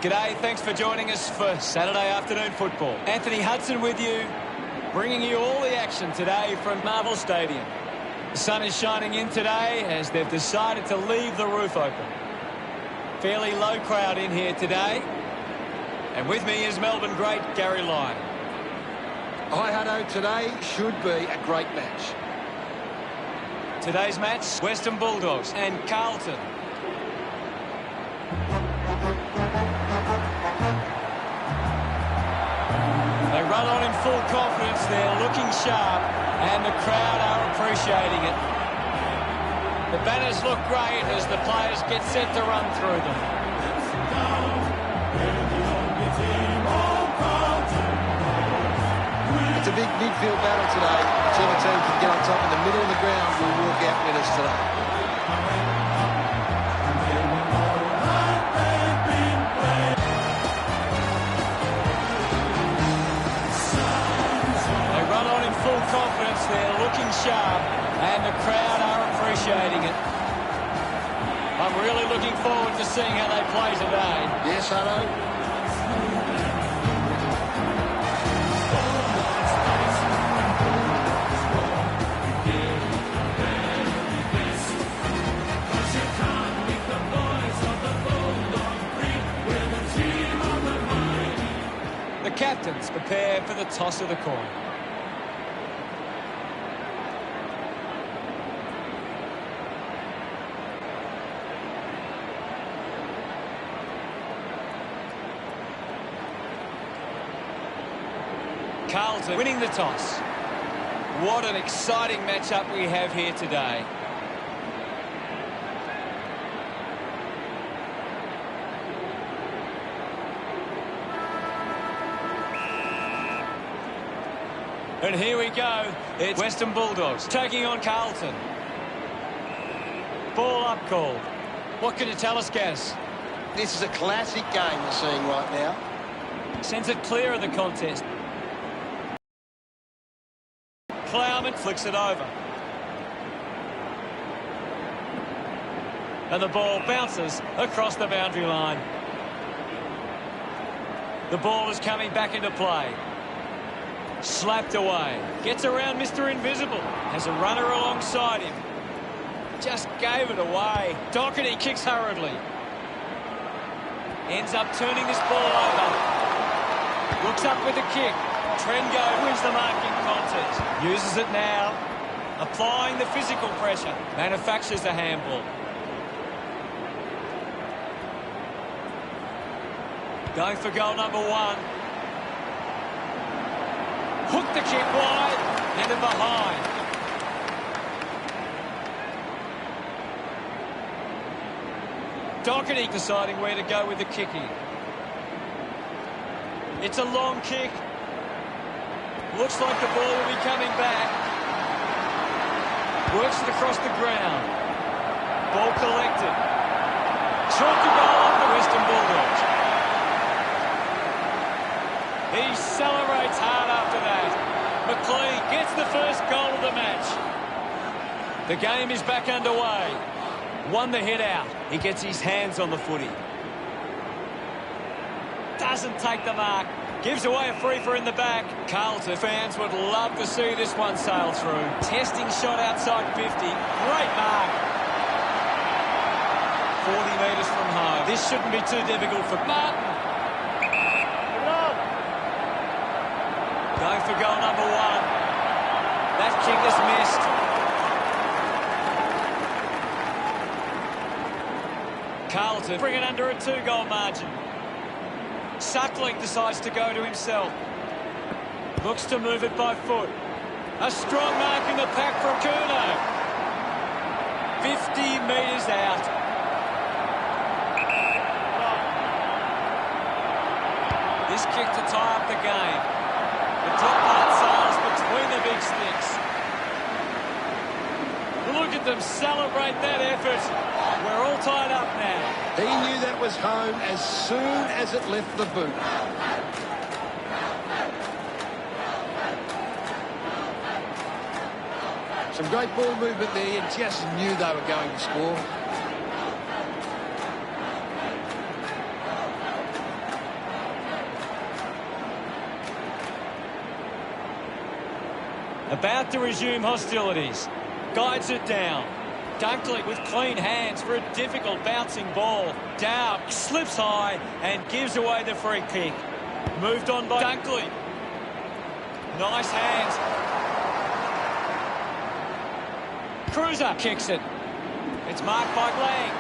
G'day, thanks for joining us for Saturday afternoon football. Anthony Hudson with you, bringing you all the action today from Marvel Stadium. The sun is shining in today as they've decided to leave the roof open. Fairly low crowd in here today. And with me is Melbourne great Gary Lyon. Hi, Hutto. Today should be a great match. Today's match, Western Bulldogs and Carlton. They run on in full confidence. They're looking sharp, and the crowd are appreciating it. The banners look great as the players get set to run through them. It's a big midfield battle today. Whichever team can get on top in the middle of the ground will walk out winners today. They run on in full confidence. They're looking sharp, and the crowd are appreciating it. I'm really looking forward to seeing how they play today. Yes, Hutto. The captains prepare for the toss of the coin. Carlton winning the toss. What an exciting matchup we have here today. And here we go. It's Western Bulldogs taking on Carlton. Ball up called. What can you tell us, Gaz? This is a classic game we're seeing right now. Sends it clear of the contest. Plowman flicks it over. And the ball bounces across the boundary line. The ball is coming back into play. Slapped away. Gets around Mr. Invisible. Has a runner alongside him. Just gave it away. Doherty kicks hurriedly. Ends up turning this ball over. Looks up with a kick. Trengo wins the marking contest. Uses it now. Applying the physical pressure. Manufactures the handball. Going for goal number one. Hooked the kick wide, and in behind. Doherty deciding where to go with the kicking. It's a long kick. Looks like the ball will be coming back. Works it across the ground. Ball collected. Chalk the goal off the Western Bulldogs. He celebrates hard after that. McLean gets the first goal of the match. The game is back underway. Won the hit out. He gets his hands on the footy. Doesn't take the mark. Gives away a free-for in the back. Carlton fans would love to see this one sail through. Testing shot outside 50. Great mark. 40 metres from home. This shouldn't be too difficult for Martin. Going for goal number one. That kick is missed. Carlton bring it under a 2-goal margin. Suckling decides to go to himself. Looks to move it by foot. A strong mark in the pack from Kuno. 50 metres out. This kick to tie up the game. The top part sails between the big sticks. Look at them celebrate that effort. We're all tied up now. He knew that was home as soon as it left the boot. Some great ball movement there. You just knew they were going to score. About to resume hostilities. Guides it down. Dunkley with clean hands for a difficult bouncing ball. Dow slips high and gives away the free kick. Moved on by Dunkley. Nice hands. Cruiser kicks it. It's marked by Lang.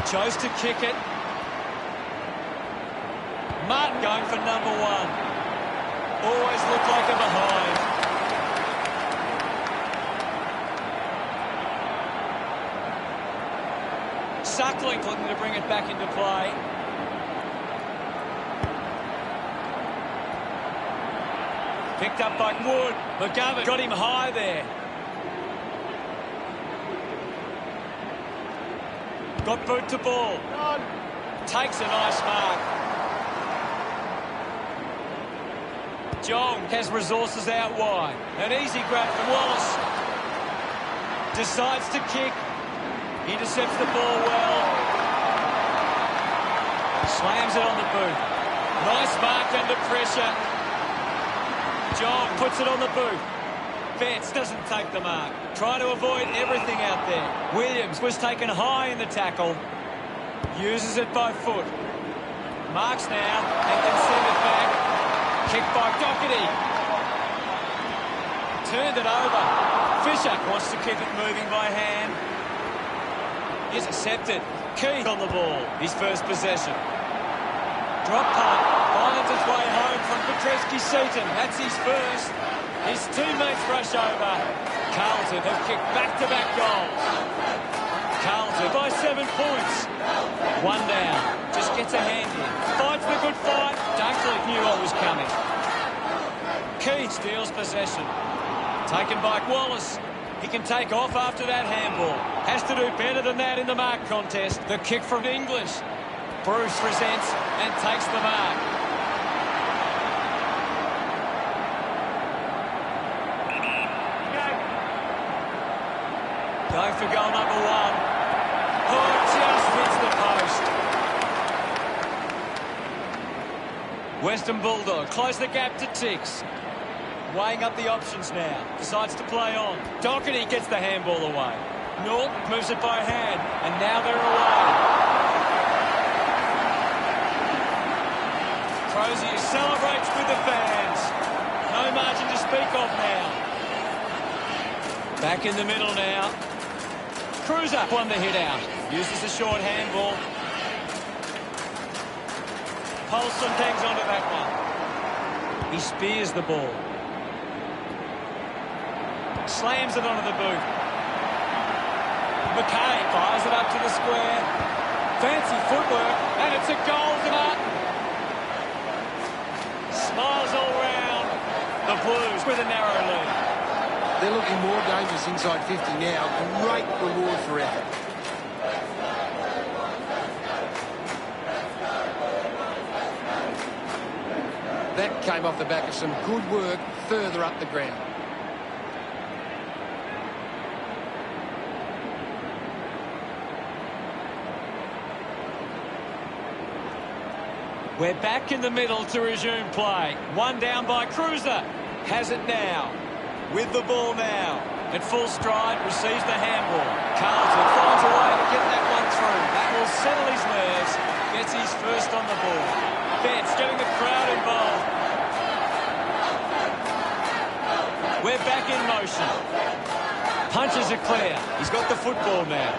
Chose to kick it. Martin going for number one. Always looked like a behind. Suckling looking to bring it back into play. Picked up by Wood. McGovern got him high there. Got boot to ball. Takes a nice mark. Jong has resources out wide. An easy grab from Wallace. Decides to kick. Intercepts the ball well. Slams it on the boot. Nice mark under pressure. Jong puts it on the boot. Betts doesn't take the mark. Trying to avoid everything out there. Williams was taken high in the tackle. Uses it by foot. Marks now and can send it back. Kick by Doherty. Turned it over. Fisher wants to keep it moving by hand. Intercepted. Keith on the ball. His first possession. Drop punt. Finds its way home from Petreski-Seaton. That's his first. His teammates rush over. Carlton have kicked back-to-back goals. Carlton by 7 points. One down. Just gets a hand in. Fights the good fight. Dunkley knew what was coming. Keith steals possession. Taken by Wallace. He can take off after that handball. Has to do better than that in the mark contest. The kick from English. Bruce resents and takes the mark. Going for goal number one. Oh, just hits the post. Western Bulldog close the gap to 6. Weighing up the options now. Decides to play on. Doherty gets the handball away. Norton moves it by hand. And now they're away. Crozier celebrates with the fans. No margin to speak of now. Back in the middle now. Cruiser won the hit out. Uses the short handball. Paulson hangs onto that one. He spears the ball. Slams it onto the boot. McKay fires it up to the square. Fancy footwork, and it's a goal to Martin. Smiles all round. The Blues with a narrow lead. They're looking more dangerous inside 50 now. Great reward for effort. That came off the back of some good work further up the ground. We're back in the middle to resume play. One down by Cruiser. Has it now. With the ball now. At full stride, receives the handball. Carlton finds a way to get that one through. That will settle his nerves. Gets his first on the ball. Betts getting the crowd involved. We're back in motion. Punches are clear. He's got the football now.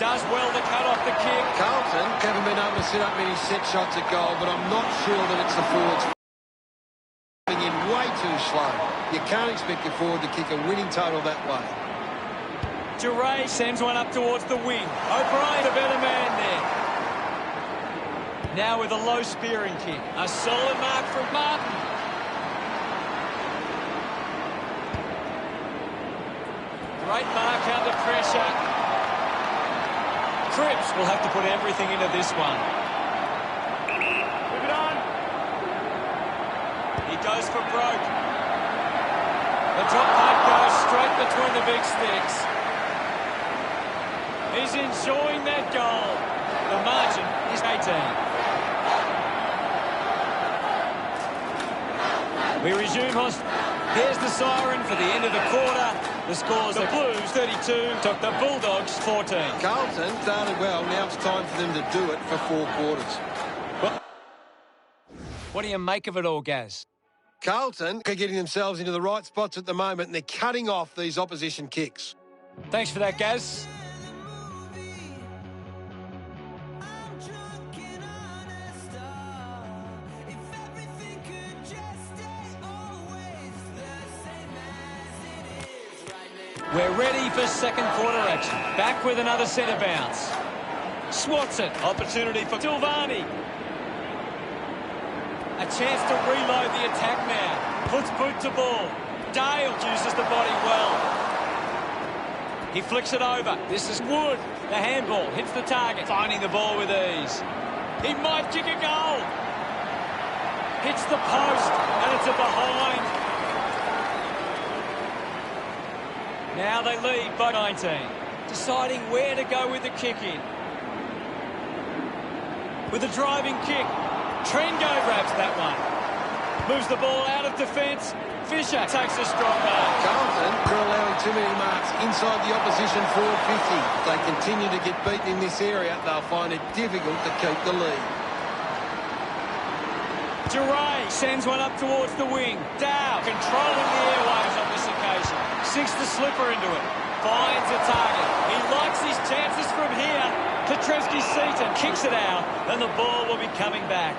Does well to cut off the kick. Carlton haven't been able to set up many set shots at goal, but I'm not sure that it's the forwards coming in way too slow. You can't expect your forward to kick a winning total that way. Duray sends one up towards the wing. O'Brien, a better man there. Now with a low spearing kick. A solid mark from Martin. Great mark under pressure. Cripps will have to put everything into this one. Move it on. He goes for broke. The drop punt goes straight between the big sticks. He's enjoying that goal. The margin is 18. We resume host. Here's the siren for the end of the quarter. The score's the Blues 32, took the Bulldogs 14. Carlton started well. Now it's time for them to do it for 4 quarters. What do you make of it all, Gaz? Carlton are getting themselves into the right spots at the moment, and they're cutting off these opposition kicks. Thanks for that, Gaz. We're ready for second quarter action. Back with another centre bounce. Swats it. Opportunity for Silvani. A chance to reload the attack now. Puts boot to ball. Dale uses the body well. He flicks it over. This is Wood. The handball hits the target. Finding the ball with ease. He might kick a goal. Hits the post. And it's a behind. Now they lead by 19. Deciding where to go with the kick in. With a driving kick. Trengo grabs that one. Moves the ball out of defence. Fisher takes a strong mark. Carlton are allowing too many marks inside the opposition forward 50. If they continue to get beaten in this area, they'll find it difficult to keep the lead. Duray sends one up towards the wing. Dow controlling the airwaves on this occasion. Sinks the slipper into it. Finds a target. He likes his chances from here. Petrevsky-Seaton kicks it out, and the ball will be coming back.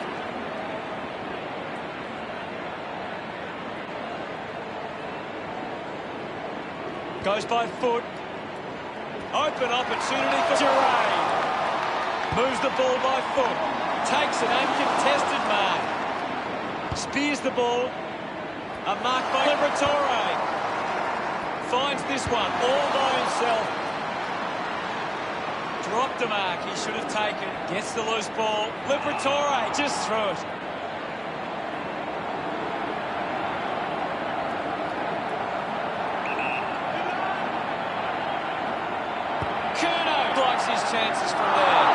Goes by foot. Open opportunity for Duray. Moves the ball by foot. Takes an uncontested mark. Spears the ball. A mark by Liberatore. Finds this one all by himself. Dropped a mark he should have taken. Gets the loose ball. Liberatore just through it. Curnow blocks his chances from there.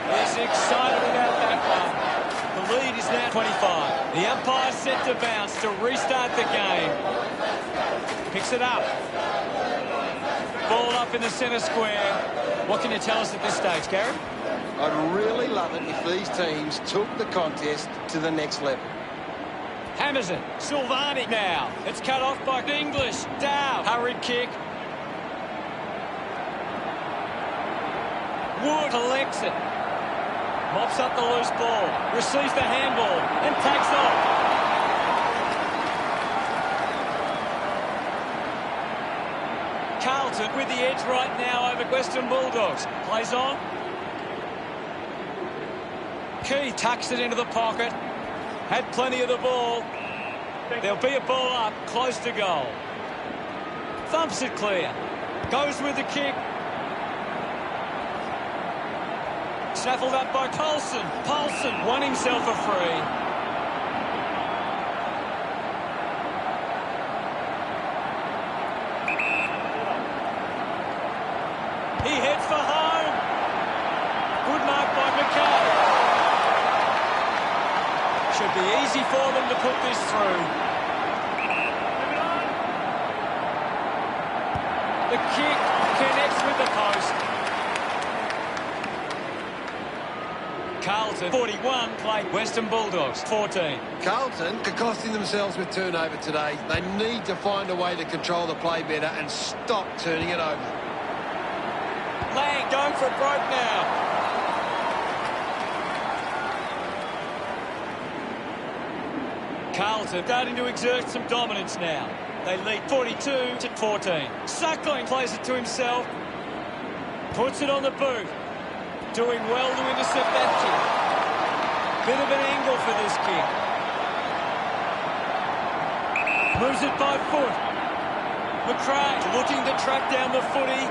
He's excited about that one. The lead is now 25. The umpire set to bounce to restart the game. Picks it up. Ball up in the centre square. What can you tell us at this stage, Gareth? I'd really love it if these teams took the contest to the next level. Hammers it. Silvani now. It's cut off by English. Dow. Hurried kick. Wood collects it. Mops up the loose ball. Receives the handball and takes off. Carlton with the edge right now over Western Bulldogs. Plays on. Key tucks it into the pocket. Had plenty of the ball. There'll be a ball up, close to goal. Thumps it clear. Goes with the kick. Snaffled up by Paulson. Paulson won himself a free. He heads for home. Good mark by McKay. Should be easy for them to put this through. The kick connects with the post. Carlton 41 played Western Bulldogs 14. Carlton are costing themselves with turnover today. They need to find a way to control the play better and stop turning it over. Lang going for it broke now. Carlton starting to exert some dominance now. They lead 42 to 14. Suckling plays it to himself. Puts it on the boot. Doing well to intercept that kick. Bit of an angle for this kick. Moves it by foot. McRae looking to track down the footy.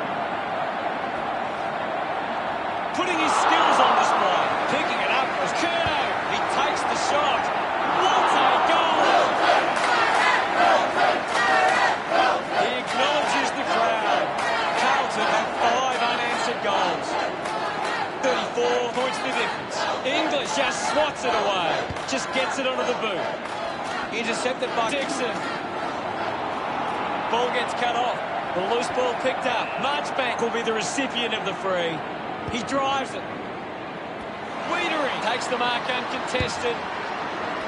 Putting his skills on display. Picking it up was Curnow. He takes the shot. What a goal! He acknowledges the crowd. Carlton have 5 unanswered goals. 34 points the difference. English just swats it away. Gets it onto the boot. Intercepted by Dixon. Ball gets cut off. The loose ball picked up. Marchbank will be the recipient of the free. He drives it. Wiedering takes the mark uncontested.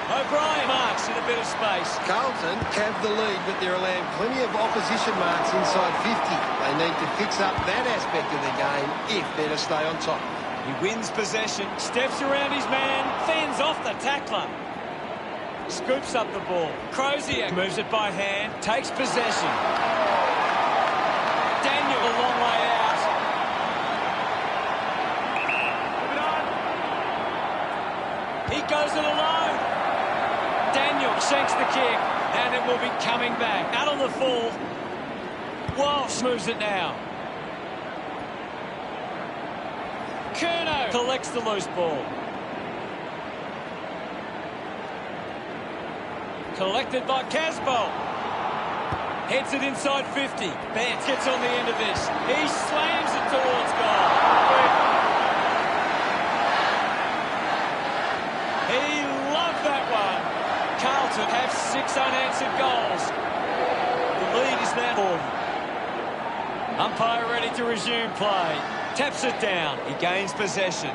O'Brien marks in a bit of space. Carlton have the lead, but they're allowing plenty of opposition marks inside 50. They need to fix up that aspect of the game if they're to stay on top. He wins possession, steps around his man, fends off the tackler. Scoops up the ball. Crozier moves it by hand, takes possession. Daniel a long way out. He goes it alone. Daniel shanks the kick, and it will be coming back. Out on the full. Walsh moves it now. Curnow collects the loose ball. Collected by Casbolt. Heads it inside 50. Betts gets on the end of this. He slams it towards goal. He loved that one. Carlton have 6 unanswered goals. The lead is now 40. Umpire ready to resume play. Taps it down. He gains possession.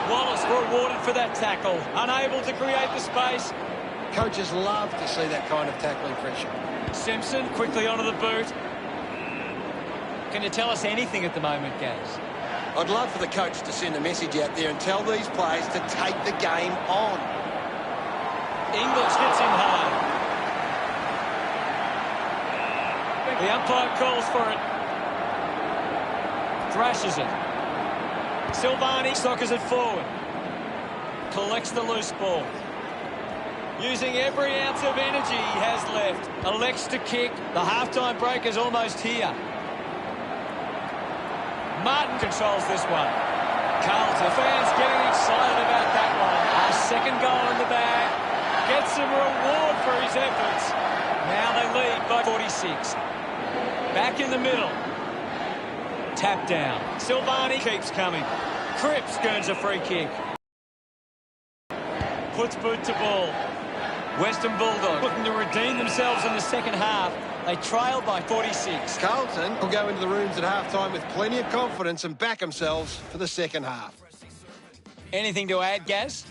Wallace rewarded for that tackle. Unable to create the space. Coaches love to see that kind of tackling pressure. Simpson quickly onto the boot. Can you tell us anything at the moment, Gaz? I'd love for the coach to send a message out there and tell these players to take the game on. Inglis hits him hard. The umpire calls for it. Thrashes it. Silvani soccers it forward. Collects the loose ball. Using every ounce of energy he has left. Elects to kick. The halftime break is almost here. Martin controls this one. Carlton fans getting excited about that one. A second goal in the bag. Gets some reward for his efforts. Now they lead by 46. Back in the middle. Tap down. Silvani keeps coming. Cripps earns a free kick. Puts boot to ball. Western Bulldogs looking to redeem themselves in the second half. They trail by 46. Carlton will go into the rooms at half-time with plenty of confidence and back themselves for the second half. Anything to add, Gaz?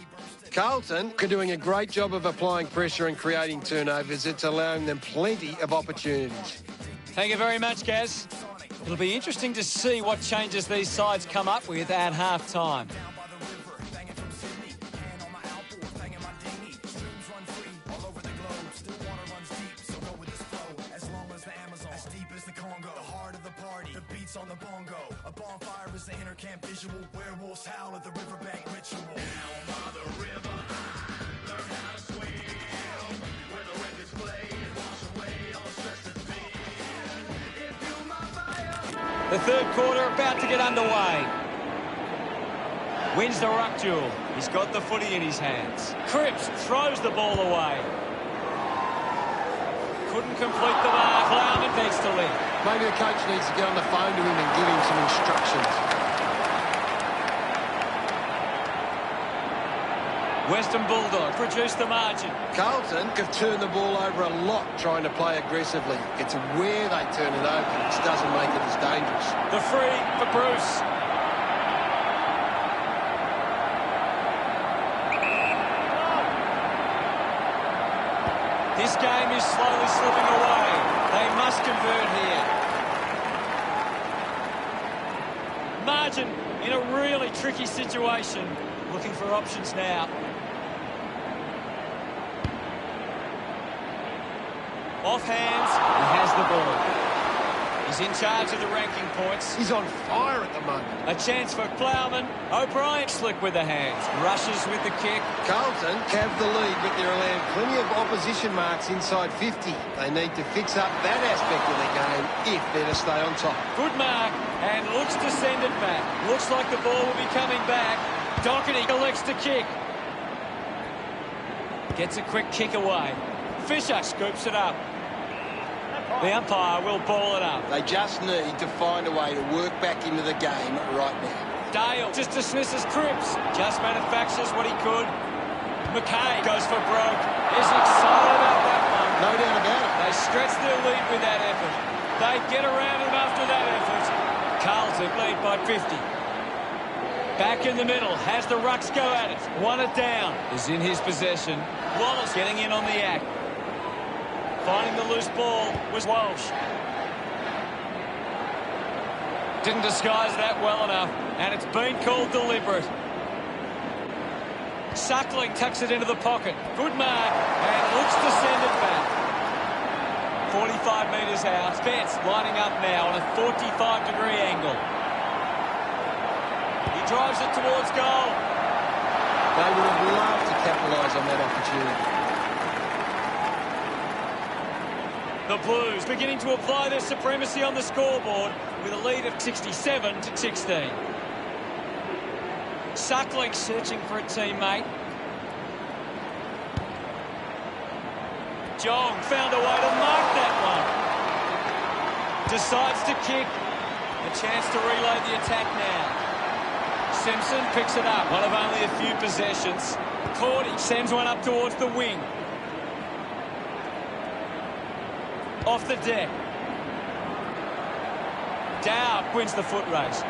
Carlton are doing a great job of applying pressure and creating turnovers. It's allowing them plenty of opportunities. Thank you very much, Gaz. It'll be interesting to see what changes these sides come up with at half-time. On the bongo, a bonfire is the inner camp visual. Werewolves howl at the riverbank ritual. Down by the river, I learn how to swim. Where the record's played, wash away all stress and fear. If you my fire. The third quarter about to get underway. Wins the ruck duel. He's got the footy in his hands. Cripps throws the ball away. Couldn't complete the mark. Plowman needs to lead. Maybe the coach needs to get on the phone to him and give him some instructions. Western Bulldogs produce the margin. Carlton have turned the ball over a lot trying to play aggressively. It's where they turn it over which doesn't make it as dangerous. The free for Bruce. This game is slowly slipping away. They must convert here. Margin in a really tricky situation. Looking for options now. Off hands, he has the ball. He's in charge of the ranking points. He's on fire at the moment. A chance for Plowman. O'Brien slick with the hands. Rushes with the kick. Carlton have the lead, but they're allowing plenty of opposition marks inside 50. They need to fix up that aspect of the game if they're to stay on top. Good mark, and looks to send it back. Looks like the ball will be coming back. Doherty elects to kick. Gets a quick kick away. Fisher scoops it up. The umpire will ball it up. They just need to find a way to work back into the game right now. Dale just dismisses Cripps. Just manufactures what he could. McKay goes for broke. Is excited about that one. No doubt about it. They stretch their lead with that effort. They get around him after that effort. Carlton lead by 50. Back in the middle, has the rucks go at it. Won it down, is in his possession. Wallace getting in on the act. Finding the loose ball was Walsh. Didn't disguise that well enough, and it's been called deliberate. Suckling tucks it into the pocket. Good mark, and looks to send it back. 45 metres out. Betts lining up now on a 45-degree angle. He drives it towards goal. They would have loved to capitalise on that opportunity. The Blues beginning to apply their supremacy on the scoreboard with a lead of 67-16. Suckling searching for a teammate. Jong found a way to mark that one. Decides to kick. A chance to reload the attack now. Simpson picks it up. One of only a few possessions. Cordy sends one up towards the wing. Off the deck. Dow wins the foot race.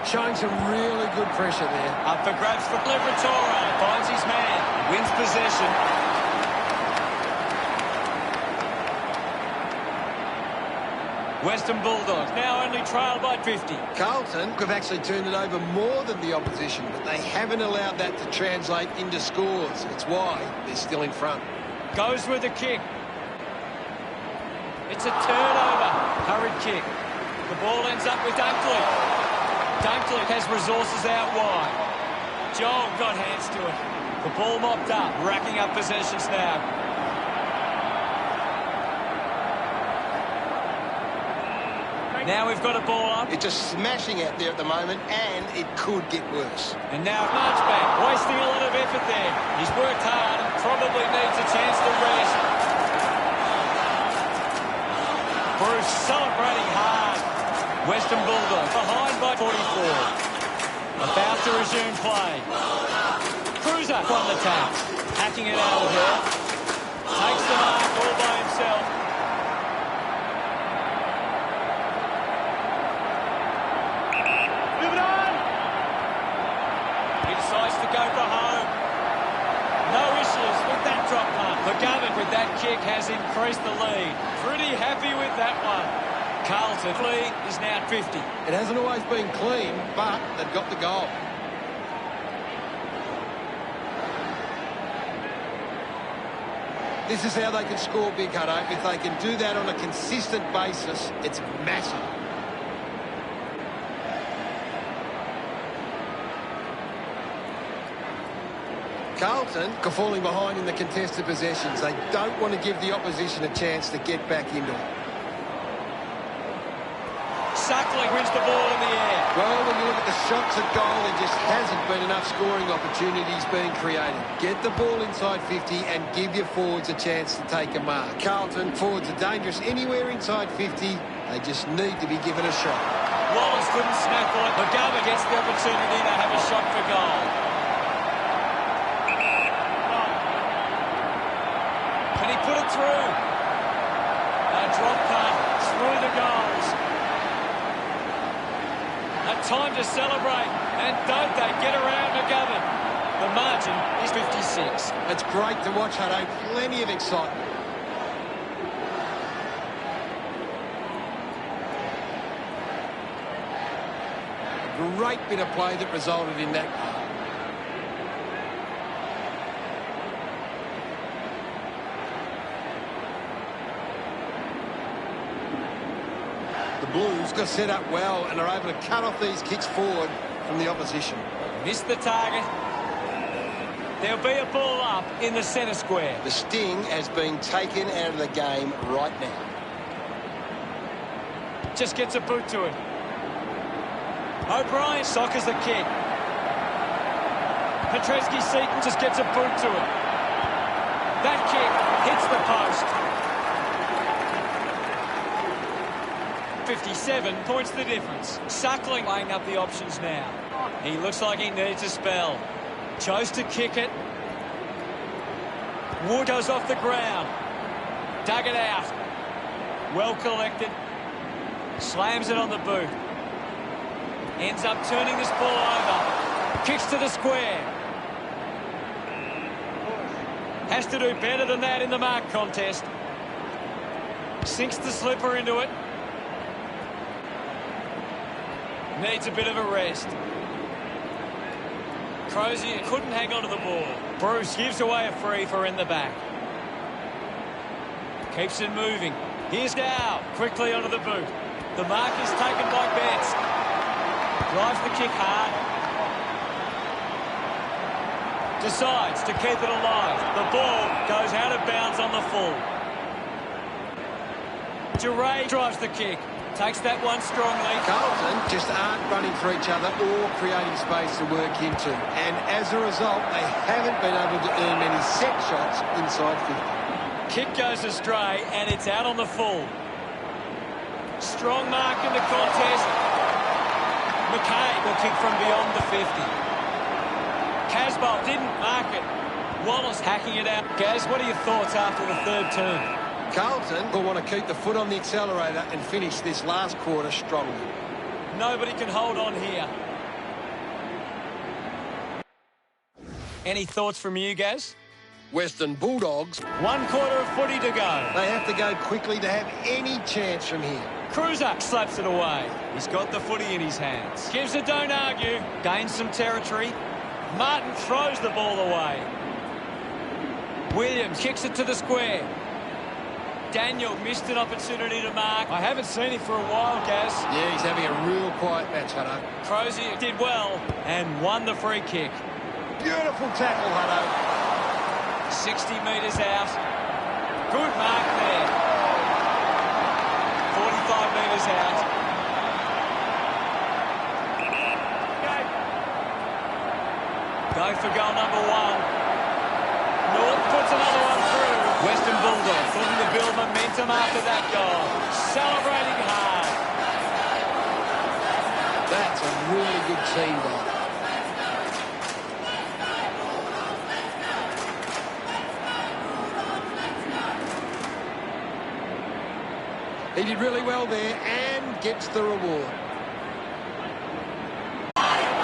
Showing some really good pressure there. Up for grabs for Liberatore. Finds his man. Wins possession. Western Bulldogs now only trailed by 50. Carlton have actually turned it over more than the opposition, but they haven't allowed that to translate into scores. It's why they're still in front. Goes with the kick. It's a turnover. Hurried kick. The ball ends up with Dunkley. Dunkley has resources out wide. Joel got hands to it. The ball mopped up, racking up possessions now. Now we've got a ball up. It's just smashing out there at the moment, and it could get worse. And now Marchbank, wasting a lot of effort there. He's worked hard and probably needs a chance to rest. Bruce celebrating hard. Western Bulldogs behind by 44. About to resume play. Cruiser from the tap. Hacking it out of there. Takes the mark all by himself. Go for home. No issues with that drop punt. McGovern with that kick has increased the lead. Pretty happy with that one. Carlton lead is now 50. It hasn't always been clean, but they've got the goal. This is how they can score big, Hutto. If they can do that on a consistent basis, it's massive. Carlton are falling behind in the contested possessions. They don't want to give the opposition a chance to get back into it. Suckling wins the ball in the air. Well, when you look at the shots at goal, there just hasn't been enough scoring opportunities being created. Get the ball inside 50 and give your forwards a chance to take a mark. Carlton forwards are dangerous anywhere inside 50. They just need to be given a shot. Wallace couldn't snaffle it. McGovern gets the opportunity to have a shot for goal. Can he put it through? A drop punt through the goals. A time to celebrate. And don't they get around McGovern? The margin is 56. It's great to watch, Hutto. Plenty of excitement. A great bit of play that resulted in that goal. The Blues got set up well and are able to cut off these kicks forward from the opposition. Missed the target. There'll be a ball up in the centre square. The sting has been taken out of the game right now. Just gets a boot to it. O'Brien soccers the kick. Petreski-Seaton just gets a boot to it. That kick hits the post. 57 points the difference. Suckling weighing up the options now. He looks like he needs a spell. Chose to kick it. Wood goes off the ground. Dug it out. Well collected. Slams it on the boot. Ends up turning this ball over. Kicks to the square. Has to do better than that in the mark contest. Sinks the slipper into it. Needs a bit of a rest. Crozier couldn't hang on to the ball. Bruce gives away a free for in the back. Keeps it moving. Here's Dow. Quickly onto the boot. The mark is taken by Betts. Drives the kick hard. Decides to keep it alive. The ball goes out of bounds on the full. Duray drives the kick. Takes that one strongly. Carlton just aren't running for each other or creating space to work into. And as a result, they haven't been able to earn many set shots inside 50. Kick goes astray, and it's out on the full. Strong mark in the contest. McKay will kick from beyond the 50. Casbolt didn't mark it. Wallace hacking it out. Gaz, what are your thoughts after the third turn? Carlton will want to keep the foot on the accelerator and finish this last quarter strongly. Nobody can hold on here. Any thoughts from you, Gaz? Western Bulldogs, 1 quarter of footy to go. they have to go quickly to have any chance from here. Cruiser slaps it away. He's got the footy in his hands. Gives a don't argue. Gains some territory. Martin throws the ball away. Williams kicks it to the square. Daniel missed an opportunity to mark. I haven't seen him for a while, Gaz. Yeah, he's having a real quiet match, Hutto. Crozier did well and won the free kick. Beautiful tackle, Hutto. 60 metres out. Good mark there. 45 metres out. Go for goal number 1. North puts another one through. Western Bulldogs looking to build momentum after that goal. Celebrating hard. That's a really good team goal. He did really well there and gets the reward.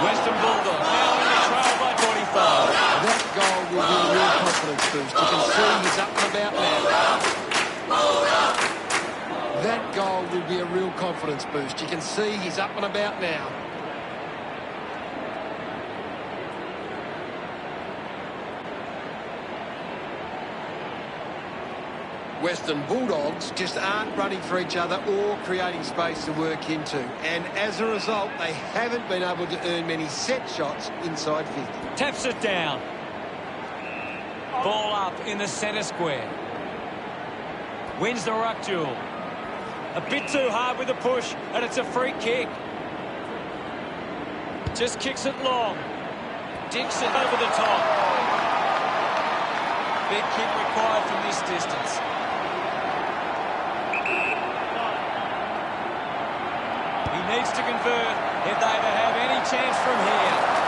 Western Bulldogs now in the trail by 45. That goal will be a real confidence boost. You can see he's up and about now. That goal will be a real confidence boost. You can see he's up and about now. Western Bulldogs just aren't running for each other or creating space to work into. And as a result, they haven't been able to earn many set shots inside 50. Taps it down. Ball up in the centre square. Wins the ruck duel. A bit too hard with the push, and it's a free kick. Just kicks it long. Dinks it over the top. Big kick required from this distance. He needs to convert if they to have any chance from here.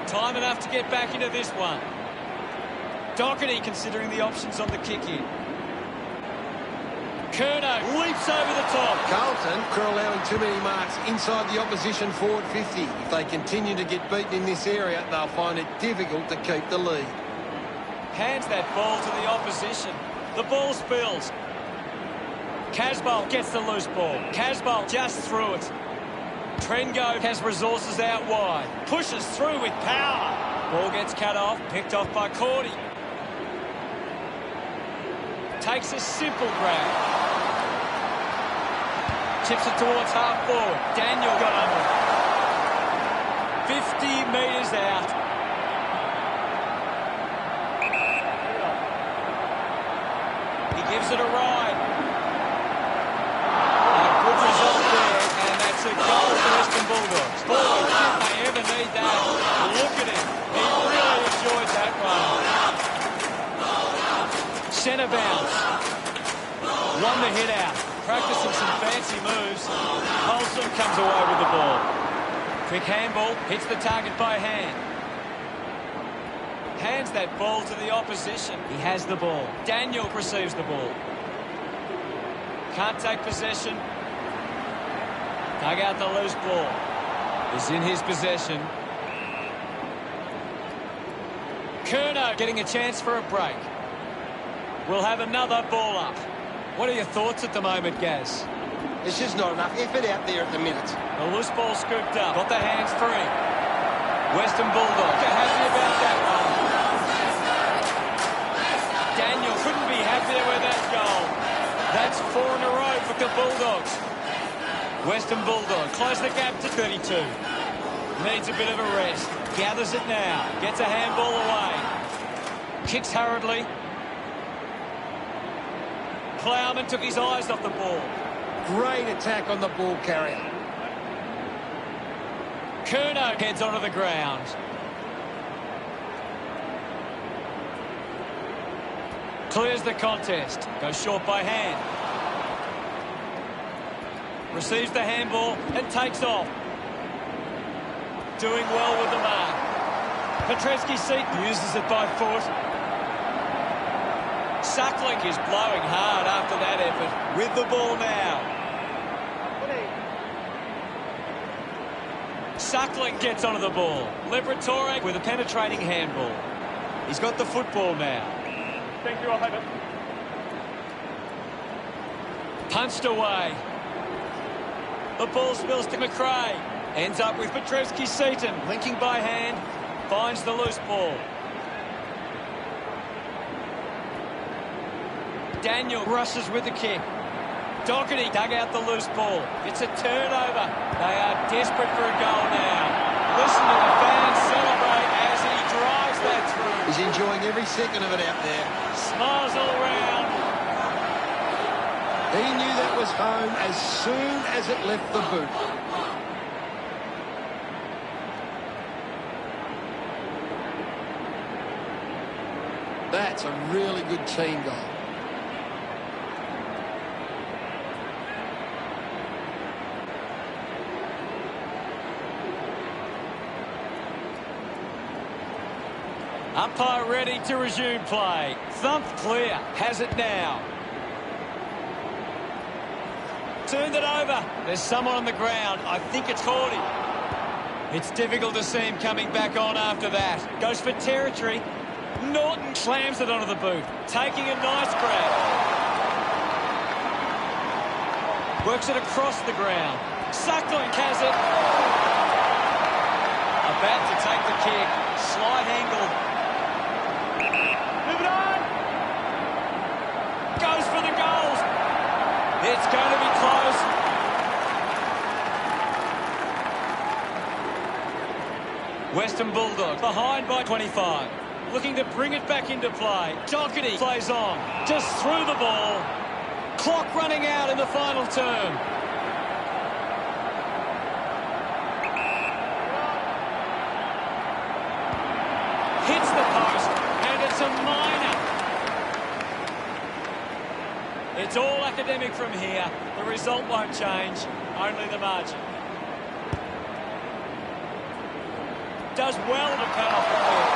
Time enough to get back into this one. Doherty considering the options on the kick-in. Curnow leaps over the top. Carlton are allowing too many marks inside the opposition forward 50. If they continue to get beaten in this area, they'll find it difficult to keep the lead. Hands that ball to the opposition. The ball spills. Casbolt gets the loose ball. Casbolt just threw it. Trengo has resources out wide. Pushes through with power. Ball gets cut off. Picked off by Cordy. Takes a simple grab. Tips it towards half forward. Daniel got under it. 50 metres out. He gives it a ride. A good result there, and that's a goal for Western Bulldogs. Boy, did they ever need that. Look at him. He really enjoyed that run. Centre bounce. Won the hit out. Practicing some fancy moves. Holson comes away with the ball. Quick handball, hits the target by hand. Hands that ball to the opposition. He has the ball. Daniel receives the ball. Can't take possession. Dug out the loose ball. Is in his possession. Curnow getting a chance for a break. We'll have another ball up. What are your thoughts at the moment, Gaz? There's just not enough effort out there at the minute. The loose ball scooped up. Got the hands free. Western Bulldogs are happy about that one. Daniel couldn't be happier with that goal. That's 4 in a row for the Bulldogs. Western Bulldogs close the gap to 32. Needs a bit of a rest. Gathers it now. Gets a handball away. Kicks hurriedly. Plowman took his eyes off the ball. Great attack on the ball carrier. Curnow heads onto the ground. Clears the contest. Goes short by hand. Receives the handball and takes off. Doing well with the mark. Petreski-Seton uses it by foot. Suckling is blowing hard after that effort. With the ball now. Suckling gets onto the ball. Liberatore with a penetrating handball. He's got the football now. Thank you, I'll have it. Punched away. The ball spills to McRae. Ends up with Petreski-Seton. Linking by hand. Finds the loose ball. Daniel rushes with the kick. Doherty dug out the loose ball. It's a turnover. They are desperate for a goal now. Listen to the fans celebrate as he drives that through. He's enjoying every second of it out there. Smiles all round. He knew that was home as soon as it left the boot. That's a really good team goal. Umpire ready to resume play. Thumped clear. Has it now. Turned it over. There's someone on the ground. I think it's Cordy. It's difficult to see him coming back on after that. Goes for territory. Norton slams it onto the boot. Taking a nice grab. Works it across the ground. Suckling has it. About to take the kick. Slight angle. Goes for the goals. It's going to be close. Western Bulldogs behind by 25. Looking to bring it back into play. Doherty plays on. Just threw the ball. Clock running out in the final term. Hits the post. And it's a minor. It's all academic from here. The result won't change, only the margin. Does well to cut off the kick.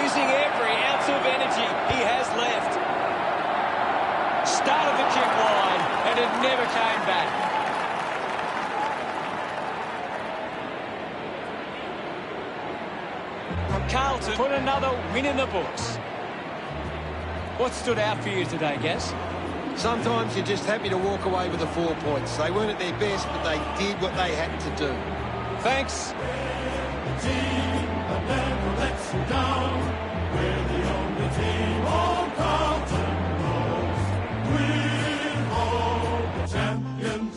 Using every ounce of energy he has left. Started the kick wide, and it never came back. Carlton put another win in the books. What stood out for you today, Gaz? Sometimes you're just happy to walk away with the 4 points. They weren't at their best, but they did what they had to do. Thanks. The team that never lets you down. We're the only team all Carlton knows. We're all the champions.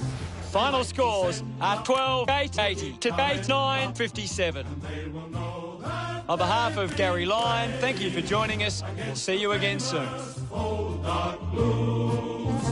Final scores are 12-8-80 to 8-9-57. On behalf of Gary Lyon, thank you for joining us. We'll see you again soon. Old dark blues.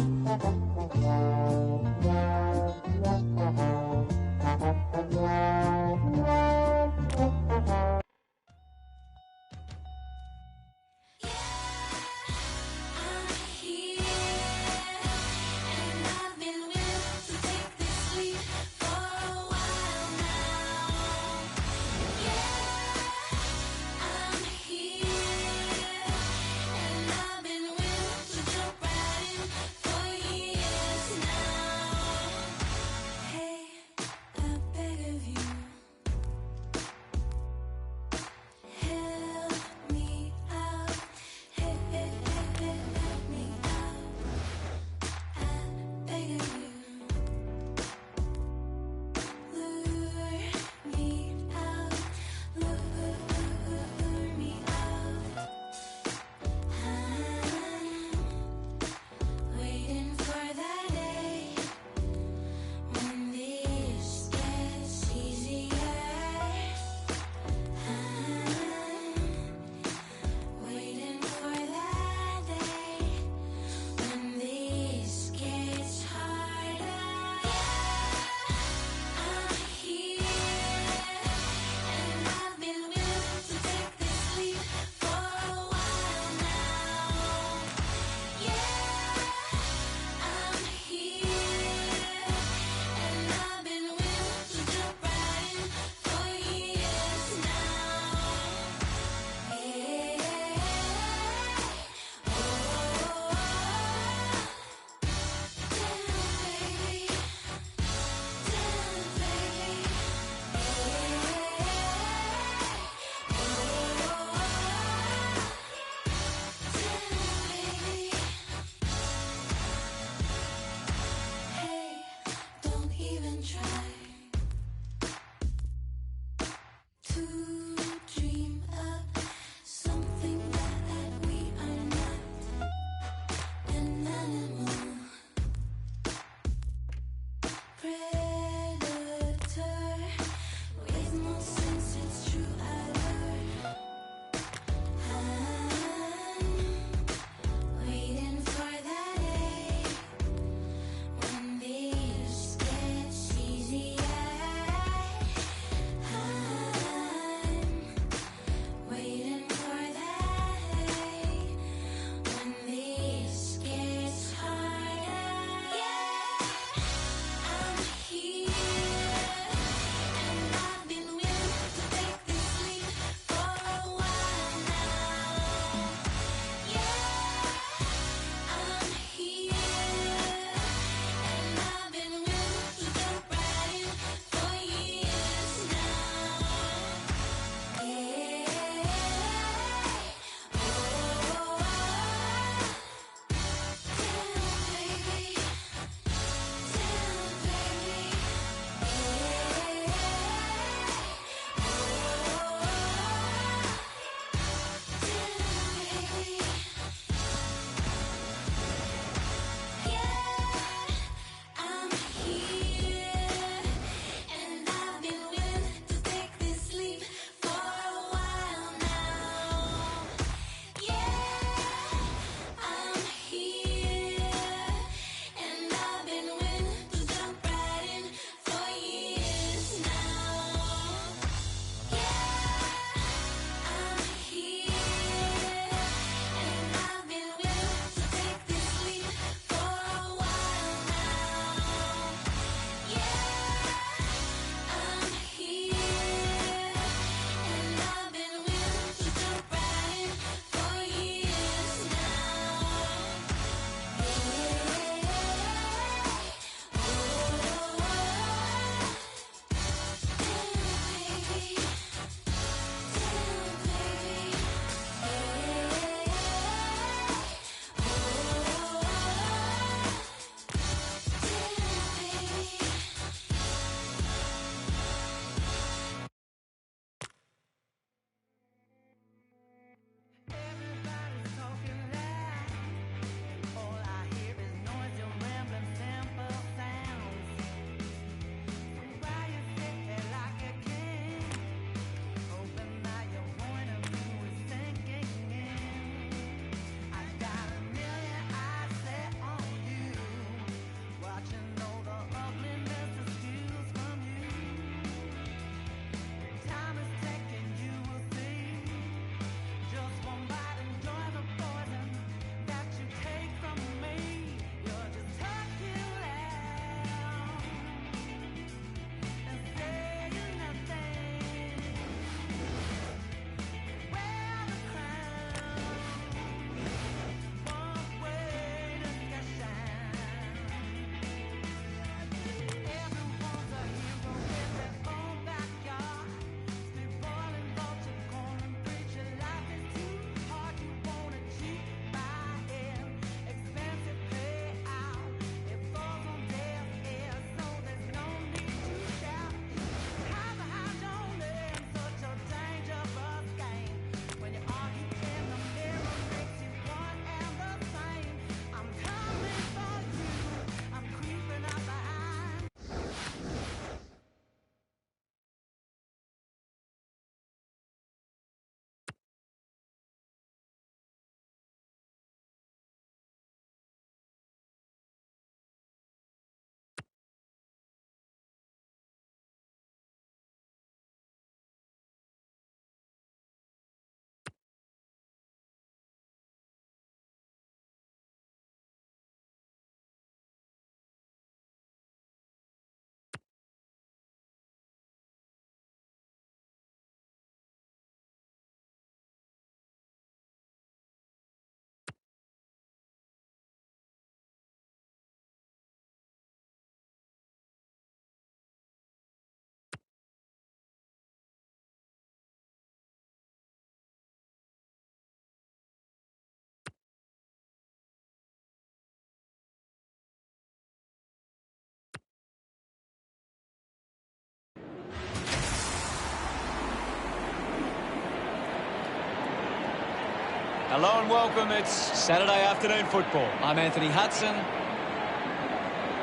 Hello and welcome. It's Saturday afternoon football. I'm Anthony Hudson.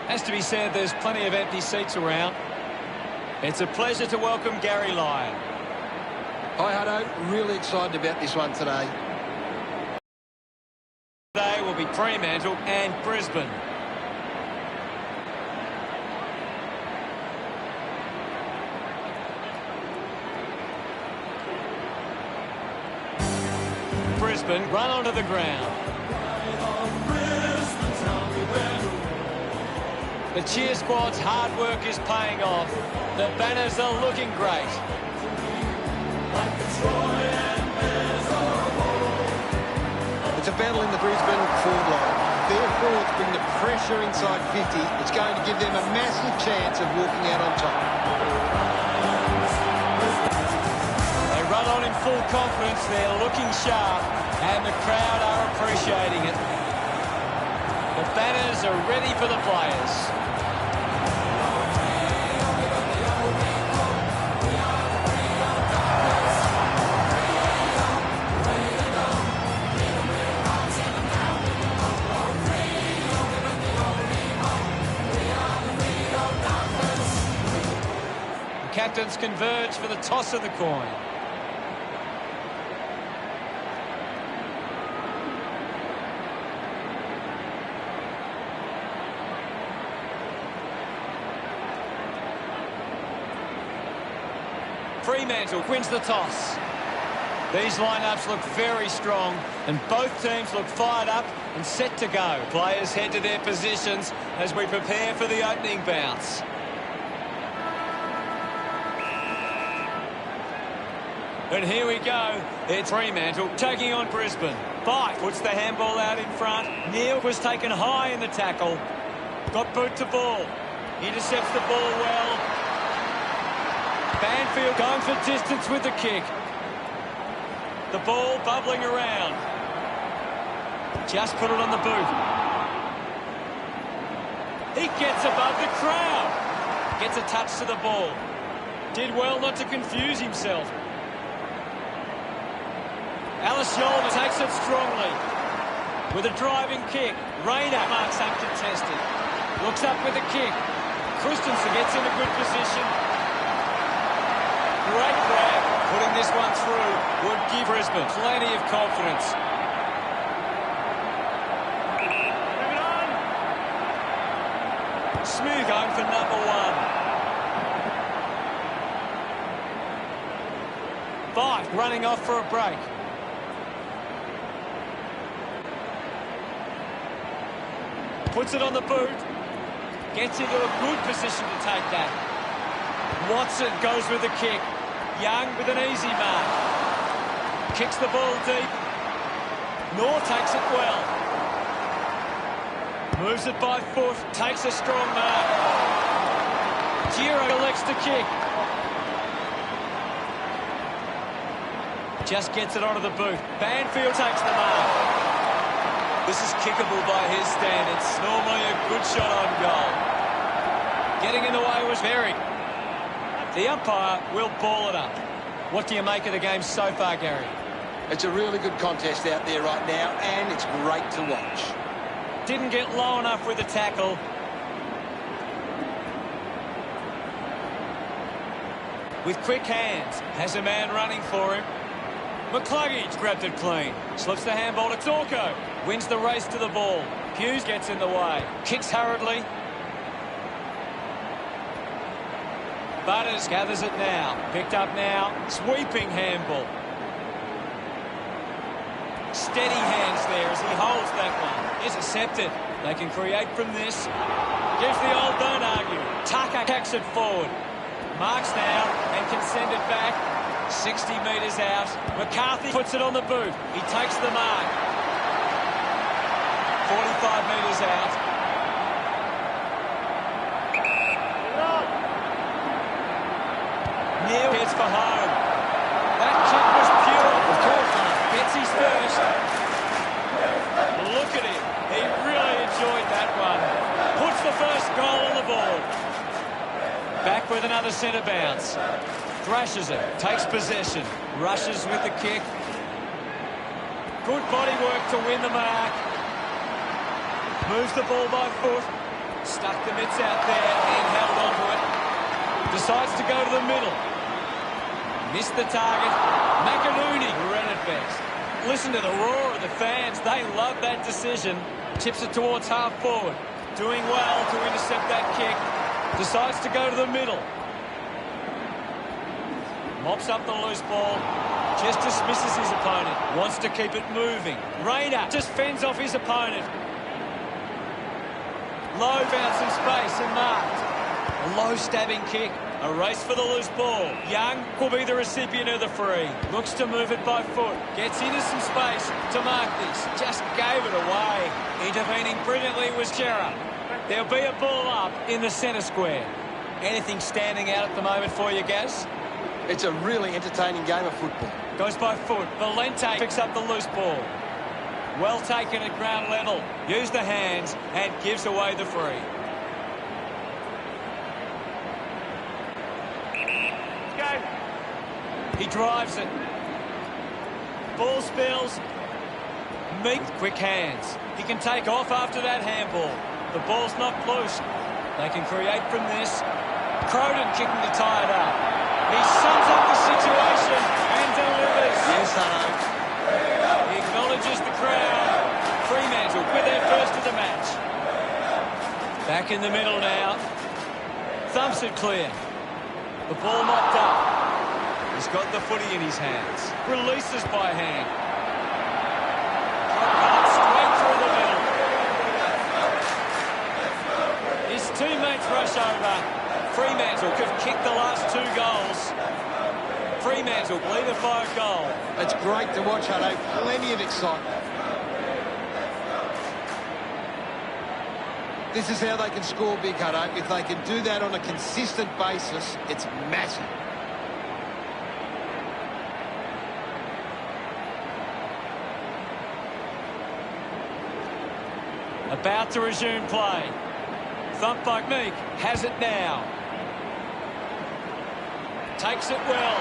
Has to be said, there's plenty of empty seats around. It's a pleasure to welcome Gary Lyon. Hi, Hutto. Really excited about this one today. Today will be Fremantle and Brisbane. Brisbane run onto the ground. The cheer squad's hard work is paying off. The banners are looking great. It's a battle in the Brisbane forward line. Their forwards bring the pressure inside 50. It's going to give them a massive chance of walking out on top. They run on in full confidence. They're looking sharp, and the crowd are appreciating it. The banners are ready for the players. Captains converge for the toss of the coin. Fremantle wins the toss. These lineups look very strong, and both teams look fired up and set to go. Players head to their positions as we prepare for the opening bounce. And here we go. It's Fremantle taking on Brisbane. Fife puts the handball out in front. Neil was taken high in the tackle. Got boot to ball. Intercepts the ball well. Banfield going for distance with the kick. The ball bubbling around. Just put it on the boot. He gets above the crowd. Gets a touch to the ball. Did well not to confuse himself. Alice Yolmer takes it strongly. With a driving kick. Rayner marks uncontested. Looks up with a kick. Christensen gets in a good position. Great grab. Putting this one through would give Brisbane plenty of confidence. Smooth going for number one. Fife running off for a break. Puts it on the boot. Gets into a good position to take that. Watson goes with the kick. Young with an easy mark. Kicks the ball deep. Nor takes it well. Moves it by foot. Takes a strong mark. Giro elects to kick. Just gets it onto the boot. Banfield takes the mark. This is kickable by his standards. Normally a good shot on goal. Getting in the way was Berry. The umpire will ball it up. What do you make of the game so far, Gary? It's a really good contest out there right now, and it's great to watch. Didn't get low enough with the tackle. With quick hands, has a man running for him. McCluggage grabbed it clean. Slips the handball to Torco. Wins the race to the ball. Hughes gets in the way. Kicks hurriedly. Butters gathers it now. Picked up now. Sweeping handball. Steady hands there as he holds that one. Intercepted. They can create from this. Gives the old don't argue. Tucker kicks it forward. Marks now and can send it back. 60 metres out. McCarthy puts it on the boot. He takes the mark. 45 metres out. Neil heads for home. That kick was pure. Of course, gets his first. Look at him. He really enjoyed that one. Puts the first goal on the board. Back with another centre bounce. Thrashes it. Takes possession. Rushes with the kick. Good body work to win the mark. Moves the ball by foot. Stuck the mitts out there and held onto it. Decides to go to the middle. Missed the target. McInerney ran it best. Listen to the roar of the fans. They love that decision. Tips it towards half forward. Doing well to intercept that kick. Decides to go to the middle. Mops up the loose ball. Just dismisses his opponent. Wants to keep it moving. Rayner just fends off his opponent. Low bounce in space and marked. A low stabbing kick. A race for the loose ball. Young will be the recipient of the free. Looks to move it by foot. Gets into some space to mark this. Just gave it away. Intervening brilliantly was Gerrard. There'll be a ball up in the centre square. Anything standing out at the moment for you, Gaz? It's a really entertaining game of football. Goes by foot. Valente picks up the loose ball. Well taken at ground level. Used the hands and gives away the free. He drives it. Ball spills. Meek, quick hands. He can take off after that handball. The ball's not loose. They can create from this. Croden kicking to tie it up. He sums up the situation and delivers. Yes, Hutto. He acknowledges the crowd. Fremantle with their first of the match. Back in the middle now. Thumps it clear. The ball mopped up. He's got the footy in his hands. Releases by hand. Straight through the middle. His teammates rush over. Fremantle could kick the last 2 goals. Fremantle lead it by a goal. It's great to watch, Hutto. Plenty of excitement. This is how they can score big, Hutto. If they can do that on a consistent basis, it's massive. About to resume play. Thump by Meek. Has it now. Takes it well.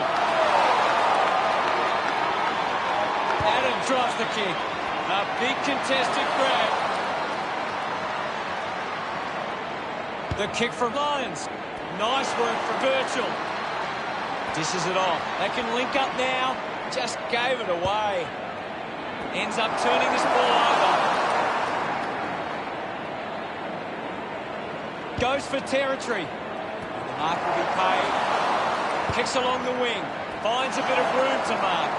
Adam drives the kick. A big contested grab. The kick from Lions. Nice work for Virgil. Dishes it off. They can link up now. Just gave it away. Ends up turning this ball over. Goes for territory. The mark will be paid. Kicks along the wing. Finds a bit of room to mark.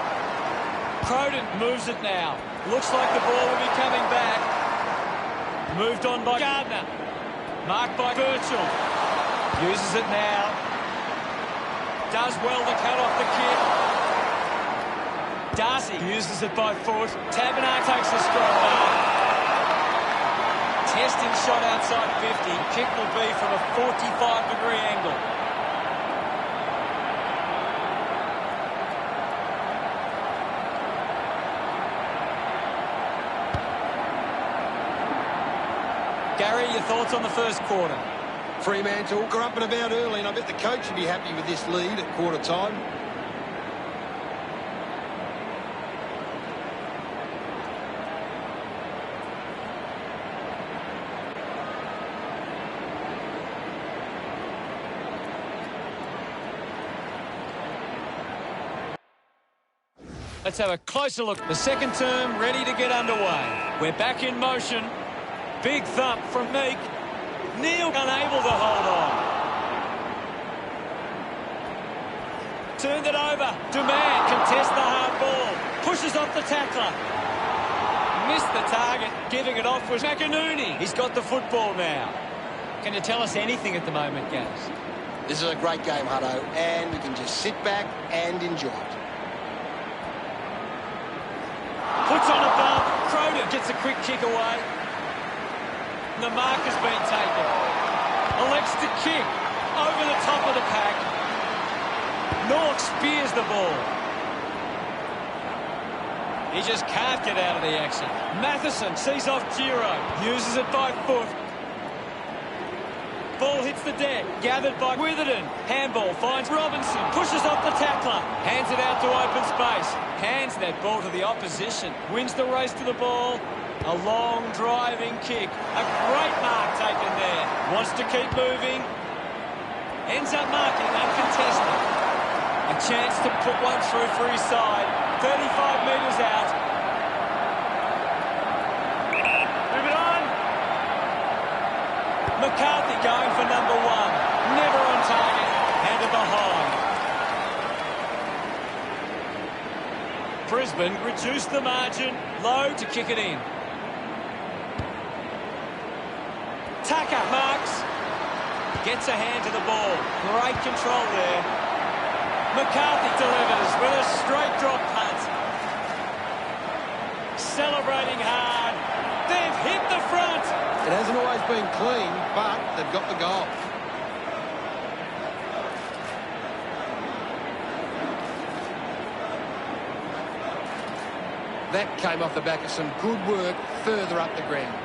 Croden moves it now. Looks like the ball will be coming back. Moved on by Gardner. Marked by Virgil. Uses it now. Does well to cut off the kick. Darcy uses it by foot. Taberner takes a strong mark. Testing shot outside 50. Kick will be from a 45-degree angle. Gary, your thoughts on the first quarter? Fremantle grumping about early, and I bet the coach would be happy with this lead at quarter time. Let's have a closer look. The second term ready to get underway. We're back in motion. Big thump from Meek. Neal unable to hold on. Turned it over. Duman contests the hard ball. Pushes off the tackler. Missed the target. Giving it off was McInerney. He's got the football now. Can you tell us anything at the moment, Gaz? This is a great game, Hutto, and we can just sit back and enjoy it. Puts on a bump. Croden gets a quick kick away. The mark has been taken. Elects to kick over the top of the pack. Nork spears the ball. He just can't get out of the action. Matheson sees off Giro. Uses it by foot. Ball hit hits the deck. Gathered by Witherden. Handball finds Robinson. Pushes off the tackler. Hands it out to open space. Hands that ball to the opposition. Wins the race to the ball. A long driving kick. A great mark taken there. Wants to keep moving. Ends up marking uncontested. A chance to put one through for his side. 35 metres out. Move it on. McCarthy going for number one. Never on target. Handed behind. Brisbane reduced the margin. Low to kick it in. Tucker marks. Gets a hand to the ball. Great control there. McCarthy delivers with a straight drop punt. Celebrating hard. They've hit the front. It hasn't always been clean, but they've got the goal. That came off the back of some good work further up the ground.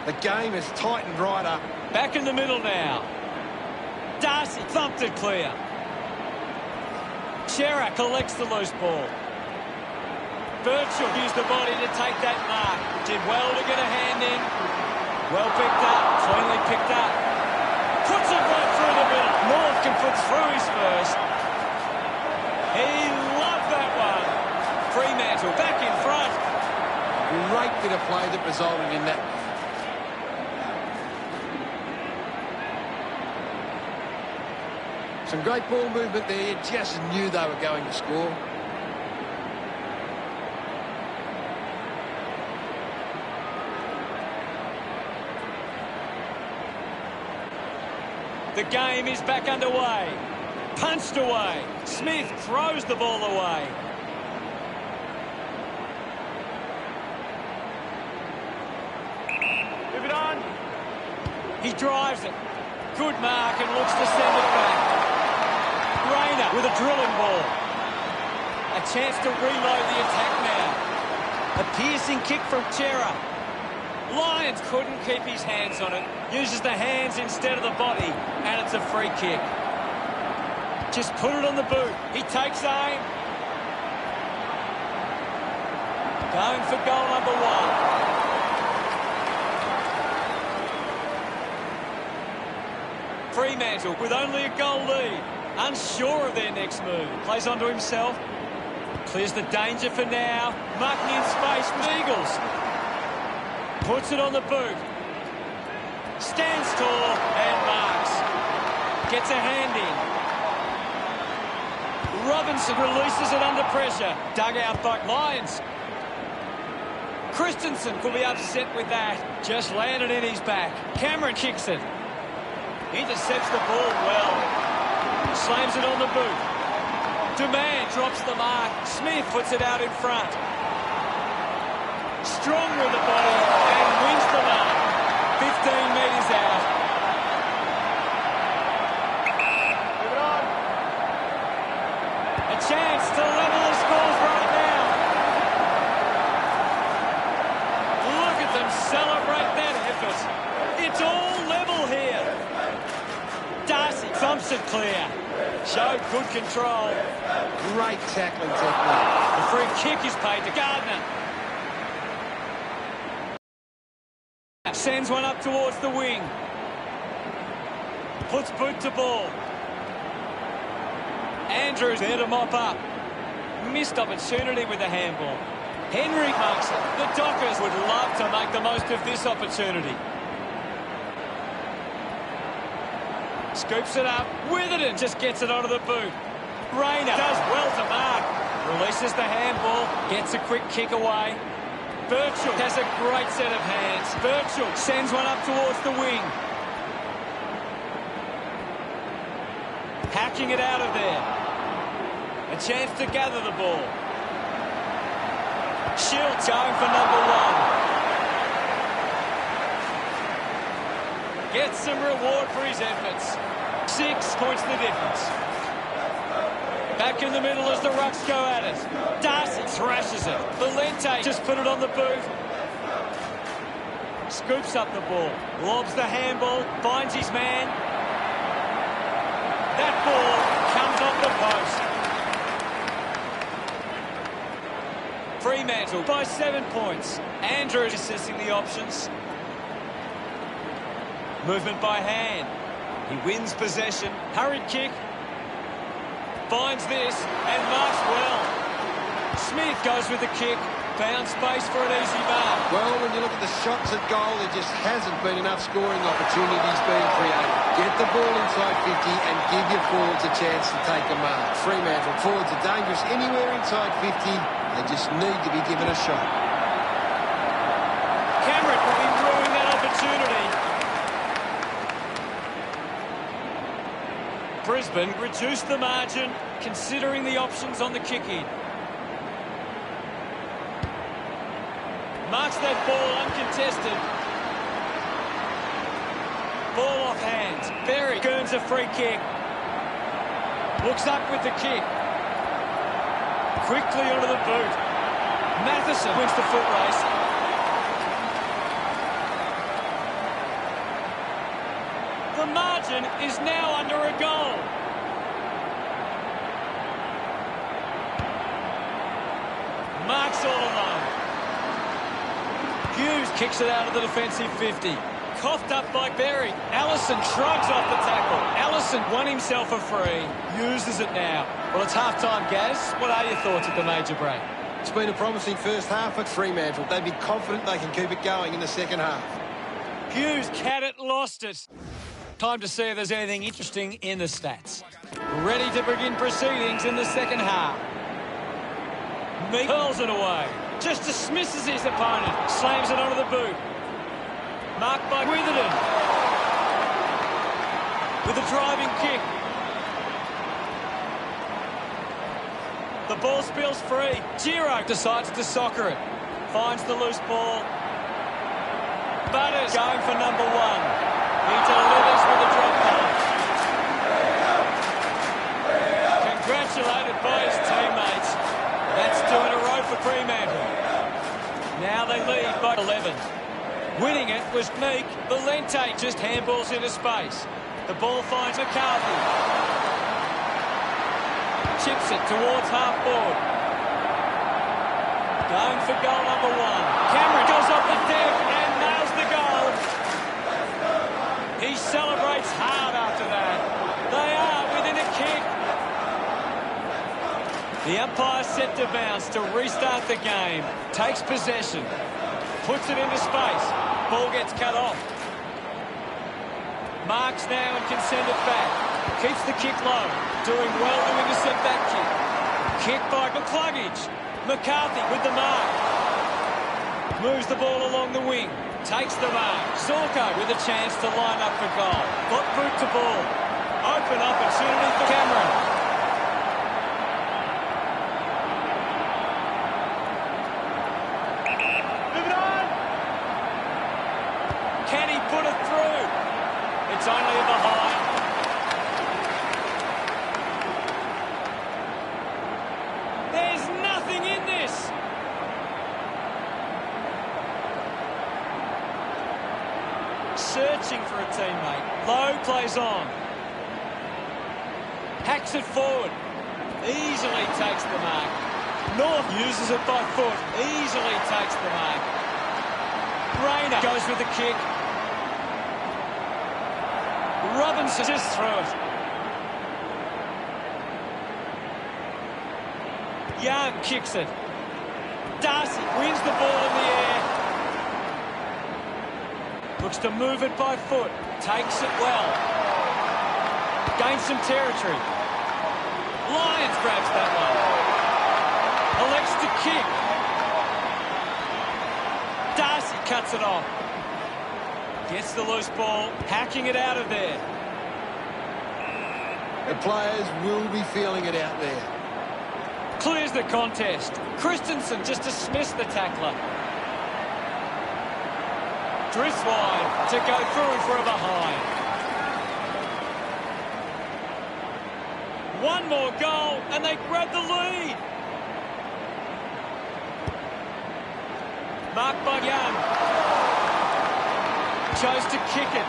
The game has tightened right up. Back in the middle now. Darcy thumped it clear. Shearer collects the loose ball. Birchall used the body to take that mark. Did well to get a hand in. Well picked up. Cleanly picked up. Puts it right through the middle. North can put through his first. He loved that one. Fremantle back in front. Great bit of play that resulted in that. Some great ball movement there. You just knew they were going to score. The game is back underway. Punched away. Smith throws the ball away. Move it on. He drives it. Good mark and looks to send it back. Rayner with a drilling ball. A chance to reload the attack now. A piercing kick from Chera. Lyons couldn't keep his hands on it. Uses the hands instead of the body. And it's a free kick. Just put it on the boot. He takes aim. Going for goal number one. Fremantle with only a goal lead. Unsure of their next move. Plays onto himself. Clears the danger for now. Marking in space with Eagles. Puts it on the boot. Stands tall and marks. Gets a hand in. Robinson releases it under pressure. Dug out by Lyons. Christensen could be upset with that. Just landed in his back. Cameron kicks it. Intercepts the ball well. Slams it on the boot. Demand drops the mark. Smith puts it out in front. Strong with the body and wins the mark. 15 metres out. Move it on. A chance to level the scores right now. Look at them celebrate that effort. It's all level here. Darcy thumps it clear. Showed good control. Great tackling technique. The free kick is paid to Gardner. Sends one up towards the wing. Puts boot to ball. Andrews there to mop up. Missed opportunity with the handball. Henry marks it. The Dockers would love to make the most of this opportunity. Scoops it up. Witherden just gets it onto the boot. Rayner does well to mark. Releases the handball. Gets a quick kick away. Birchall has a great set of hands. Birchall sends one up towards the wing. Hacking it out of there. A chance to gather the ball. Shields going for number one. Gets some reward for his efforts. 6 points the difference. Back in the middle as the Rucks go at it. Darcy thrashes it. Valente just put it on the boot. Scoops up the ball. Lobs the handball. Finds his man. That ball comes off the post. Fremantle by 7 points. Andrews assessing the options. Movement by hand. He wins possession. Hurried kick. Finds this and marks well. Smith goes with the kick. Found space for an easy mark. Well, when you look at the shots at goal, there just hasn't been enough scoring opportunities being created. Get the ball inside 50 and give your forwards a chance to take a mark. Fremantle forwards are dangerous anywhere inside 50. They just need to be given a shot. Cameron will be ruining that opportunity. Brisbane reduced the margin, considering the options on the kick-in. Marks that ball uncontested. Ball off hands. Berry earns a free kick. Looks up with the kick. Quickly onto the boot. Matheson wins the foot race. The margin is now under a goal. Marks all alone. Hughes kicks it out of the defensive 50. Coughed up by Berry. Allison shrugs off the tackle. Allison won himself a free. Uses it now. Well, it's half-time, Gaz. What are your thoughts at the major break? It's been a promising first half at Fremantle. They'd be confident they can keep it going in the second half. Hughes had it, lost it. Time to see if there's anything interesting in the stats. Ready to begin proceedings in the second half. Meek hurls it away. Just dismisses his opponent. Slams it onto the boot. Marked by Witherden. With a driving kick. The ball spills free. Giro decides to soccer it. Finds the loose ball. Butters going for number one. He delivers with a drop pass. Congratulated by his teammates. That's 2 in a row for Fremantle. Now they lead by 11. Winning it was Meek. Valente just handballs into space. The ball finds McCarthy. Chips it towards half-board. Going for goal number one. Cameron goes off the deck and nails the goal. He celebrates hard after that. They are within a kick. The umpire set to bounce to restart the game. Takes possession. Puts it into space. Ball gets cut off. Marks now and can send it back. Keeps the kick low. Doing well to intercept that kick. Kick by McCluggage. McCarthy with the mark. Moves the ball along the wing. Takes the mark. Zorko with a chance to line up for goal. Got boot to ball. Open opportunity for Cameron. Can he put it through? It's only a behind. There's nothing in this. Searching for a teammate. Lowe plays on. Hacks it forward. Easily takes the mark. North uses it by foot. Easily takes the mark. Rayner goes with the kick. Robinson just threw it. Young kicks it. Darcy wins the ball in the air. Looks to move it by foot. Takes it well. Gains some territory. Lyons grabs that one. Elects to kick. Darcy cuts it off. Gets the loose ball, hacking it out of there. The players will be feeling it out there. Clears the contest. Christensen just dismissed the tackler. Drifts wide to go through for a behind. One more goal, and they grab the lead. Marked by Young. Chose to kick it.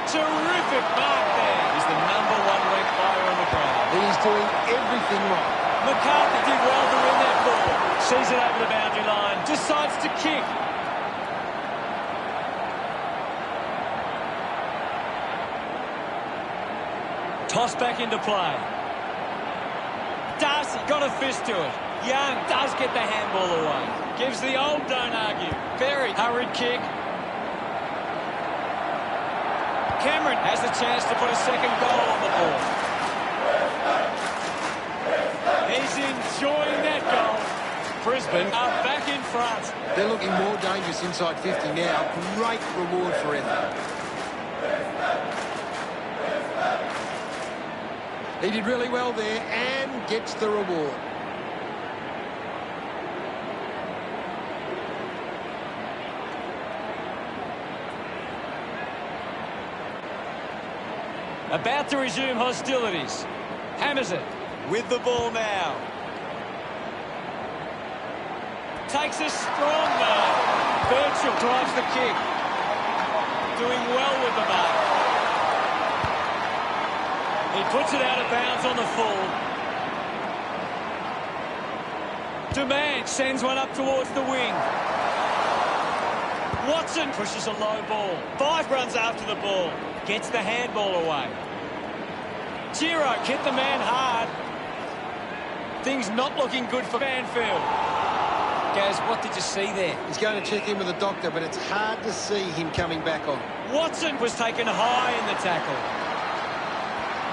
Terrific mark there. He's the #1 ranked player on the ground. He's doing everything right. McCarthy did well to win that ball. Sees it over the boundary line. Decides to kick. Toss back into play. Darcy got a fist to it. Young does get the handball away. Gives the old don't argue. Very hurried kick. Cameron has the chance to put a second goal on the board. He's enjoying that goal. Brisbane are back in front. They're looking more dangerous inside 50 now. Great reward for effort. He did really well there and gets the reward. About to resume hostilities. Hammers it. With the ball now. Takes a strong mark. Birchall drives the kick. Doing well with the mark. He puts it out of bounds on the full. Demand sends one up towards the wing. Watson pushes a low ball. Five runs after the ball. Gets the handball away. Giro hit the man hard. Things not looking good for Banfield. Gaz, what did you see there? He's going to check in with the doctor, but it's hard to see him coming back on. Watson was taken high in the tackle.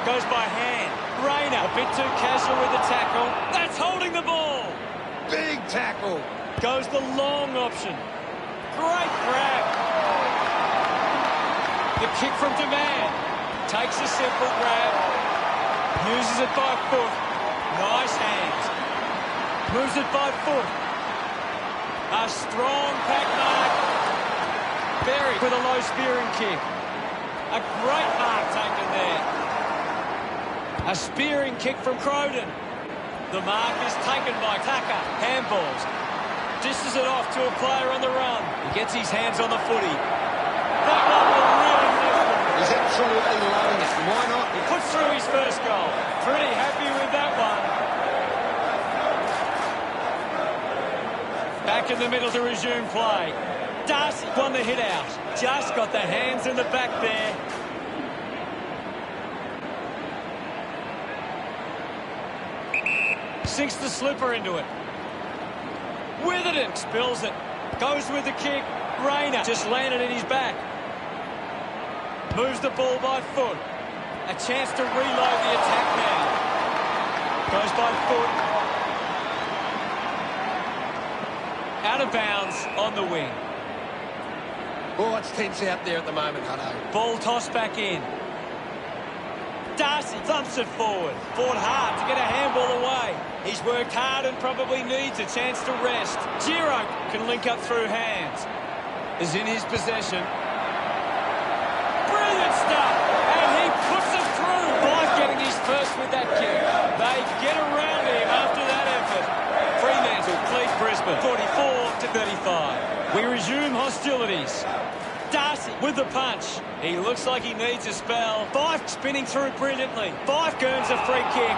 Goes by hand. Rayner, a bit too casual with the tackle. That's holding the ball. Big tackle. Goes the long option. Great grab. The kick from Demand. Takes a simple grab. Uses it by foot. Nice hands. Moves it by foot. A strong pack mark. Berry with a low spearing kick. A great mark taken there. A spearing kick from Croden. The mark is taken by Tucker. Handballs. Dishes it off to a player on the run. He gets his hands on the footy. That one will really move him. He's absolutely loving it. Why not? He puts through his first goal. Pretty happy with that one. Back in the middle to resume play. Darcy won the hit out. Just got the hands in the back there. Sinks the slipper into it. Witherden spills it. Goes with the kick. Rayner just landed in his back. Moves the ball by foot. A chance to reload the attack now. Goes by foot. Out of bounds on the wing. Oh, it's tense out there at the moment, Hutto. Ball tossed back in. Darcy thumps it forward. Fought hard to get a handball away. He's worked hard and probably needs a chance to rest. Giro can link up through hands. Is in his possession. Brilliant stuff. And he puts it through. Fife getting his first with that kick. They get around him after that effort. Fremantle leads Brisbane 44-35. We resume hostilities. Darcy with the punch. He looks like he needs a spell. Fife spinning through brilliantly. Fife earns a free kick.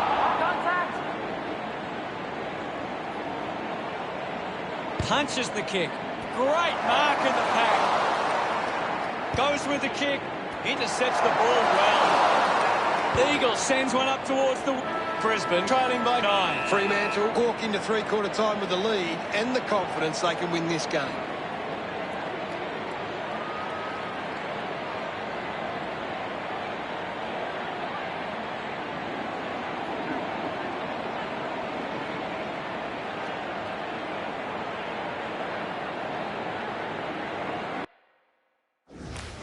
Punches the kick. Great mark in the pack. Goes with the kick. Intercepts the ball well. Eagle sends one up towards the Brisbane, trailing by 9. Fremantle walk into three-quarter time with the lead and the confidence they can win this game.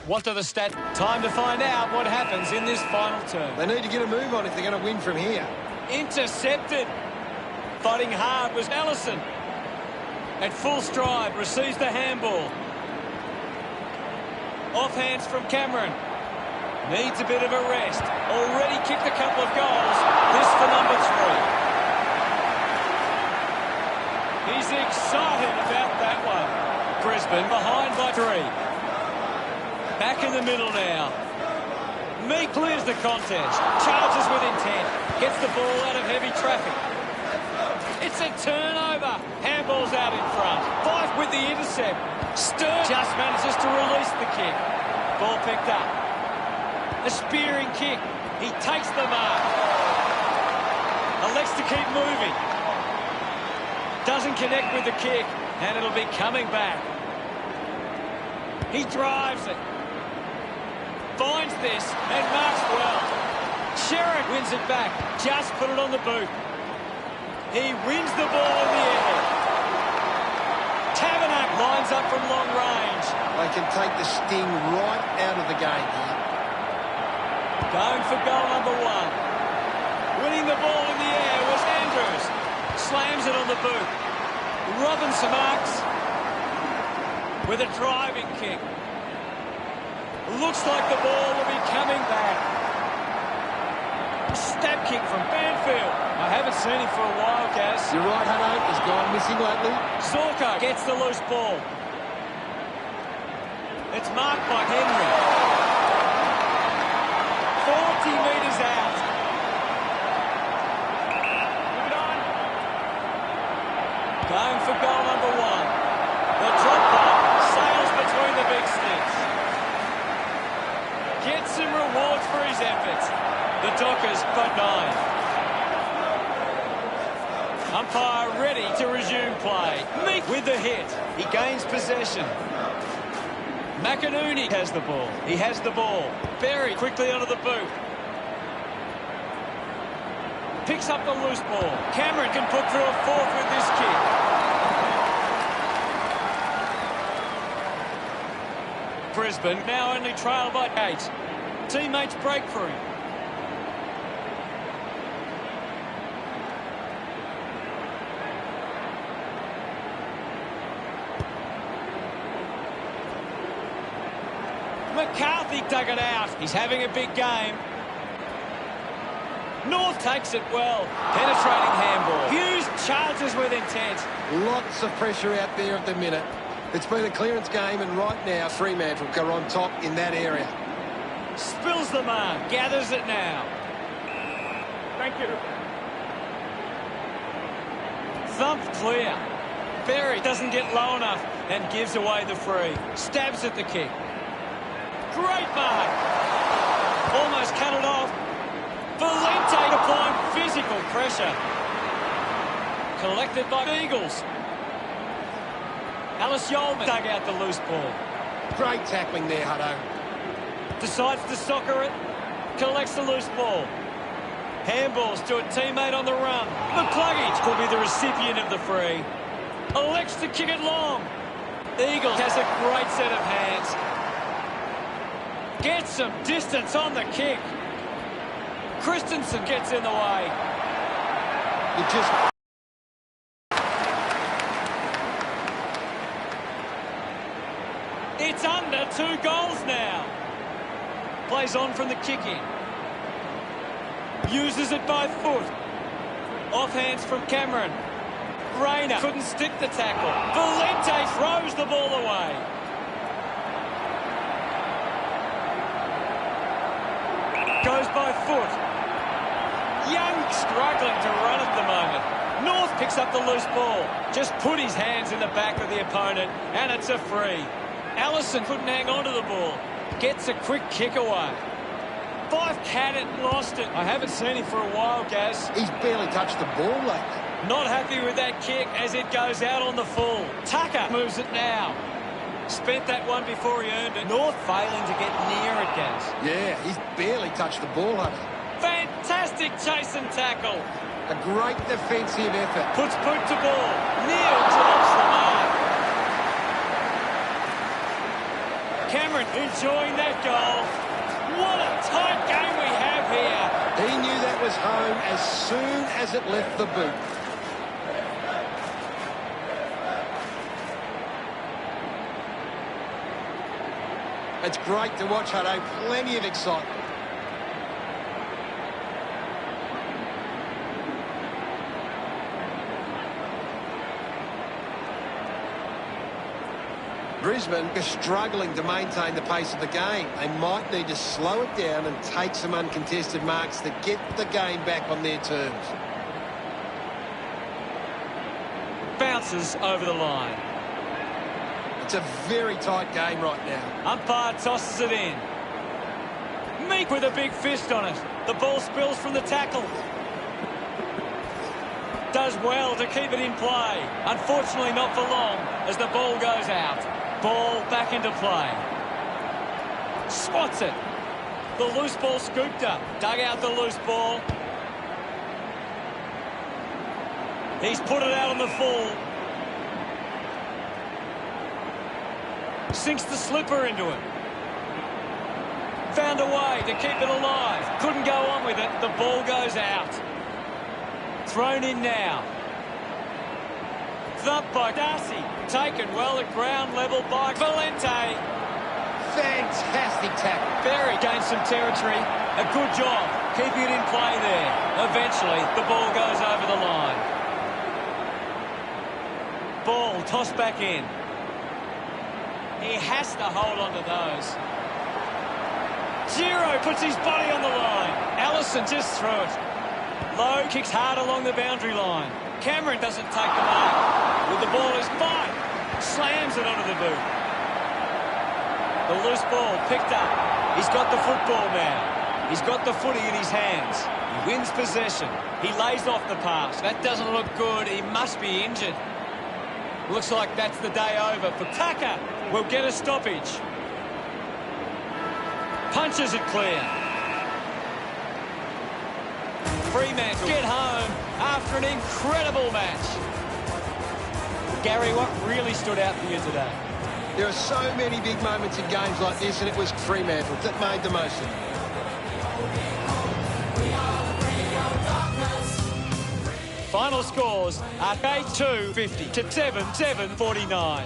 What do the stats? Time to find out what happens in this final term. They need to get a move on if they're going to win from here. Intercepted. Fighting hard was Allison. At full stride, receives the handball. Off hands from Cameron. Needs a bit of a rest. Already kicked a couple of goals. This for number 3. He's excited about that one. Brisbane behind by 3. Back in the middle now. Meek clears the contest. Charges with intent. Gets the ball out of heavy traffic. It's a turnover. Handball's out in front. Fife with the intercept. Stern just manages to release the kick. Ball picked up. A spearing kick. He takes the mark. Elects to keep moving. Doesn't connect with the kick. And it'll be coming back. He drives it. Finds this and marks well. Sherrick wins it back. Just put it on the boot. He wins the ball in the air. Tabernac lines up from long range. They can take the sting right out of the game here. Going for goal number 1. Winning the ball in the air was Andrews. Slams it on the boot. Robinson marks with a driving kick. Looks like the ball will be coming back. Stab kick from Banfield. I haven't seen him for a while, Gaz. You're right, Hutto. He's gone missing lately. Zorko gets the loose ball. It's marked by Henry. 40 metres out. Move it on. Going for goal number 1. The drop ball sails between the big sticks. Gets some rewards for his efforts. The Dockers got 9. Umpire ready to resume play. Meek with the hit. He gains possession. McInerney has the ball. He has the ball. Berry quickly onto the boot. Picks up the loose ball. Cameron can put through a 4th with this kick. Brisbane now only trail by 8. Teammates break for him. McCarthy dug it out. He's having a big game. North takes it well. Penetrating handball. Hughes charges with intent. Lots of pressure out there at the minute. It's been a clearance game, and right now Fremantle are on top in that area. Spills the mark. Gathers it now. Thank you. Thumped clear. Berry doesn't get low enough and gives away the free. Stabs at the kick. Great mark. Almost cut it off. Valente applying physical pressure. Collected by the Eagles. Alice Yeoman dug out the loose ball. Great tackling there, Hutto. Decides to soccer it. Collects the loose ball. Handballs to a teammate on the run. McCluggage will be the recipient of the free. Elects to kick it long. Eagles has a great set of hands. Gets some distance on the kick. Christensen gets in the way. You just... It's under 2 goals now. Plays on from the kick-in. Uses it by foot. Off hands from Cameron. Rayner couldn't stick the tackle. Valente throws the ball away. Goes by foot. Young struggling to run at the moment. North picks up the loose ball. Just put his hands in the back of the opponent, and it's a free. Allison couldn't hang on to the ball. Gets a quick kick away. Fife had it and lost it. I haven't seen him for a while, Gaz. He's barely touched the ball lately. Not happy with that kick as it goes out on the full. Tucker moves it now. Spent that one before he earned it. North failing to get near it, Gaz. Yeah, he's barely touched the ball, Hutto. Fantastic chase and tackle. A great defensive effort. Puts boot to ball. Neal drops the mark. Cameron enjoying that goal. What a tight game we have here. He knew that was home as soon as it left the boot. It's great to watch, Hutto. Plenty of excitement. Brisbane are struggling to maintain the pace of the game. They might need to slow it down and take some uncontested marks to get the game back on their terms. Bounces over the line. It's a very tight game right now. Umpire tosses it in. Meek with a big fist on it. The ball spills from the tackle. Does well to keep it in play. Unfortunately not for long as the ball goes out. Ball back into play. Spots it. The loose ball scooped up. Dug out the loose ball. He's put it out on the full. Sinks the slipper into it. Found a way to keep it alive. Couldn't go on with it. The ball goes out. Thrown in now. Thumped by Darcy. Taken well at ground level by Valente. Fantastic tackle. Berry gained some territory. A good job keeping it in play there. Eventually, the ball goes over the line. Ball tossed back in. He has to hold on to those. Giro puts his body on the line. Allison just threw it. Lowe kicks hard along the boundary line. Cameron doesn't take the mark. With the ball is fine. Slams it onto the boot. The loose ball picked up. He's got the football now. He's got the footy in his hands. He wins possession. He lays off the pass. That doesn't look good. He must be injured. Looks like that's the day over for Tucker. Will get a stoppage. Punches it clear. Fremantle get home after an incredible match. Gary, what really stood out for you today? There are so many big moments in games like this, and it was Fremantle that made the most of it. Final scores are 8-2-50 to 7-7-49.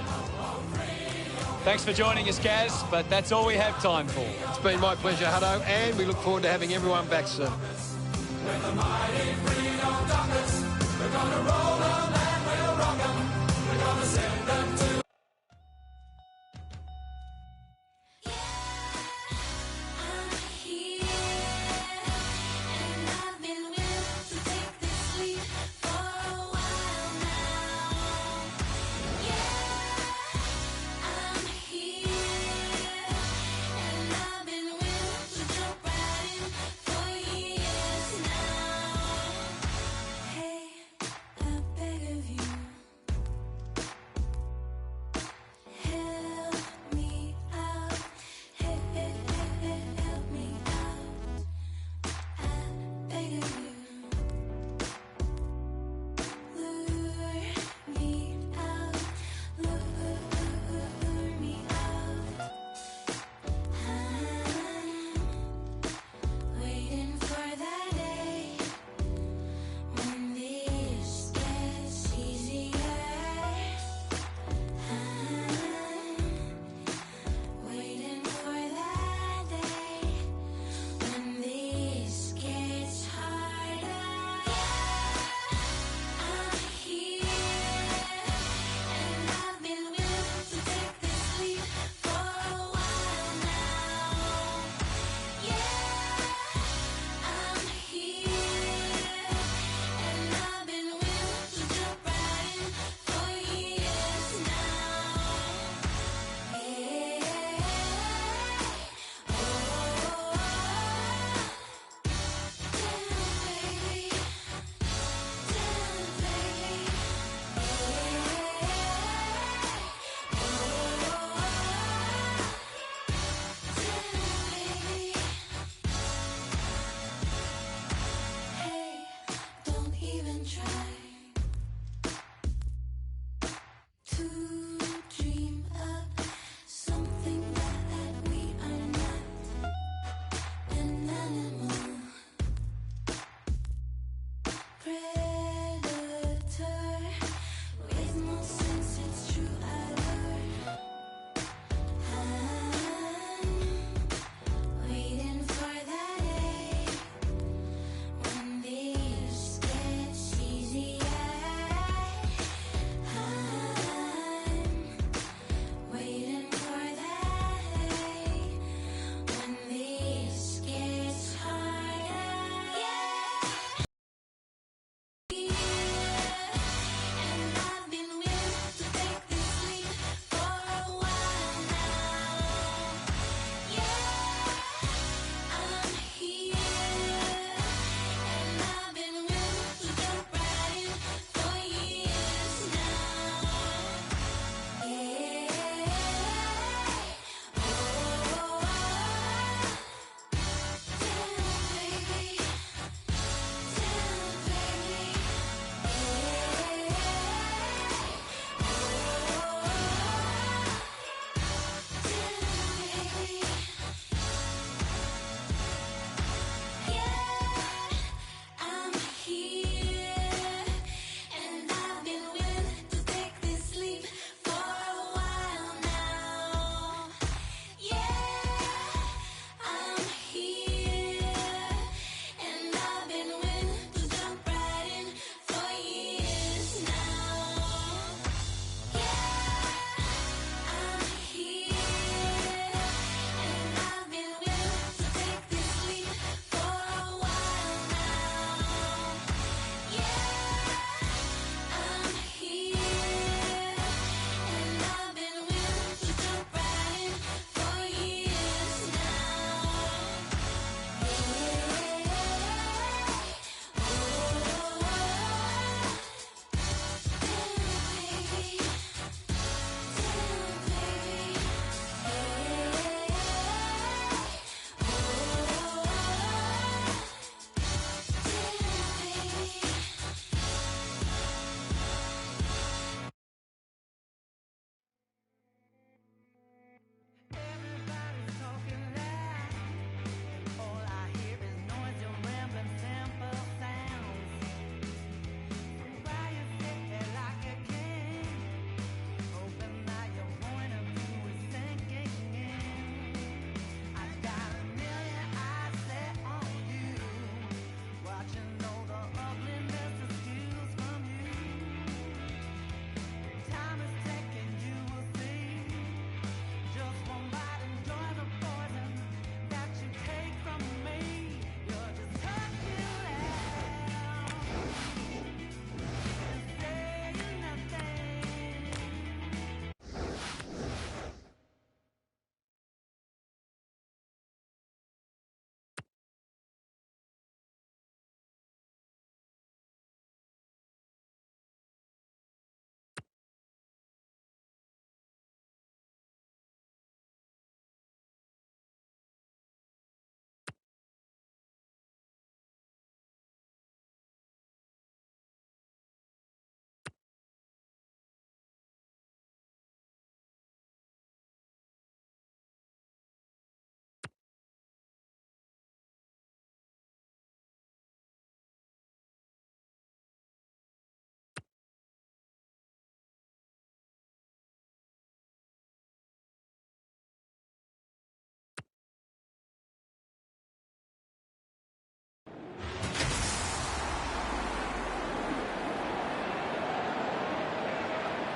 Thanks for joining us, Gaz, but that's all we have time for. It's been my pleasure, Hutto, and we look forward to having everyone back soon. With the mighty Freedom Dockers, we're gonna roll them and we'll rock them. We're gonna send them to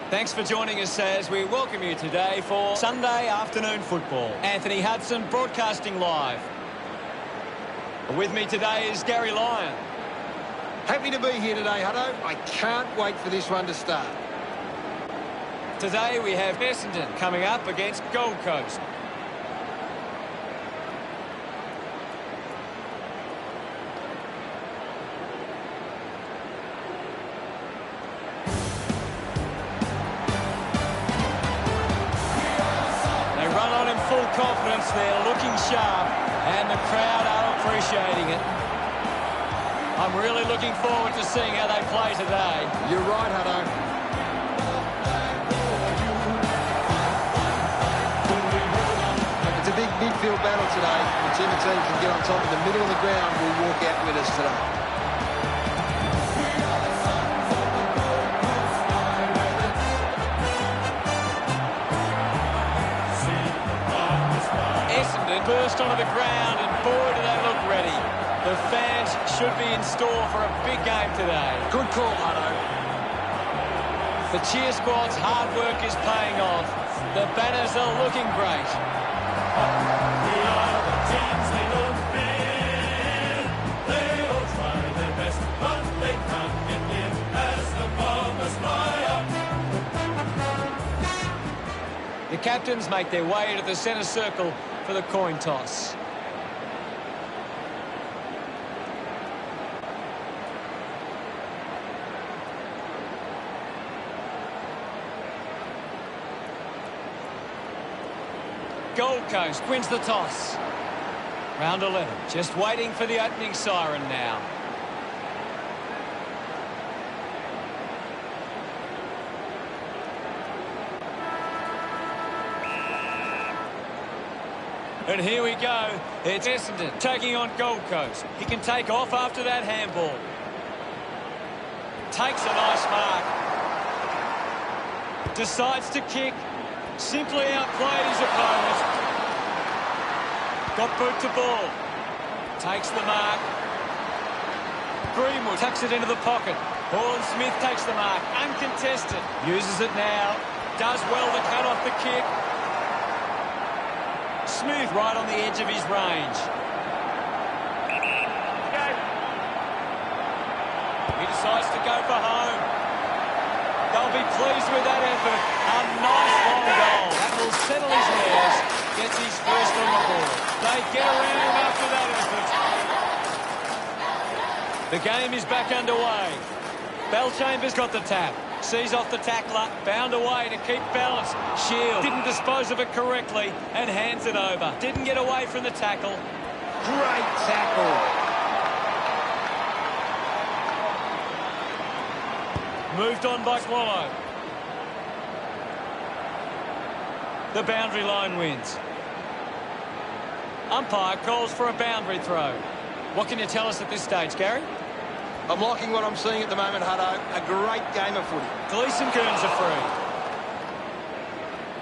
Thanks for joining us as we welcome you today for Sunday afternoon football. Anthony Hudson broadcasting live. With me today is Gary Lyon. Happy to be here today, Hutto. I can't wait for this one to start. Today we have Essendon coming up against Gold Coast. They run on in full confidence. They're looking sharp and the crowd are appreciating it. I'm really looking forward to seeing how they play today. You're right, Hutto. It's a big midfield battle today. Whichever team can get on top in the middle of the ground will walk out winners today. Essendon burst onto the ground and boy do they look ready. The fans should be in store for a big game today. Good call, Hutto. The cheer squad's hard work is paying off. The banners are looking great. We are the teams they don't fear. They all try their best, but they can't get near as the bombers fly up. The captains make their way to the centre circle for the coin toss. Gold Coast wins the toss. Round 11, just waiting for the opening siren now. And here we go. It's Essendon taking on Gold Coast. He can take off after that handball. Takes a nice mark. Decides to kick. Simply outplayed his opponent. Got boot to ball. Takes the mark. Greenwood tucks it into the pocket. Horn Smith takes the mark. Uncontested. Uses it now. Does well to cut off the kick. Smooth right on the edge of his range. He decides to go for home. They'll be pleased with that effort. A nice long goal. That will settle his nerves. Gets his first on the board. They get around him after that effort. The game is back underway. Bellchambers got the tap. Sees off the tackler. Bound away to keep balance. Shield didn't dispose of it correctly and hands it over. Didn't get away from the tackle. Great tackle. Moved on by Swallow. The boundary line wins. Umpire calls for a boundary throw. What can you tell us at this stage, Gary? I'm liking what I'm seeing at the moment, Hutto. A great game of footy. Gleeson earns a free.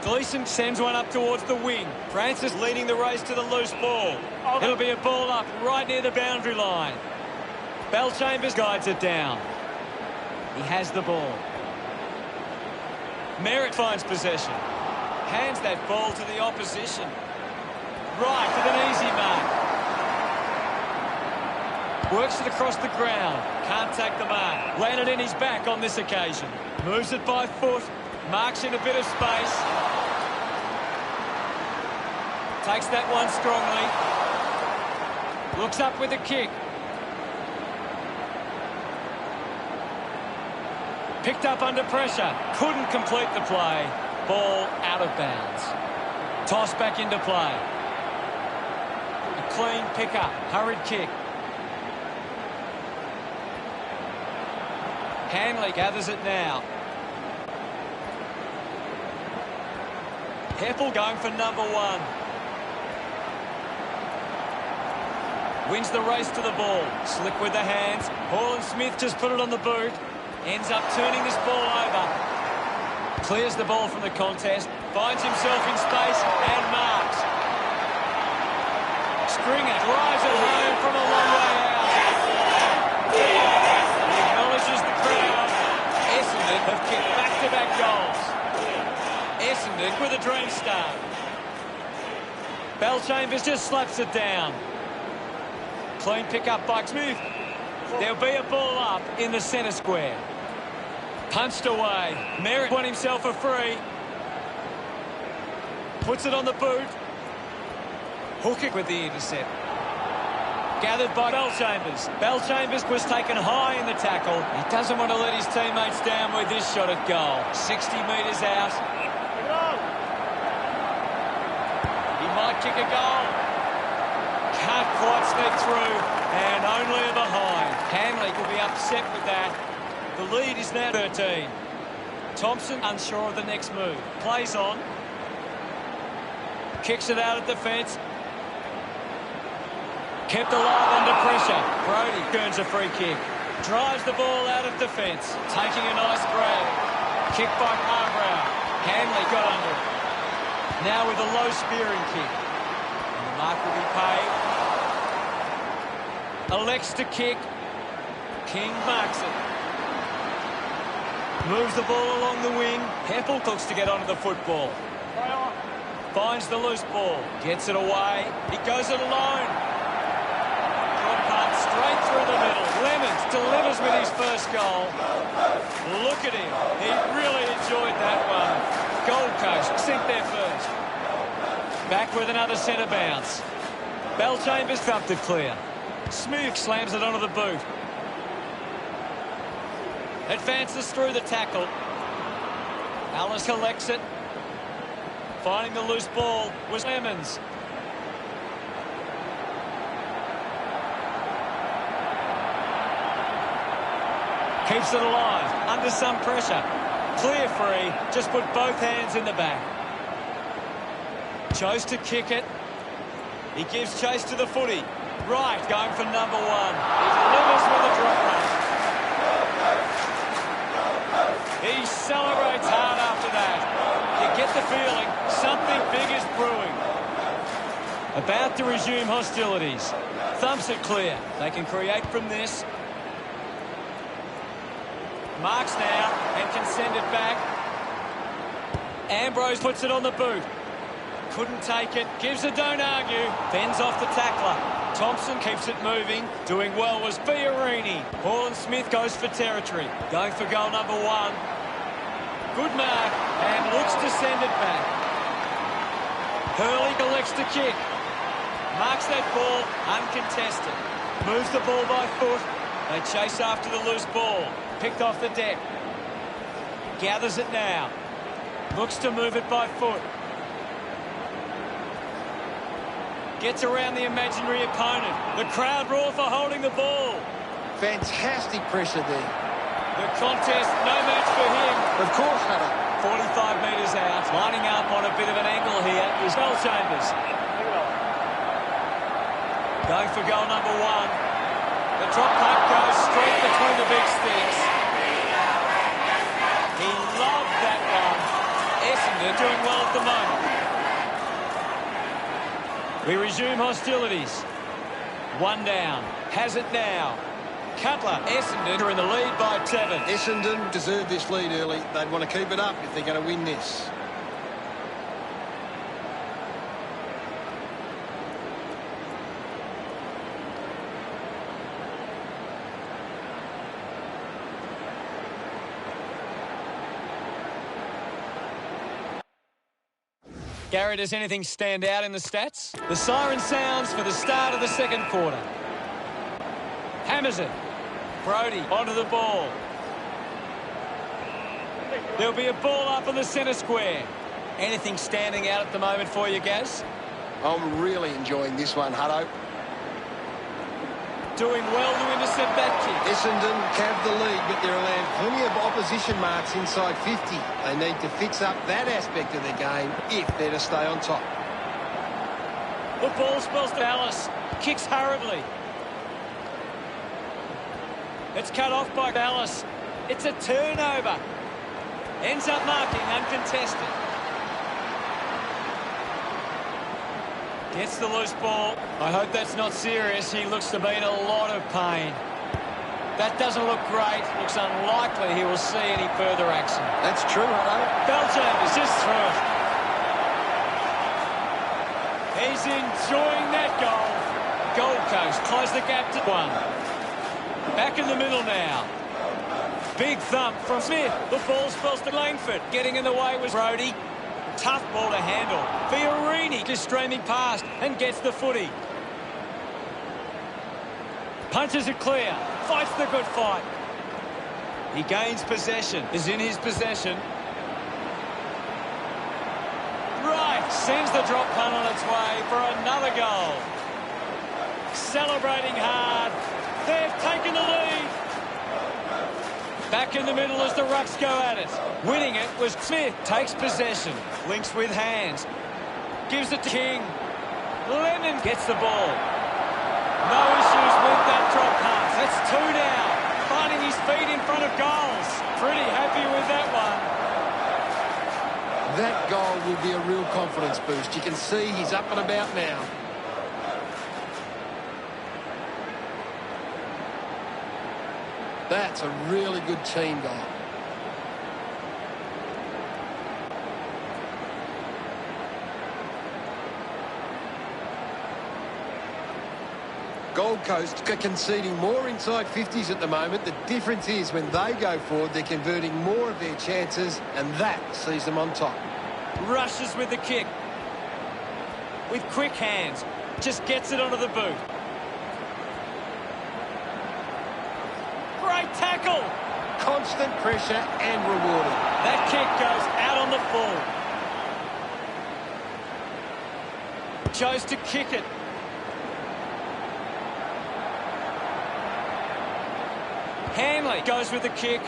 Gleeson sends one up towards the wing. Francis leading the race to the loose ball. It'll be a ball up right near the boundary line. Bellchambers guides it down. He has the ball. Merritt finds possession. Hands that ball to the opposition. Right with an easy mark. Works it across the ground. Can't take the mark. Landed in his back on this occasion. Moves it by foot. Marks in a bit of space. Takes that one strongly. Looks up with a kick. Picked up under pressure. Couldn't complete the play. Ball out of bounds. Toss back into play. A clean pick-up. Hurried kick. Hanley gathers it now. Heppel going for number one. Wins the race to the ball. Slick with the hands. Horn Smith just put it on the boot. Ends up turning this ball over. Clears the ball from the contest. Finds himself in space and marks. Stringer drives it home from a long way out. He acknowledges the crowd. Essendon have kicked back-to-back goals. dream start. Bellchambers just slaps it down. Clean pick-up by Smith. There'll be a ball up in the centre square. Punched away. Merrick won himself a free. Puts it on the boot. Hook it with the intercept. Gathered by Bellchambers. Bellchambers was taken high in the tackle. He doesn't want to let his teammates down with this shot at goal. 60 metres out. He might kick a goal. Can't quite sneak through. And only a behind. Hanley will be upset with that. The lead is now 13. Thompson unsure of the next move. Plays on. Kicks it out at defence. Kept alive under pressure. Brody earns a free kick. Drives the ball out of defence. Taking a nice grab. Kick by Harbrow. Hanley got under it. Now with a low spearing kick. And the mark will be paid. Elects to kick. King marks it. Moves the ball along the wing. Heppel looks to get onto the football. Finds the loose ball. Gets it away. He goes it alone. Straight through the middle. Lemons delivers with his first goal. Look at him. He really enjoyed that one. Gold Coast sink there first. Back with another centre bounce. Bellchambers thumped it clear. Smith slams it onto the boot. Advances through the tackle. Alice collects it. Finding the loose ball was Lemons. Keeps it alive, under some pressure. Clear free, just put both hands in the back. Chose to kick it. He gives chase to the footy. Right, going for number one. He delivers with a drop run. He celebrates hard after that. You get the feeling something big is brewing. About to resume hostilities. Thumps it clear. They can create from this. Marks now and can send it back. Ambrose puts it on the boot. Couldn't take it. Gives a don't argue. Fends off the tackler. Thompson keeps it moving. Doing well was Fiorini. Paul and Smith goes for territory. Going for goal number one. Good mark and looks to send it back. Hurley elects to kick. Marks that ball uncontested. Moves the ball by foot. They chase after the loose ball. Picked off the deck. Gathers it now. Looks to move it by foot. Gets around the imaginary opponent. The crowd roar for holding the ball. Fantastic pressure there. The contest, no match for him. Of course, Hunter. 45 metres out. Lining up on a bit of an angle here is Bellchambers. Going for goal number one. The drop puck goes straight between the big sticks. He loved that one. Essendon doing well at the moment. We resume hostilities. One down. Has it now. Cutler. Essendon are in the lead by 7. Essendon deserve this lead early. They'd want to keep it up if they're going to win this. Gary, does anything stand out in the stats? The siren sounds for the start of the second quarter. Hammers it. Brody onto the ball. There'll be a ball up in the centre square. Anything standing out at the moment for you, Gaz? I'm really enjoying this one, Hutto. Doing well to intercept that kick. Essendon have the lead, but they're allowed plenty of opposition marks inside 50. They need to fix up that aspect of their game if they're to stay on top. The ball spills to Alice. Kicks hurriedly. It's cut off by Alice. It's a turnover. Ends up marking uncontested. Gets the loose ball. I hope that's not serious. He looks to be in a lot of pain. That doesn't look great. Looks unlikely he will see any further action. That's true, Hutto. Bellchambers just through it. He's enjoying that goal. Gold Coast close the gap to 1. Back in the middle now. Big thump from Smith. The ball spells to Langford. Getting in the way was Brodie. Tough ball to handle. Fiorini just streaming past and gets the footy. Punches it clear. Fights the good fight. He gains possession. Is in his possession. Right. Sends the drop punt on its way for another goal. Celebrating hard. They've taken the lead. Back in the middle as the Rucks go at it. Winning it was Smith. Takes possession. Links with hands. Gives it to King. Lennon gets the ball. No issues with that drop pass. That's 2 now. Finding his feet in front of goals. Pretty happy with that one. That goal will be a real confidence boost. You can see he's up and about now. That's a really good team goal. Gold Coast are conceding more inside 50s at the moment. The difference is when they go forward, they're converting more of their chances, and that sees them on top. Rushes with the kick. With quick hands. Just gets it onto the boot. Great tackle. Constant pressure and rewarded. That kick goes out on the full. Chose to kick it. Hanley goes with the kick.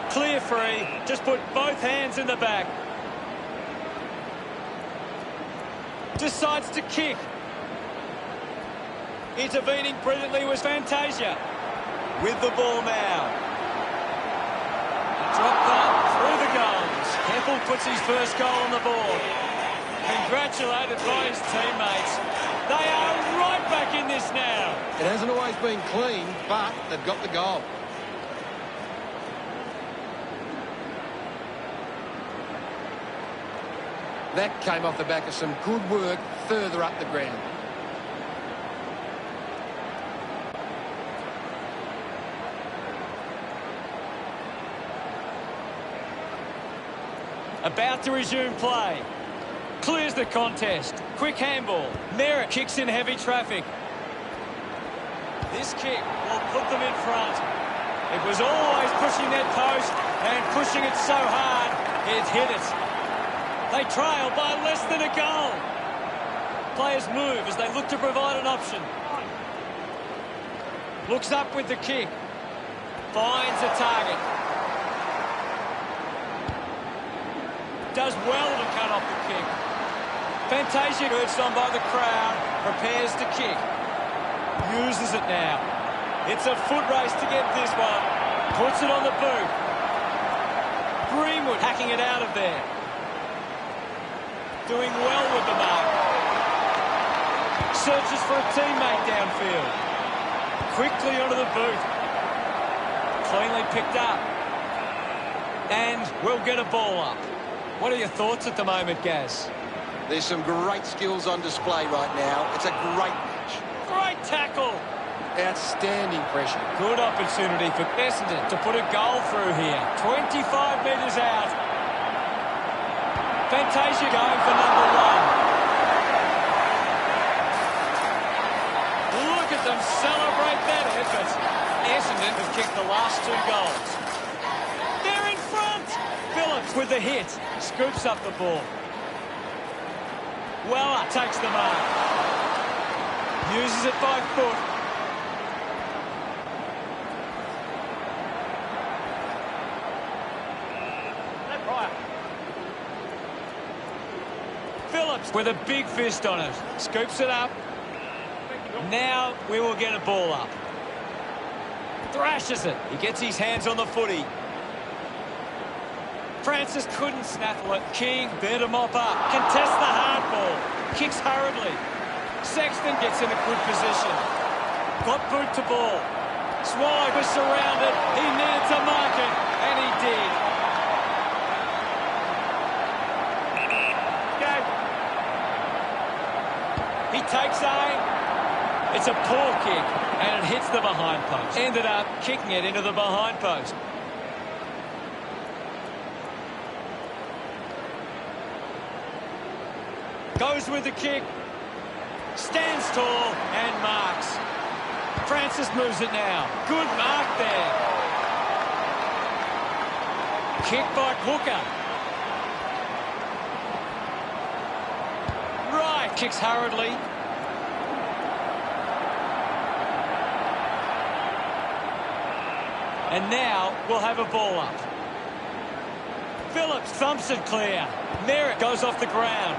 Clear free. Just put both hands in the back. Decides to kick. Intervening brilliantly was Fantasia. With the ball now. Drop punt through the goals. Keppel puts his first goal on the board. Congratulated by his teammates. They are right back in this now. It hasn't always been clean, but they've got the goal. That came off the back of some good work further up the ground. About to resume play. Clears the contest. Quick handball. Merritt kicks in heavy traffic. This kick will put them in front. It was always pushing that post and pushing it so hard, it hit it. They trail by less than a goal. Players move as they look to provide an option. Looks up with the kick. Finds a target. Does well to cut off the kick. Fantasia, urged on by the crowd, prepares to kick. Uses it now. It's a foot race to get this one. Puts it on the boot. Greenwood hacking it out of there. Doing well with the mark. Searches for a teammate downfield. Quickly onto the boot. Cleanly picked up. And we'll get a ball up. What are your thoughts at the moment, Gaz? There's some great skills on display right now. It's a great match. Great tackle. Outstanding pressure. Good opportunity for Essendon to put a goal through here. 25 metres out. Fantasia going for number 1. Look at them celebrate that effort. Essendon have kicked the last 2 goals. They're in front. Phillips with the hit. Scoops up the ball. Weller takes the mark. Uses it by foot. Phillips with a big fist on it. Scoops it up. Now we will get a ball up. Thrashes it. He gets his hands on the footy. Francis couldn't snaffle it. King there to mop up. Contests the hard ball. Kicks hurriedly. Sexton gets in a good position. Got boot to ball. Swallow was surrounded. He needed to mark it, and he did. It's a poor kick, and it hits the behind post. Ended up kicking it into the behind post. Goes with the kick. Stands tall and marks. Francis moves it now. Good mark there. Kick by Hooker. Right. Kicks hurriedly. And now we'll have a ball up. Phillips thumps it clear. Merritt goes off the ground.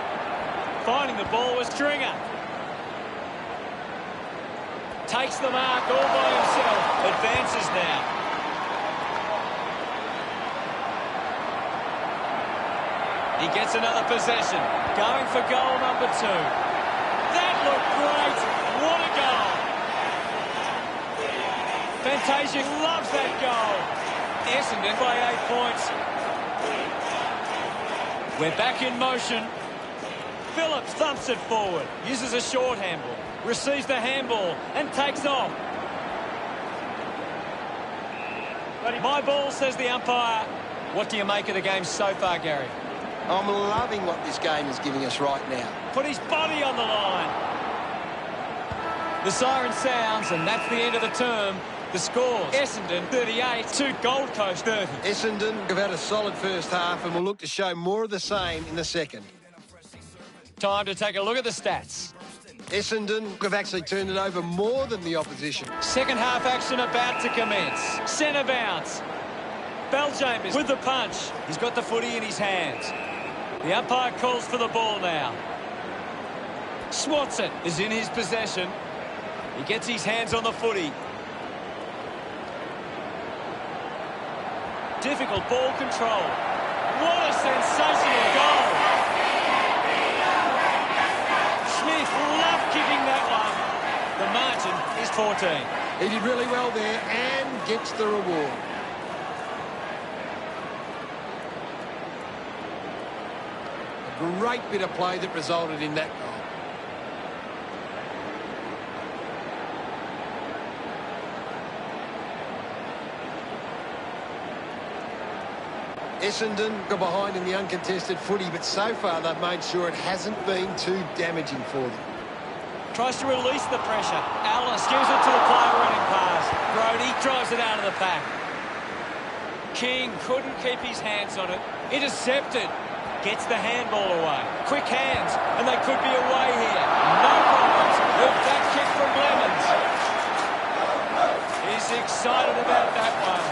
Finding the ball was Stringer. Takes the mark all by himself. Advances now. He gets another possession. Going for goal number 2. That looked great. What a goal. Fantasia loves that goal. Essendon by 8 points. We're back in motion. Phillips thumps it forward. Uses a short handball. Receives the handball and takes off. My ball, says the umpire. What do you make of the game so far, Gary? I'm loving what this game is giving us right now. Put his body on the line. The siren sounds, and that's the end of the term. The scores: Essendon 38 to Gold Coast 30. Essendon have had a solid first half and will look to show more of the same in the second. Time to take a look at the stats. Essendon have actually turned it over more than the opposition. Second half action about to commence. Centre bounce. Belchambers with the punch. He's got the footy in his hands. The umpire calls for the ball now. Swats it is in his possession. He gets his hands on the footy. Difficult ball control. What a sensational goal. Smith loved kicking that one. The margin is 14. He did really well there and gets the reward. A great bit of play that resulted in that goal. Essendon are behind in the uncontested footy, but so far they've made sure it hasn't been too damaging for them. Tries to release the pressure. Alice gives it to the player running past. Brodie drives it out of the pack. King couldn't keep his hands on it. Intercepted. Gets the handball away. Quick hands, and they could be away here. No problems with that kick from Lemons. He's excited about that one.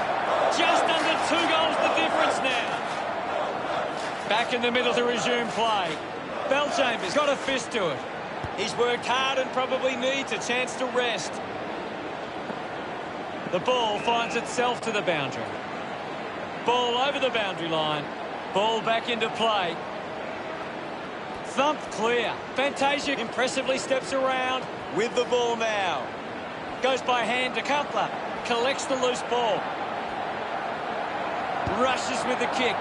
Just under 2 goals the difference now. Back in the middle to resume play. Belchambers got a fist to it. He's worked hard and probably needs a chance to rest. The ball finds itself to the boundary. Ball over the boundary line. Ball back into play. Thumped clear. Fantasia impressively steps around with the ball now. Goes by hand to Cutler. Collects the loose ball. Rushes with the kick.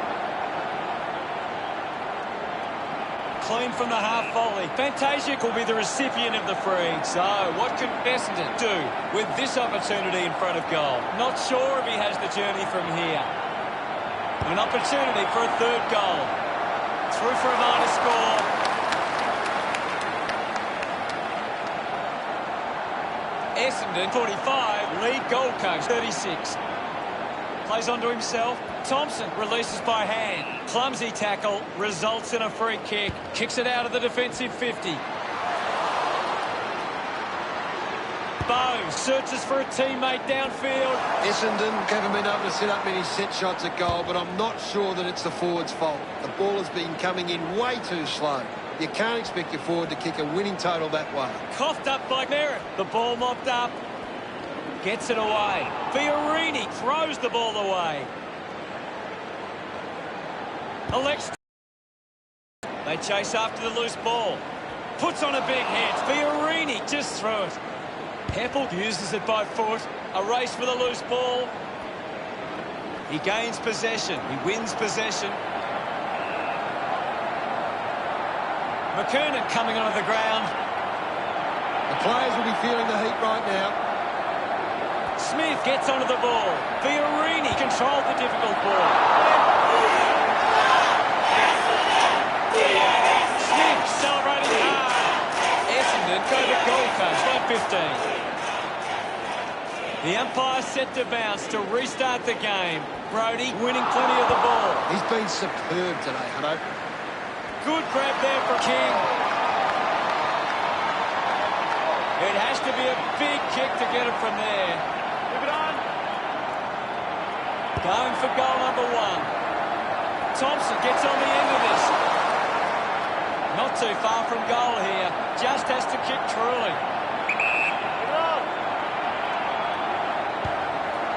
Clean from the half volley. Fantasia will be the recipient of the free. So, what can Essendon do with this opportunity in front of goal? Not sure if he has the journey from here. An opportunity for a third goal. Through for a minor score. Essendon 45, lead Gold Coast 36. Plays onto himself. Thompson releases by hand. Clumsy tackle results in a free kick. Kicks it out of the defensive 50. Bow searches for a teammate downfield. Essendon haven't been able to set up many set shots at goal, but I'm not sure that it's the forward's fault. The ball has been coming in way too slow. You can't expect your forward to kick a winning total that way. Coughed up by Merritt. The ball mopped up. Gets it away. Fiorini throws the ball away. Elects. They chase after the loose ball. Puts on a big hit. Fiorini just threw it. Heppel uses it by foot. A race for the loose ball. He gains possession. He wins possession. McKernan coming onto the ground. The players will be feeling the heat right now. Smith gets onto the ball. Fiorini controlled the difficult ball. Smith celebrating hard. Essendon go to Gold Coast by 15. The umpire set to bounce to restart the game. Brodie winning plenty of the ball. He's been superb today, Hutto. Good grab there for King. It has to be a big kick to get it from there. Move it on. Going for goal number 1. Thompson gets on the end of this. Not too far from goal here. Just has to kick truly.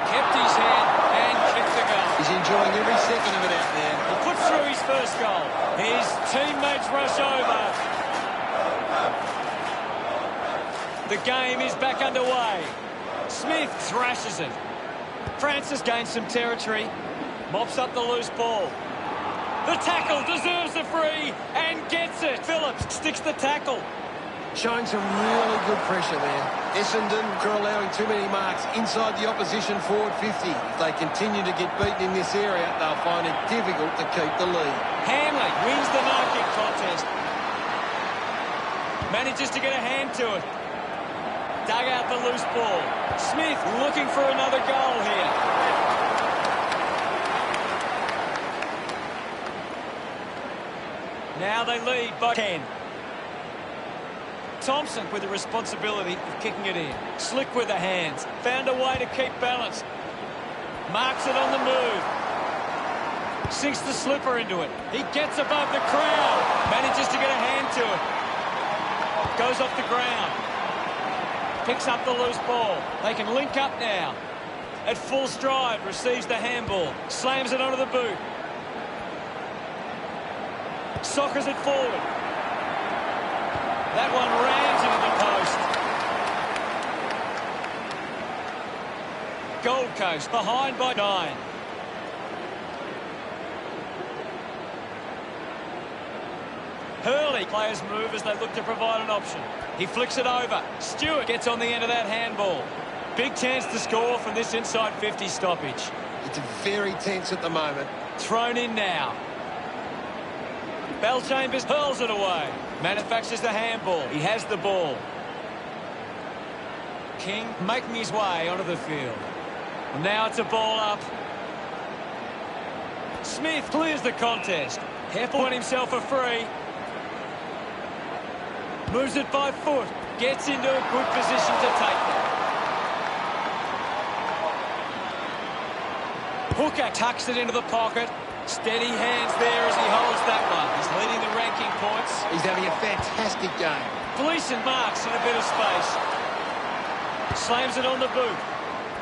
Kept his hand and kicked the goal. He's enjoying every second of it out there. He puts through his first goal. His teammates rush over. The game is back underway. Smith thrashes it. Francis gains some territory. Mops up the loose ball. The tackle deserves the free and gets it. Phillips sticks the tackle. Showing some really good pressure there. Essendon are allowing too many marks inside the opposition forward 50. If they continue to get beaten in this area, they'll find it difficult to keep the lead. Hamlin wins the marking contest. Manages to get a hand to it. Dug out the loose ball. Smith looking for another goal here. Now they lead by 10. Thompson with the responsibility of kicking it in. Slick with the hands. Found a way to keep balance. Marks it on the move. Sinks the slipper into it. He gets above the crowd. Manages to get a hand to it. Goes off the ground. Picks up the loose ball. They can link up now. At full stride, receives the handball. Slams it onto the boot. Soccers it forward. That one rams into the post. Gold Coast behind by 9. Hurley players move as they look to provide an option. He flicks it over. Stewart gets on the end of that handball. Big chance to score from this inside 50 stoppage. It's very tense at the moment. Thrown in now. Bellchambers hurls it away. Manufactures the handball. He has the ball. King making his way onto the field. And now it's a ball up. Smith clears the contest. Heppel won himself a free. Moves it by foot. Gets into a good position to take it. Hooker tucks it into the pocket. Steady hands there as he holds that one. He's leading the ranking points. He's having a fantastic game. Gleeson marks in a bit of space. Slams it on the boot.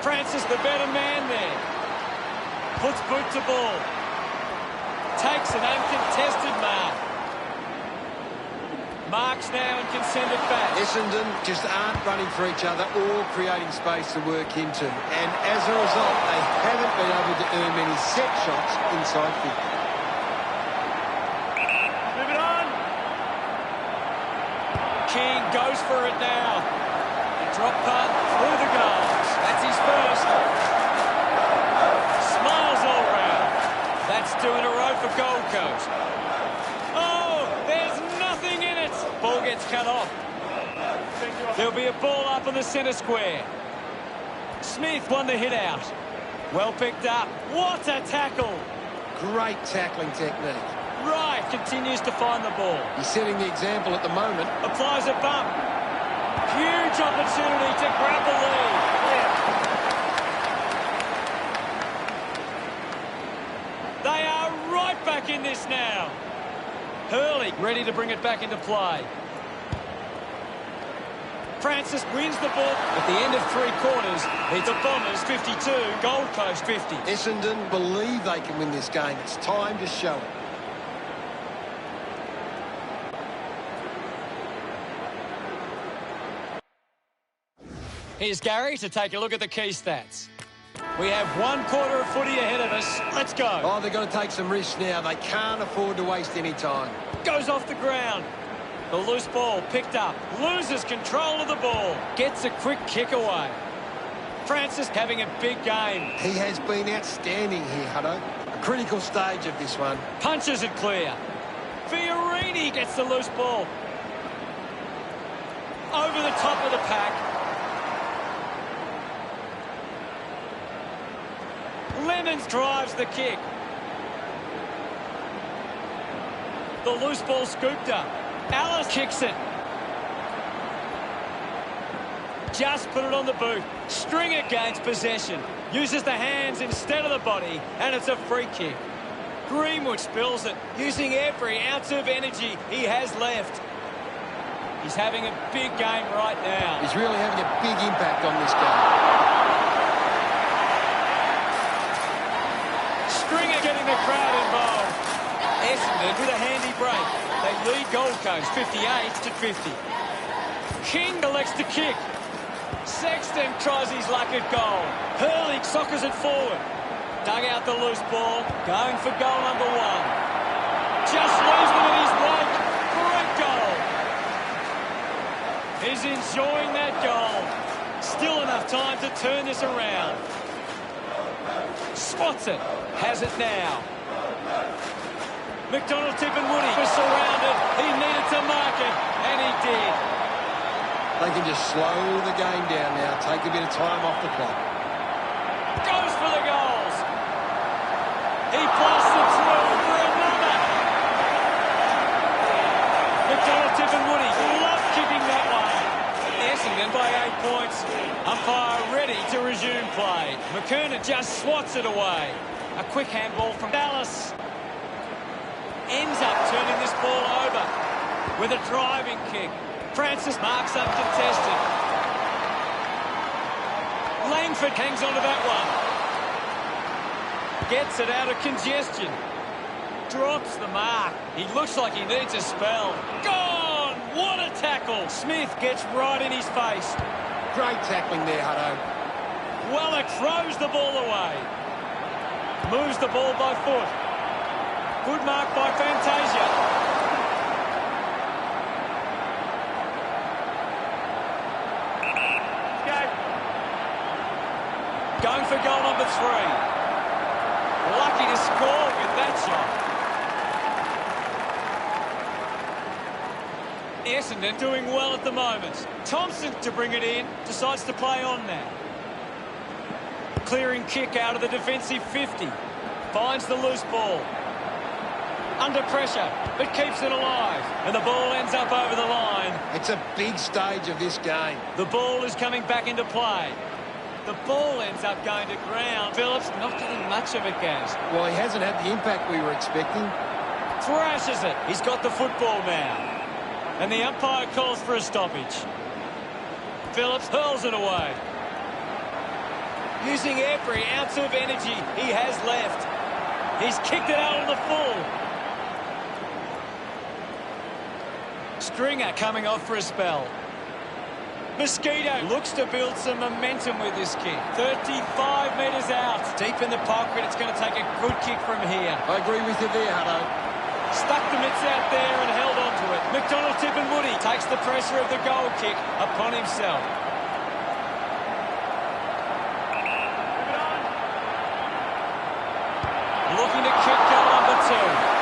Francis the better man there. Puts boot to ball. Takes an uncontested mark. Marks now and can send it back. Essendon just aren't running for each other or creating space to work into. And as a result, they haven't been able to earn many set shots inside 50. Move it on. King goes for it now. A drop punt through the goals. That's his first. Smiles all round. That's 2 in a row for Gold Coast. Oh, there's nothing in it. Ball gets cut off. There'll be a ball up in the centre square. Smith won the hit out. Well picked up. What a tackle. Great tackling technique. Wright continues to find the ball. He's setting the example at the moment. Applies a bump. Huge opportunity to grab the lead. They are right back in this now. Hurley ready to bring it back into play. Francis wins the ball at the end of 3 quarters. It's the Bombers 52, Gold Coast 50. Essendon believe they can win this game. It's time to show it. Here's Gary to take a look at the key stats. We have 1 quarter of footy ahead of us. Let's go. Oh, they've got to take some risks now. They can't afford to waste any time. Goes off the ground. The loose ball picked up. Loses control of the ball. Gets a quick kick away. Francis having a big game. He has been outstanding here, Hutto. A critical stage of this one. Punches it clear. Fiorini gets the loose ball. Over the top of the pack. Lemons drives the kick. The loose ball scooped up. Alice kicks it. Just put it on the boot. Stringer gains possession. Uses the hands instead of the body, and it's a free kick. Greenwood spills it, using every ounce of energy he has left. He's having a big game right now. He's really having a big impact on this game. Stringer getting the crowd involved. Essendon with a handy break. They lead Gold Coast 58-50. King elects to kick. Sexton tries his luck at goal. Hurley soccers it forward. Dug out the loose ball. Going for goal number one. Just leaves them in his wake. Great goal. He's enjoying that goal. Still enough time to turn this around. Swats it. Has it now. McDonald, Tip and Woody was surrounded. He needed to mark it, and he did. They can just slow the game down now, take a bit of time off the clock. Goes for the goals. He blasts it through for another. McDonald, Tip and Woody love kicking that one. Essendon by 8 points. Umpire ready to resume play. McKernan just swats it away. A quick handball from Dallas. Ends up turning this ball over with a driving kick. Francis marks uncontested. Langford hangs on to that one. Gets it out of congestion. Drops the mark. He looks like he needs a spell. Gone! What a tackle! Smith gets right in his face. Great tackling there, Hutto. Weller throws the ball away. Moves the ball by foot. Good mark by Fantasia. Going for goal number 3. Lucky to score with that shot. Essendon doing well at the moment. Thompson to bring it in. Decides to play on now. Clearing kick out of the defensive 50. Finds the loose ball. Under pressure, but keeps it alive. And the ball ends up over the line. It's a big stage of this game. The ball is coming back into play. The ball ends up going to ground. Phillips not getting much of it, Gaz. Well, he hasn't had the impact we were expecting. Thrashes it. He's got the football now. And the umpire calls for a stoppage. Phillips hurls it away. Using every ounce of energy he has left. He's kicked it out on the full. Stringer coming off for a spell. Mosquito looks to build some momentum with this kick. 35 metres out. Deep in the pocket. It's going to take a good kick from here. I agree with you there, Hutto. Stuck the mitts out there and held on to it. McDonald, Tip and Woody takes the pressure of the goal kick upon himself. Looking to kick goal number 2.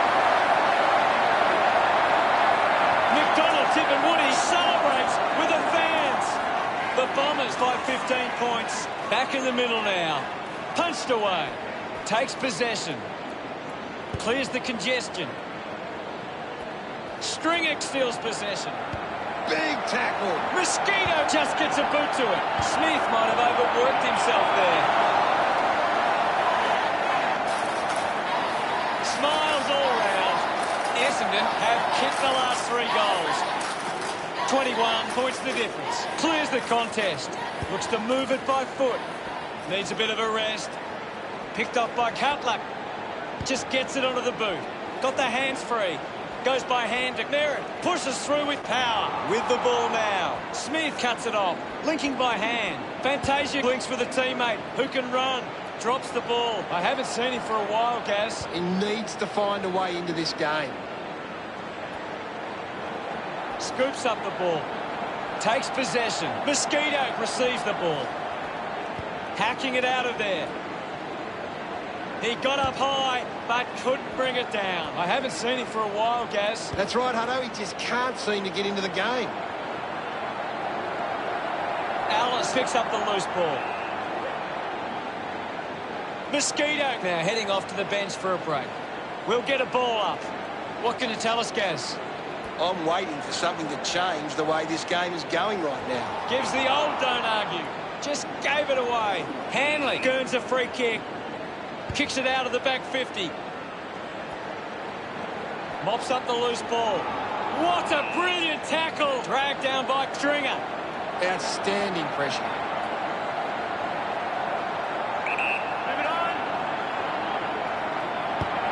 McDonald, Tip and Woody celebrates with the fans. The Bombers by 15 points. Back in the middle now. Punched away. Takes possession. Clears the congestion. Stringer steals possession. Big tackle. Mosquito just gets a boot to it. Smith might have overworked himself there. Smiles all round. Essendon have kicked the last 3 goals. 21 points the difference. Clears the contest. Looks to move it by foot. Needs a bit of a rest. Picked up by Cutler. Just gets it onto the boot. Got the hands free. Goes by hand to Merritt. Pushes through with power. With the ball now. Smith cuts it off. Linking by hand. Fantasia links with a teammate who can run. Drops the ball. I haven't seen him for a while, Gaz. He needs to find a way into this game. Scoops up the ball. Takes possession. Mosquito receives the ball. Hacking it out of there. He got up high, but couldn't bring it down. I haven't seen him for a while, Gaz. That's right, Hutto. He just can't seem to get into the game. Alice picks up the loose ball. Mosquito now heading off to the bench for a break. We'll get a ball up. What can you tell us, Gaz? I'm waiting for something to change the way this game is going right now. Gives the old don't argue. Just gave it away. Hanley earns a free kick. Kicks it out of the back 50. Mops up the loose ball. What a brilliant tackle. Dragged down by Stringer. Outstanding pressure. Move it on.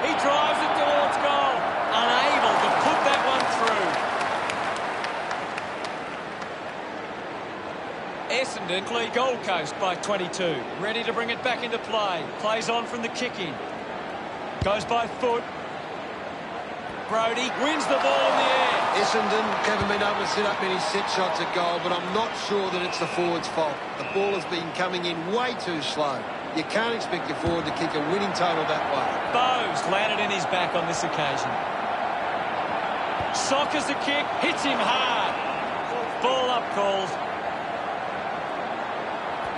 He drives it towards goal. Unable to put that one through. Essendon lead Gold Coast by 22. Ready to bring it back into play. Plays on from the kick-in. Goes by foot. Brody wins the ball in the air. Essendon haven't been able to set up many set shots at goal, but I'm not sure that it's the forward's fault. The ball has been coming in way too slow. You can't expect your forward to kick a winning total that way. Bowes landed in his back on this occasion. Sockers the kick, hits him hard. Ball up calls.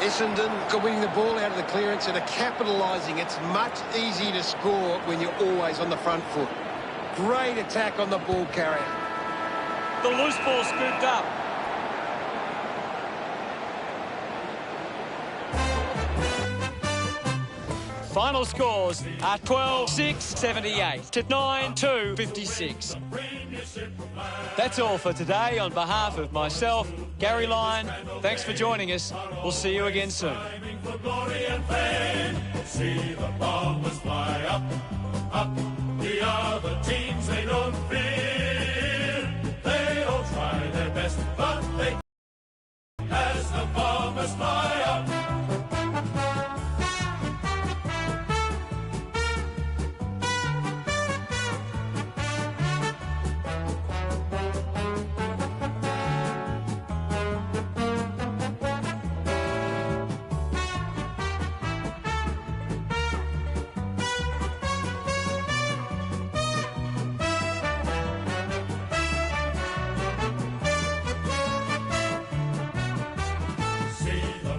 Essendon are winning the ball out of the clearance and are capitalising. It's much easier to score when you're always on the front foot. Great attack on the ball carrier. The loose ball scooped up. Final scores are 12-6-78 to 9-2-56. That's all for today. On behalf of myself, Gary Lyon, thanks for joining us. We'll see you again soon. See the bombers fly up, up. The other teams, they don't fear. They all try their best, but they as the bombers fly up. See the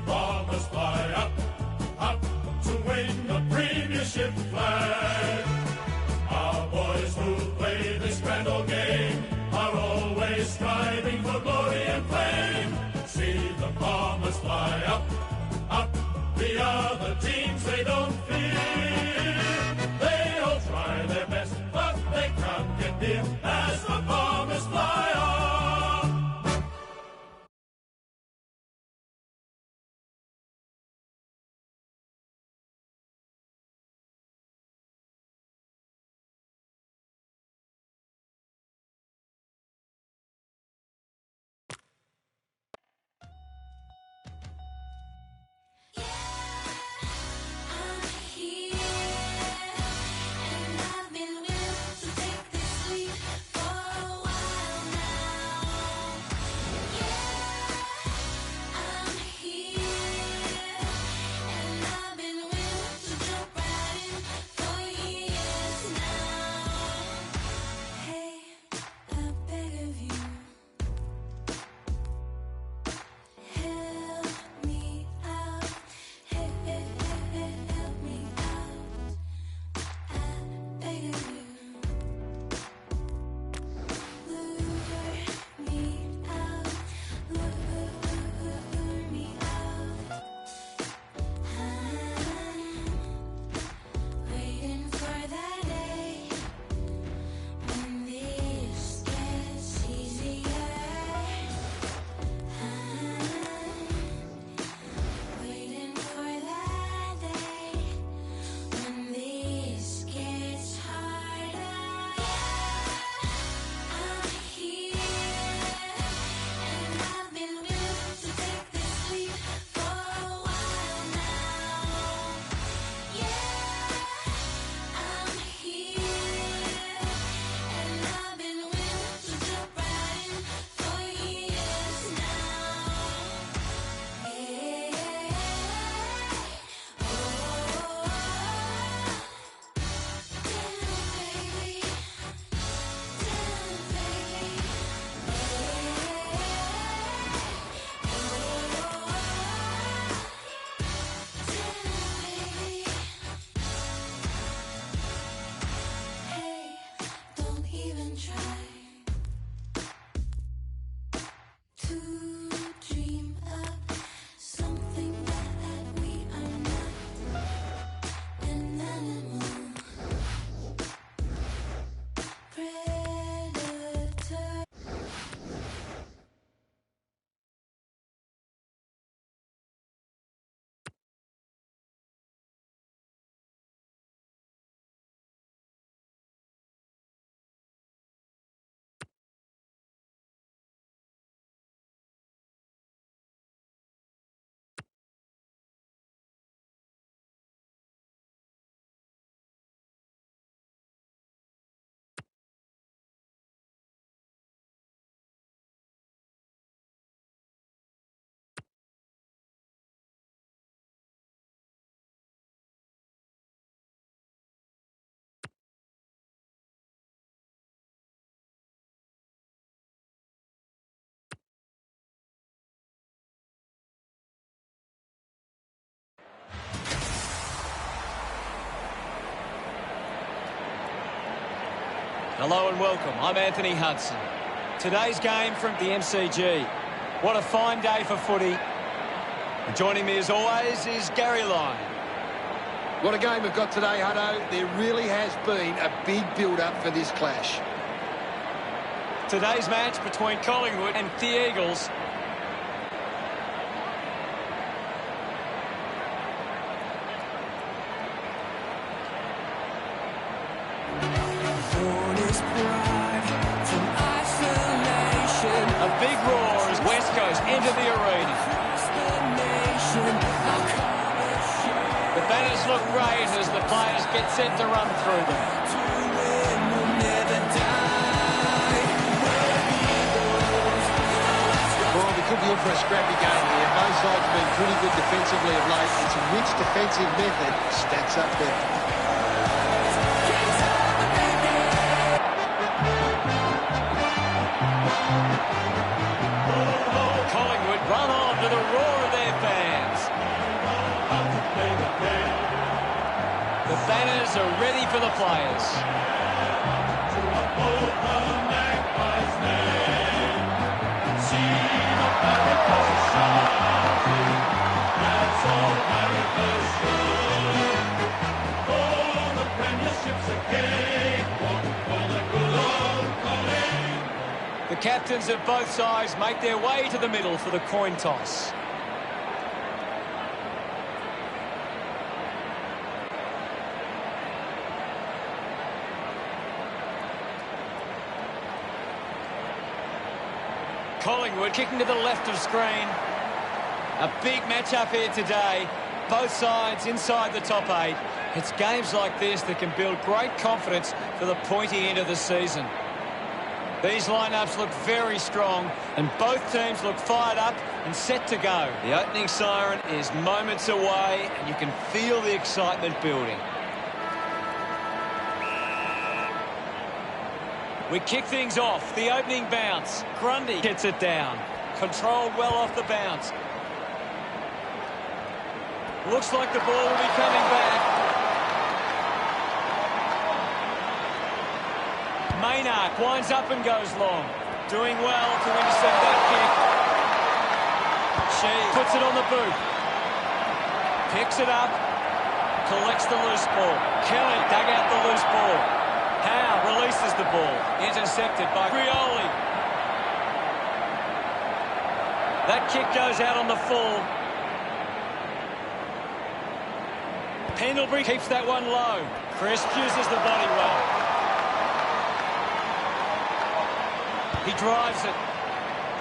Hello and welcome. I'm Anthony Hudson. Today's game from the MCG. What a fine day for footy. And joining me as always is Gary Lyon. What a game we've got today, Hutto. There really has been a big build-up for this clash. Today's match between Collingwood and the Eagles. A big roar as West Coast enter the arena. The banners look great as the players get set to run through them. Well, we could be in for a scrappy game here. Both sides have been pretty good defensively of late. It's which defensive method stacks up better. Collingwood run on to the roar of their fans. The banners are ready for the players. The captains of both sides make their way to the middle for the coin toss. Collingwood kicking to the left of screen. A big match-up here today. Both sides inside the top 8. It's games like this that can build great confidence for the pointy end of the season. These lineups look very strong and both teams look fired up and set to go. The opening siren is moments away and you can feel the excitement building. We kick things off. The opening bounce. Grundy gets it down. Controlled well off the bounce. Looks like the ball will be coming back. Maynard winds up and goes long. Doing well to intercept that kick. She puts it on the boot. Picks it up. Collects the loose ball. Kelly dug out the loose ball. Howe releases the ball. Intercepted by Rioli. That kick goes out on the full. Pendlebury keeps that one low. Crisp uses the body well. He drives it.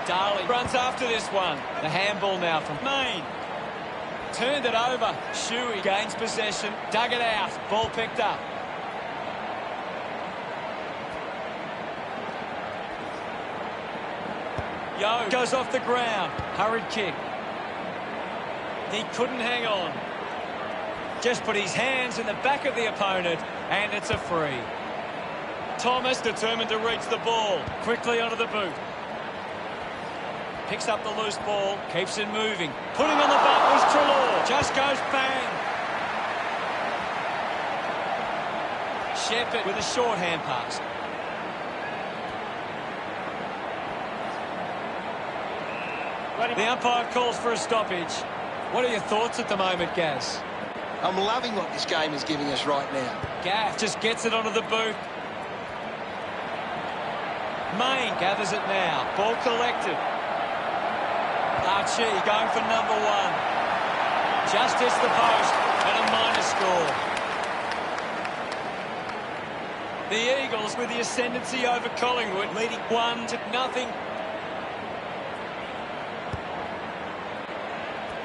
Darley runs after this one. The handball now from Main. Turned it over. Shuey gains possession. Dug it out. Ball picked up. Yo goes off the ground. Hurried kick. He couldn't hang on. Just put his hands in the back of the opponent and it's a free. Thomas determined to reach the ball. Quickly onto the boot. Picks up the loose ball. Keeps it moving. Putting on the butt was Treloar. Just goes bang. Shepherd with a shorthand pass. The umpire calls for a stoppage. What are your thoughts at the moment, Gaz? I'm loving what this game is giving us right now. Gaff just gets it onto the boot. Main gathers it now. Ball collected. Archie going for number 1. Just hits the post and a minor score. The Eagles with the ascendancy over Collingwood, leading 1-0.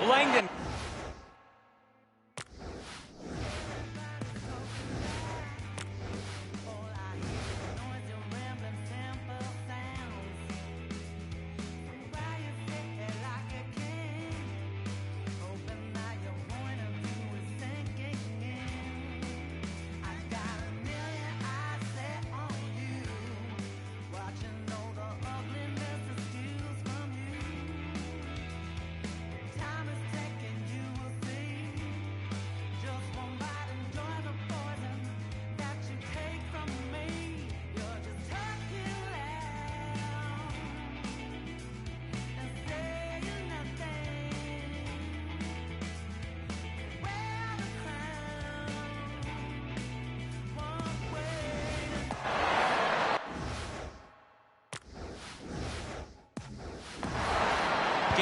Langdon.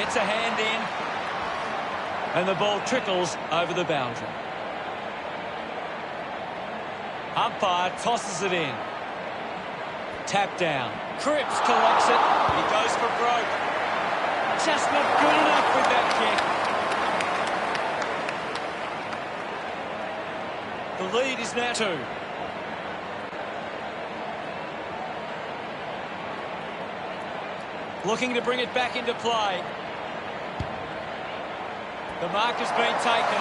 gets a hand in. And the ball trickles over the boundary. Umpire tosses it in. Tap down. Cripps collects it. He goes for broke. Just not good enough with that kick. The lead is now 2. Looking to bring it back into play. The mark has been taken.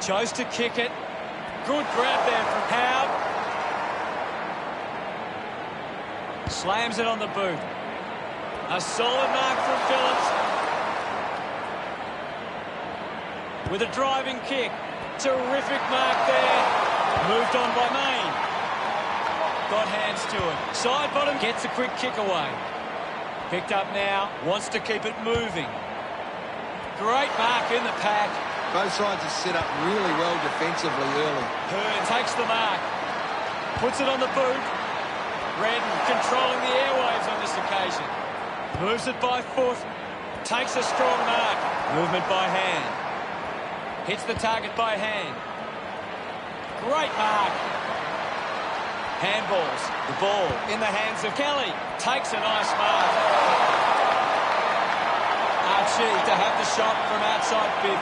Chose to kick it. Good grab there from Howard. Slams it on the boot. A solid mark from Phillips. With a driving kick. Terrific mark there. Moved on by Main. Got hands to it. Side bottom gets a quick kick away. Picked up now. Wants to keep it moving. Great mark in the pack. Both sides are set up really well defensively early. Hearn takes the mark. Puts it on the boot. Redden controlling the airwaves on this occasion. Moves it by foot. Takes a strong mark. Movement by hand. Hits the target by hand. Great mark. Handballs. The ball in the hands of Kelly. Takes a nice mark. Archie to have the shot from outside 50.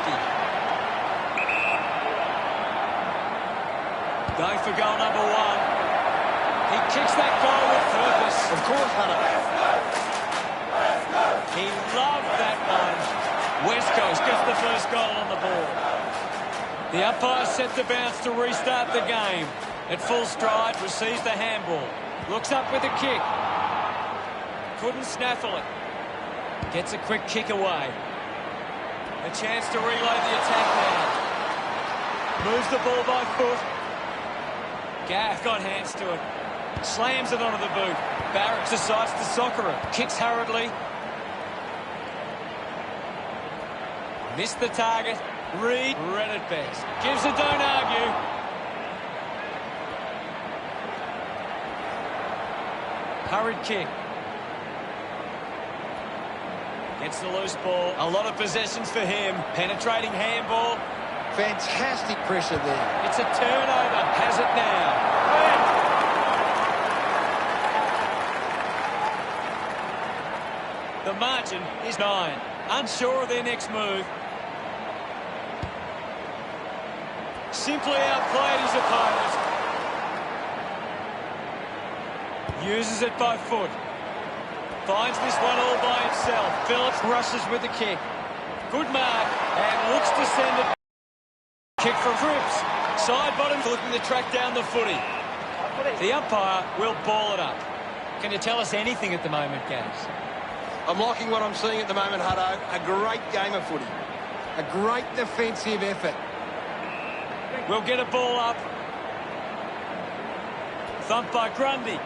Going for goal number 1. He kicks that goal with purpose. Of course, Hunter. He loved that one. West Coast gets the first goal on the board. The umpire set the bounce to restart the game. At full stride, receives the handball. Looks up with a kick. Couldn't snaffle it. Gets a quick kick away. A chance to reload the attack now. Moves the ball by foot. Gaff got hands to it. Slams it onto the boot. Barrett decides to soccer it. Kicks hurriedly. Missed the target. Reed read it best. Gives a don't argue. Hurried kick. Gets the loose ball. A lot of possessions for him. Penetrating handball. Fantastic pressure there. It's a turnover. Has it now. The margin is 9. Unsure of their next move. Simply outplayed his opponent. Uses it by foot. Finds this one all by himself. Phillips rushes with the kick. Good mark. And looks to send it. Kick from Cripps. Side bottom looking to track down the footy. The umpire will ball it up. Can you tell us anything at the moment, Gaz? I'm liking what I'm seeing at the moment, Hutto. A great game of footy. A great defensive effort. We'll get a ball up. Thumped by Grundy.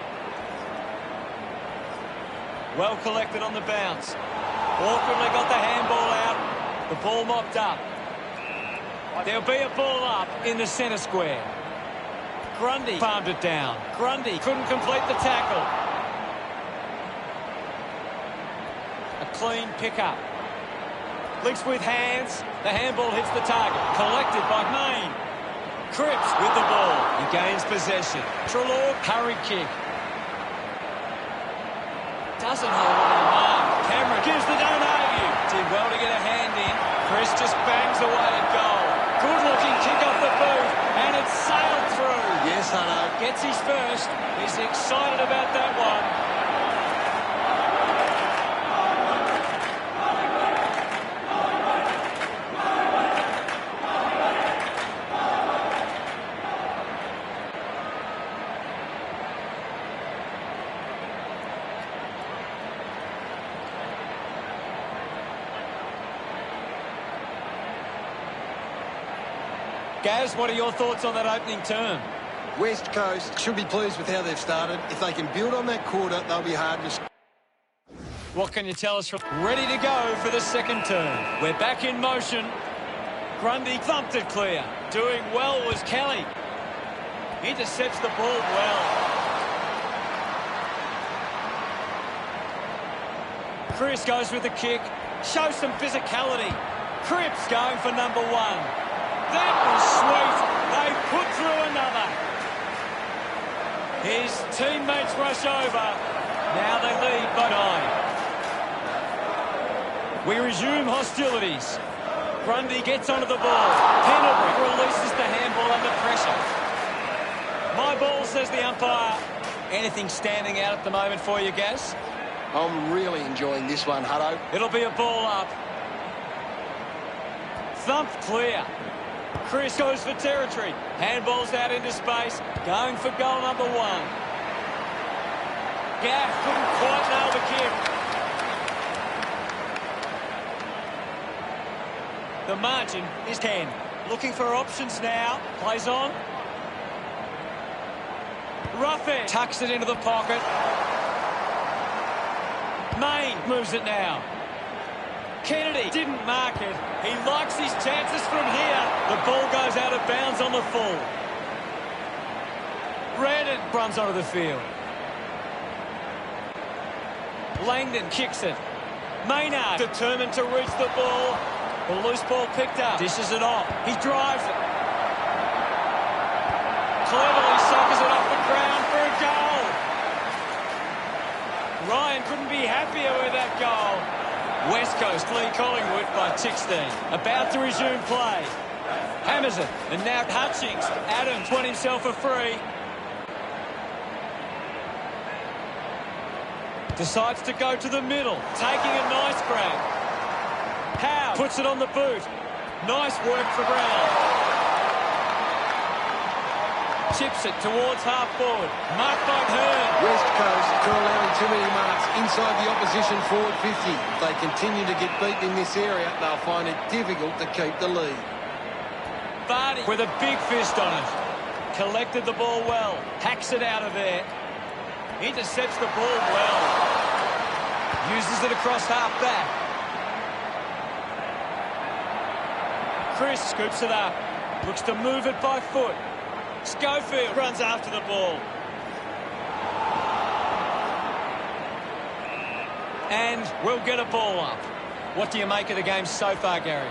Well collected on the bounce. Awkwardly got the handball out. The ball mopped up. There'll be a ball up in the centre square. Grundy farmed it down. Grundy couldn't complete the tackle. A clean pickup. Links with hands. The handball hits the target. Collected by Main. Cripps with the ball. He gains possession. Treloar, hurried kick. Doesn't hold on to the mark. Cameron gives the don't argue. Did well to get a hand in. Chris just bangs away at goal. Good-looking kick off the boot, and it's sailed through. Yes, Hunter. Gets his first. He's excited about that one. Gaz, what are your thoughts on that opening term? West Coast should be pleased with how they've started. If they can build on that quarter, they'll be hard to... What can you tell us from... Ready to go for the second term. We're back in motion. Grundy thumped it clear. Doing well was Kelly. Intercepts the ball well. Chris goes with the kick. Shows some physicality. Cripps going for number 1. That was sweet. They put through another. His teammates rush over. Now they lead by 9. We resume hostilities. Grundy gets onto the ball. Pendlebury releases the handball under pressure. My ball, says the umpire. Anything standing out at the moment for you, Gaz? I'm really enjoying this one, Hutto. It'll be a ball up. Thumped clear. Chris goes for territory. Handball's out into space. Going for goal number 1. Gaff couldn't quite nail the kick. The margin is 10. Looking for options now. Plays on. Ruffin tucks it into the pocket. Main moves it now. Kennedy didn't mark it. He likes his chances from here. The ball goes out of bounds on the full. Redden runs onto the field. Langdon kicks it. Maynard determined to reach the ball. The loose ball picked up. Dishes it off. He drives it. Cleverly sockers it off the ground for a goal. Ryan couldn't be happier with that goal. West Coast lead Collingwood by 16. About to resume play. Hammers it. And now Hutchings. Adams won himself a free. Decides to go to the middle. Taking a nice grab. Howe puts it on the boot. Nice work for Brown. Chips it towards half forward. Marked by Hearn. West Coast are allowing too many marks inside the opposition forward 50. If they continue to get beaten in this area, they'll find it difficult to keep the lead. Vardy with a big fist on it. Collected the ball well. Hacks it out of there. Intercepts the ball well. Uses it across half back. Chris scoops it up. Looks to move it by foot. Schofield runs after the ball. And we'll get a ball up. What do you make of the game so far, Gary?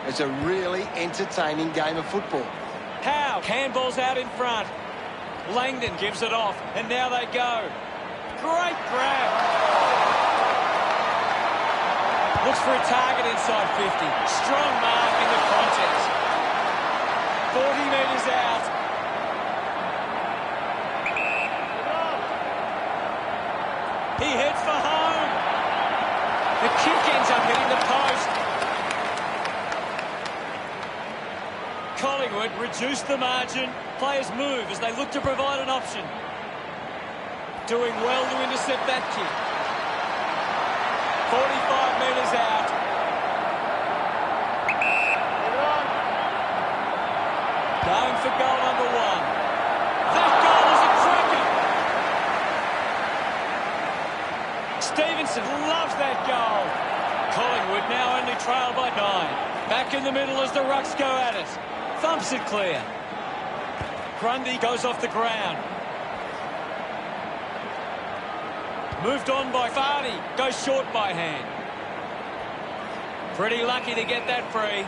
It's a really entertaining game of football. Howe, handball's out in front. Langdon gives it off, and now they go. Great grab. Looks for a target inside 50. Strong mark in the contest. 40 metres out. He heads for home. The kick ends up hitting the post. Collingwood reduced the margin. Players move as they look to provide an option. Doing well to intercept that kick. 45 metres out. Going for goal number 1. That goal is a cracker. Stevenson loves that goal. Collingwood now only trail by 9. Back in the middle as the Rucks go at it. Thumps it clear. Grundy goes off the ground. Moved on by Vardy. Goes short by hand. Pretty lucky to get that free.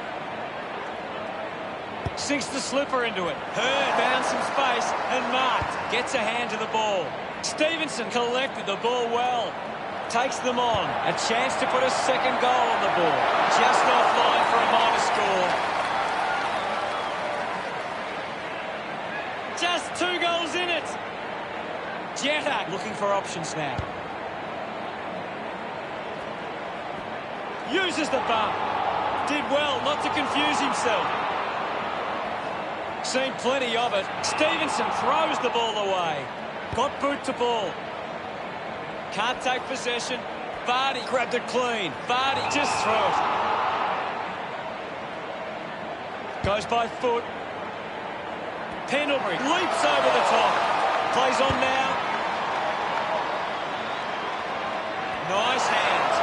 Sinks the slipper into it. Hearn found some space and marked. Gets a hand to the ball. Stevenson collected the ball well. Takes them on. A chance to put a second goal on the board. Just offline for a minor score. Just 2 goals in it. Jetta looking for options now. Uses the bump. Did well not to confuse himself. Seen plenty of it. Stevenson throws the ball away. Got boot to ball. Can't take possession. Vardy grabbed it clean. Vardy just threw it. Goes by foot. Pendlebury leaps over the top. Plays on now. Nice hands.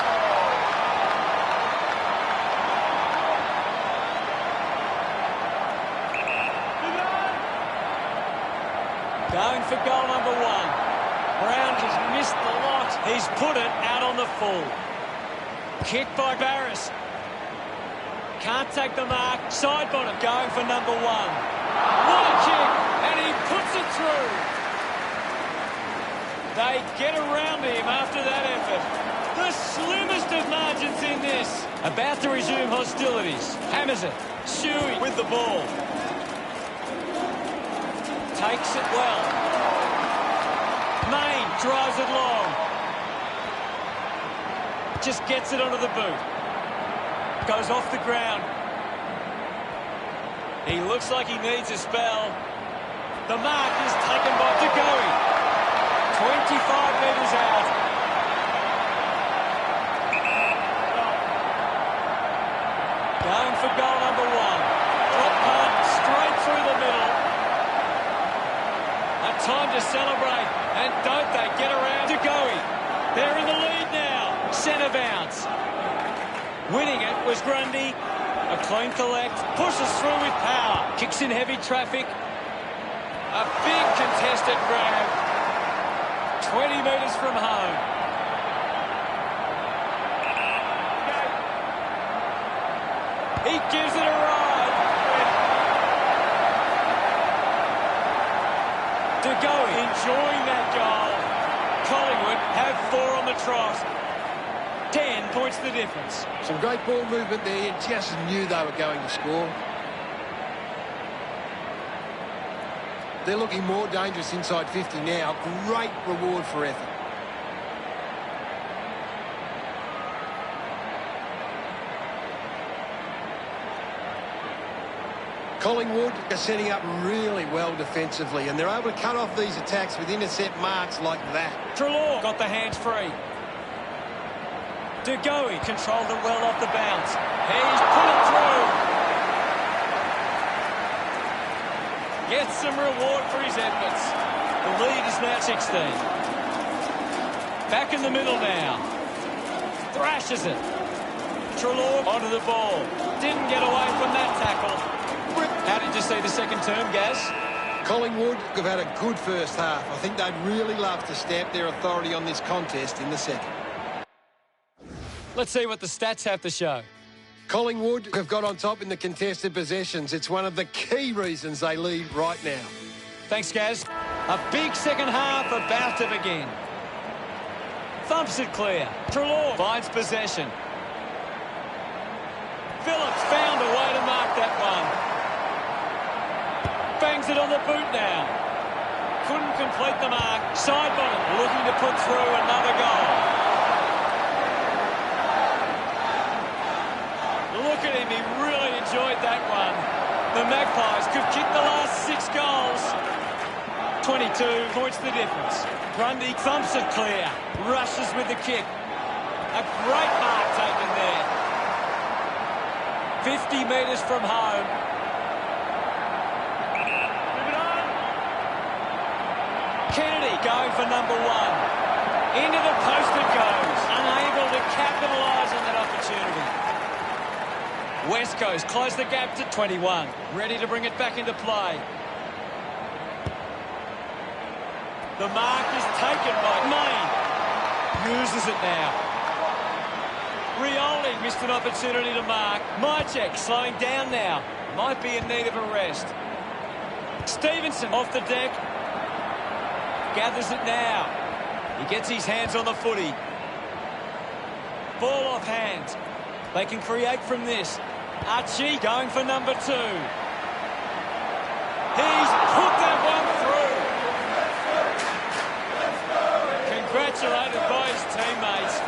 Going for goal number 1. Brown has missed the lot. He's put it out on the full. Kick by Barris. Can't take the mark. Side bottom going for number 1. What a kick! And he puts it through. They get around him after that effort. The slimmest of margins in this. About to resume hostilities. Hammers it. Shuey with the ball. Takes it well. Main drives it long. Just gets it onto the boot. Goes off the ground. He looks like he needs a spell. The mark is taken by Degoe. 25 metres out. Going for goal number 1. Drop punt straight through the middle. A time to celebrate. And don't they get around Degoe. They're in the lead now. Centre bounce. Winning it was Grundy. A clean collect. Pushes through with power. Kicks in heavy traffic. A big contested grab. 20 metres from home. He gives it a ride. Degoe enjoying that goal. Collingwood have 4 on the trot. 10 points the difference. Some great ball movement there. You just knew they were going to score. They're looking more dangerous inside 50 now. Great reward for effort. Collingwood are setting up really well defensively, and they're able to cut off these attacks with intercept marks like that. Treloar got the hands free. Degoe controlled it well off the bounce. He's put it through. Gets some reward for his efforts. The lead is now 16. Back in the middle now. Thrashes it. Treloar onto the ball. Didn't get away from that tackle. How did you see the second term, Gaz? Collingwood have had a good first half. I think they'd really love to stamp their authority on this contest in the second. Let's see what the stats have to show. Collingwood have got on top in the contested possessions. It's one of the key reasons they lead right now. Thanks, Gaz. A big second half about to begin. Thumps it clear. Treloar finds possession. Phillips found a way to mark that one. Bangs it on the boot now. Couldn't complete the mark. Side bottom looking to put through another goal. Look at him, he really enjoyed that one. The Magpies could kick the last 6 goals. 22 points the difference. Grundy thumps it clear. Rushes with the kick. A great mark taken there. 50 metres from home. Kennedy going for number 1. Into the post it goes. Unable to capitalise on that opportunity. West Coast close the gap to 21. Ready to bring it back into play. The mark is taken by Main. Uses it now. Rioli missed an opportunity to mark. Mychek slowing down now. Might be in need of a rest. Stevenson off the deck. Gathers it now. He gets his hands on the footy. Ball off hands. They can create from this. Archie going for number 2. He's put that one through. Congratulated by his teammates.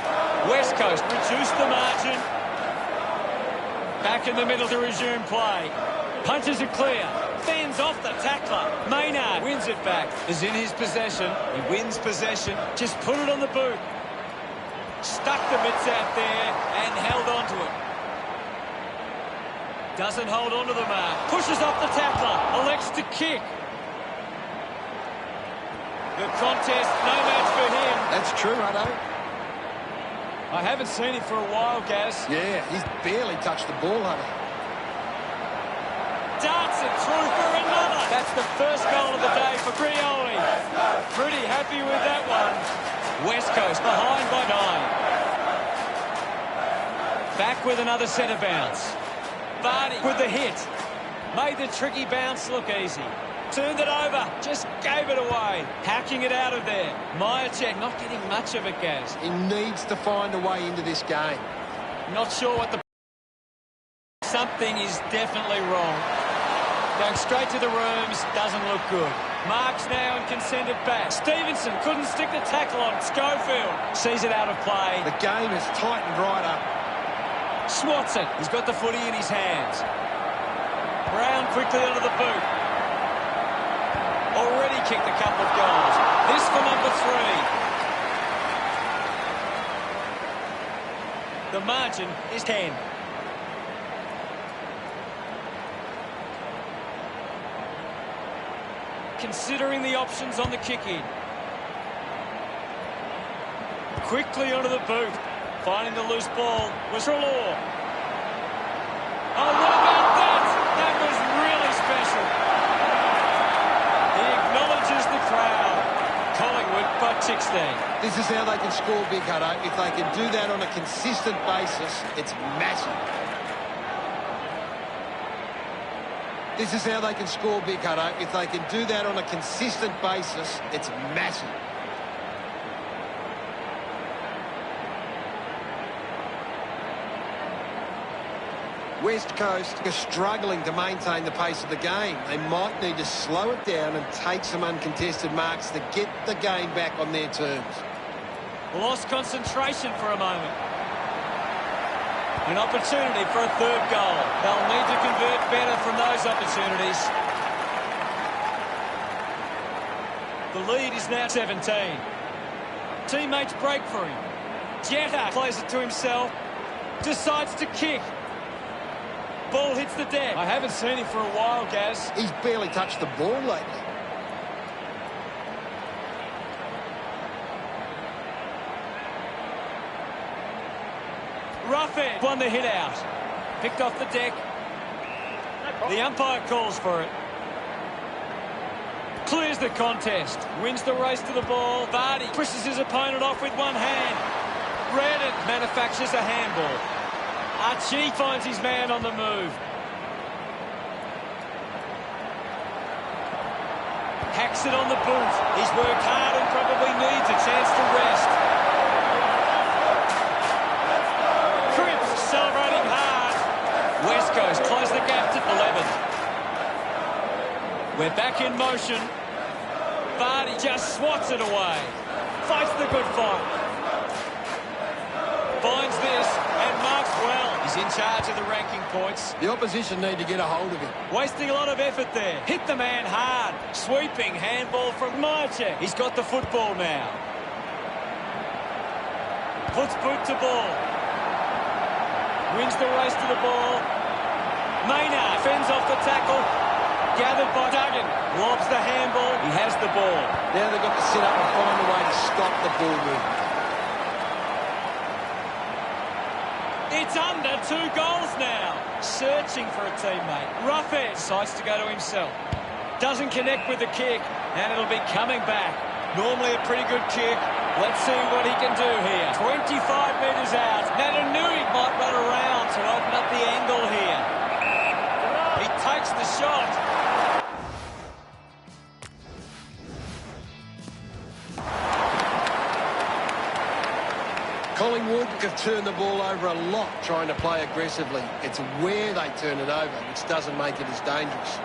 West Coast reduced the margin. Back in the middle to resume play. Punches it clear. Fends off the tackler. Maynard wins it back. Is in his possession. He wins possession. Just put it on the boot. Stuck the mitts out there and held on to it. Doesn't hold on to the mark. Pushes off the tackler. Elects to kick. The contest, no match for him. That's true, Hutto. I haven't seen him for a while, Gaz. Yeah, he's barely touched the ball, Hutto. Darts it through for another. That's the first goal of the day for Rioli. Pretty happy with that one. West Coast behind by 9. Back with another centre bounce. Vardy with the hit. Made the tricky bounce look easy. Turned it over. Just gave it away. Hacking it out of there. Myercheck not getting much of it, Gaz. He needs to find a way into this game. Not sure what the... Something is definitely wrong. Going straight to the rooms. Doesn't look good. Marks now and can send it back. Stevenson couldn't stick the tackle on. Schofield sees it out of play. The game has tightened right up. Swats it. He's got the footy in his hands. Brown quickly onto the boot. Already kicked a couple of goals. This for number 3. The margin is 10. Considering the options on the kick-in. Quickly onto the boot. Finding the loose ball was Trelaw. Oh, what about that? That was really special. He acknowledges the crowd. Collingwood by 16. This is how they can score big, Hutto. If they can do that on a consistent basis, it's massive. This is how they can score big, Hutto. If they can do that on a consistent basis, it's massive. West Coast are struggling to maintain the pace of the game. They might need to slow it down and take some uncontested marks to get the game back on their terms. Lost concentration for a moment. An opportunity for a third goal. They'll need to convert better from those opportunities. The lead is now 17. Teammates break for him. Jetta plays it to himself. Decides to kick. Ball hits the deck. I haven't seen him for a while, Gaz. He's barely touched the ball lately. Roughhead won the hit out. Picked off the deck. The umpire calls for it. Clears the contest. Wins the race to the ball. Vardy pushes his opponent off with one hand. Redden manufactures a handball. Archie finds his man on the move. Hacks it on the boot. He's worked hard and probably needs a chance to rest. Cripps celebrating hard. West Coast close the gap to 11. We're back in motion. Vardy just swats it away. Fights the good fight. Finds this and marks well. He's in charge of the ranking points. The opposition need to get a hold of him. Wasting a lot of effort there. Hit the man hard. Sweeping handball from Myercheck. He's got the football now. Puts boot to ball. Wins the race to the ball. Maynard fends off the tackle. Gathered by Duggan. Lobs the handball. He has the ball. Now they've got to sit up and find a way to stop the ball movement. It's under 2 goals now. Searching for a teammate. Roughhead decides to go to himself. Doesn't connect with the kick, and it'll be coming back. Normally a pretty good kick. Let's see what he can do here. 25 metres out. Natanui might run around to open up the angle here. He takes the shot. Collingwood have turned the ball over a lot trying to play aggressively. It's where they turn it over which doesn't make it as dangerous.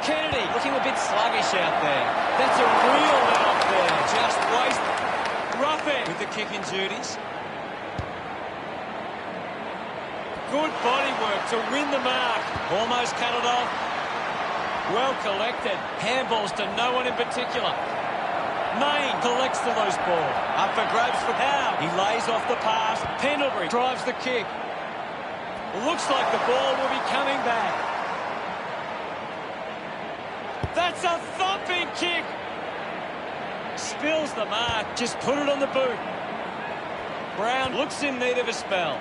Kennedy looking a bit sluggish out there. That's a real let-off there. Just wasted. Roughhead with the kicking duties. Good body work to win the mark. Almost cut it off. Well collected. Handballs to no one in particular. Main collects the loose ball. Up for grabs for Howe. He lays off the pass. Pendlebury drives the kick. Looks like the ball will be coming back. That's a thumping kick. Spills the mark. Just put it on the boot. Brown looks in need of a spell.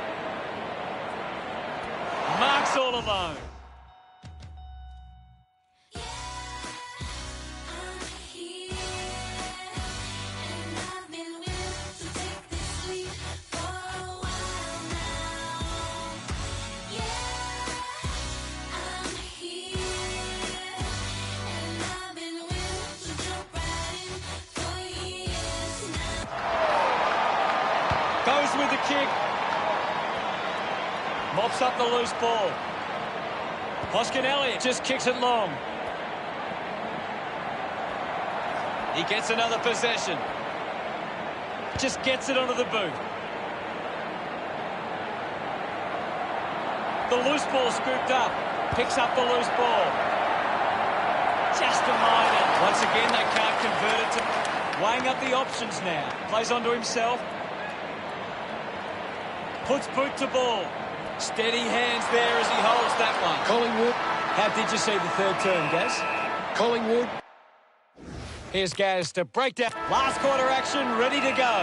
Marks all alone. mops up the loose ball. Hoskin Elliott just kicks it long. He gets another possession. Just gets it onto the boot. The loose ball scooped up. Picks up the loose ball. Just a minor. Once again, they can't convert it to... Weighing up the options now. Plays onto himself. Puts boot to ball. Steady hands there as he holds that one. Collingwood. How did you see the third term, Gaz? Collingwood. Here's Gaz to break down. Last quarter action, ready to go.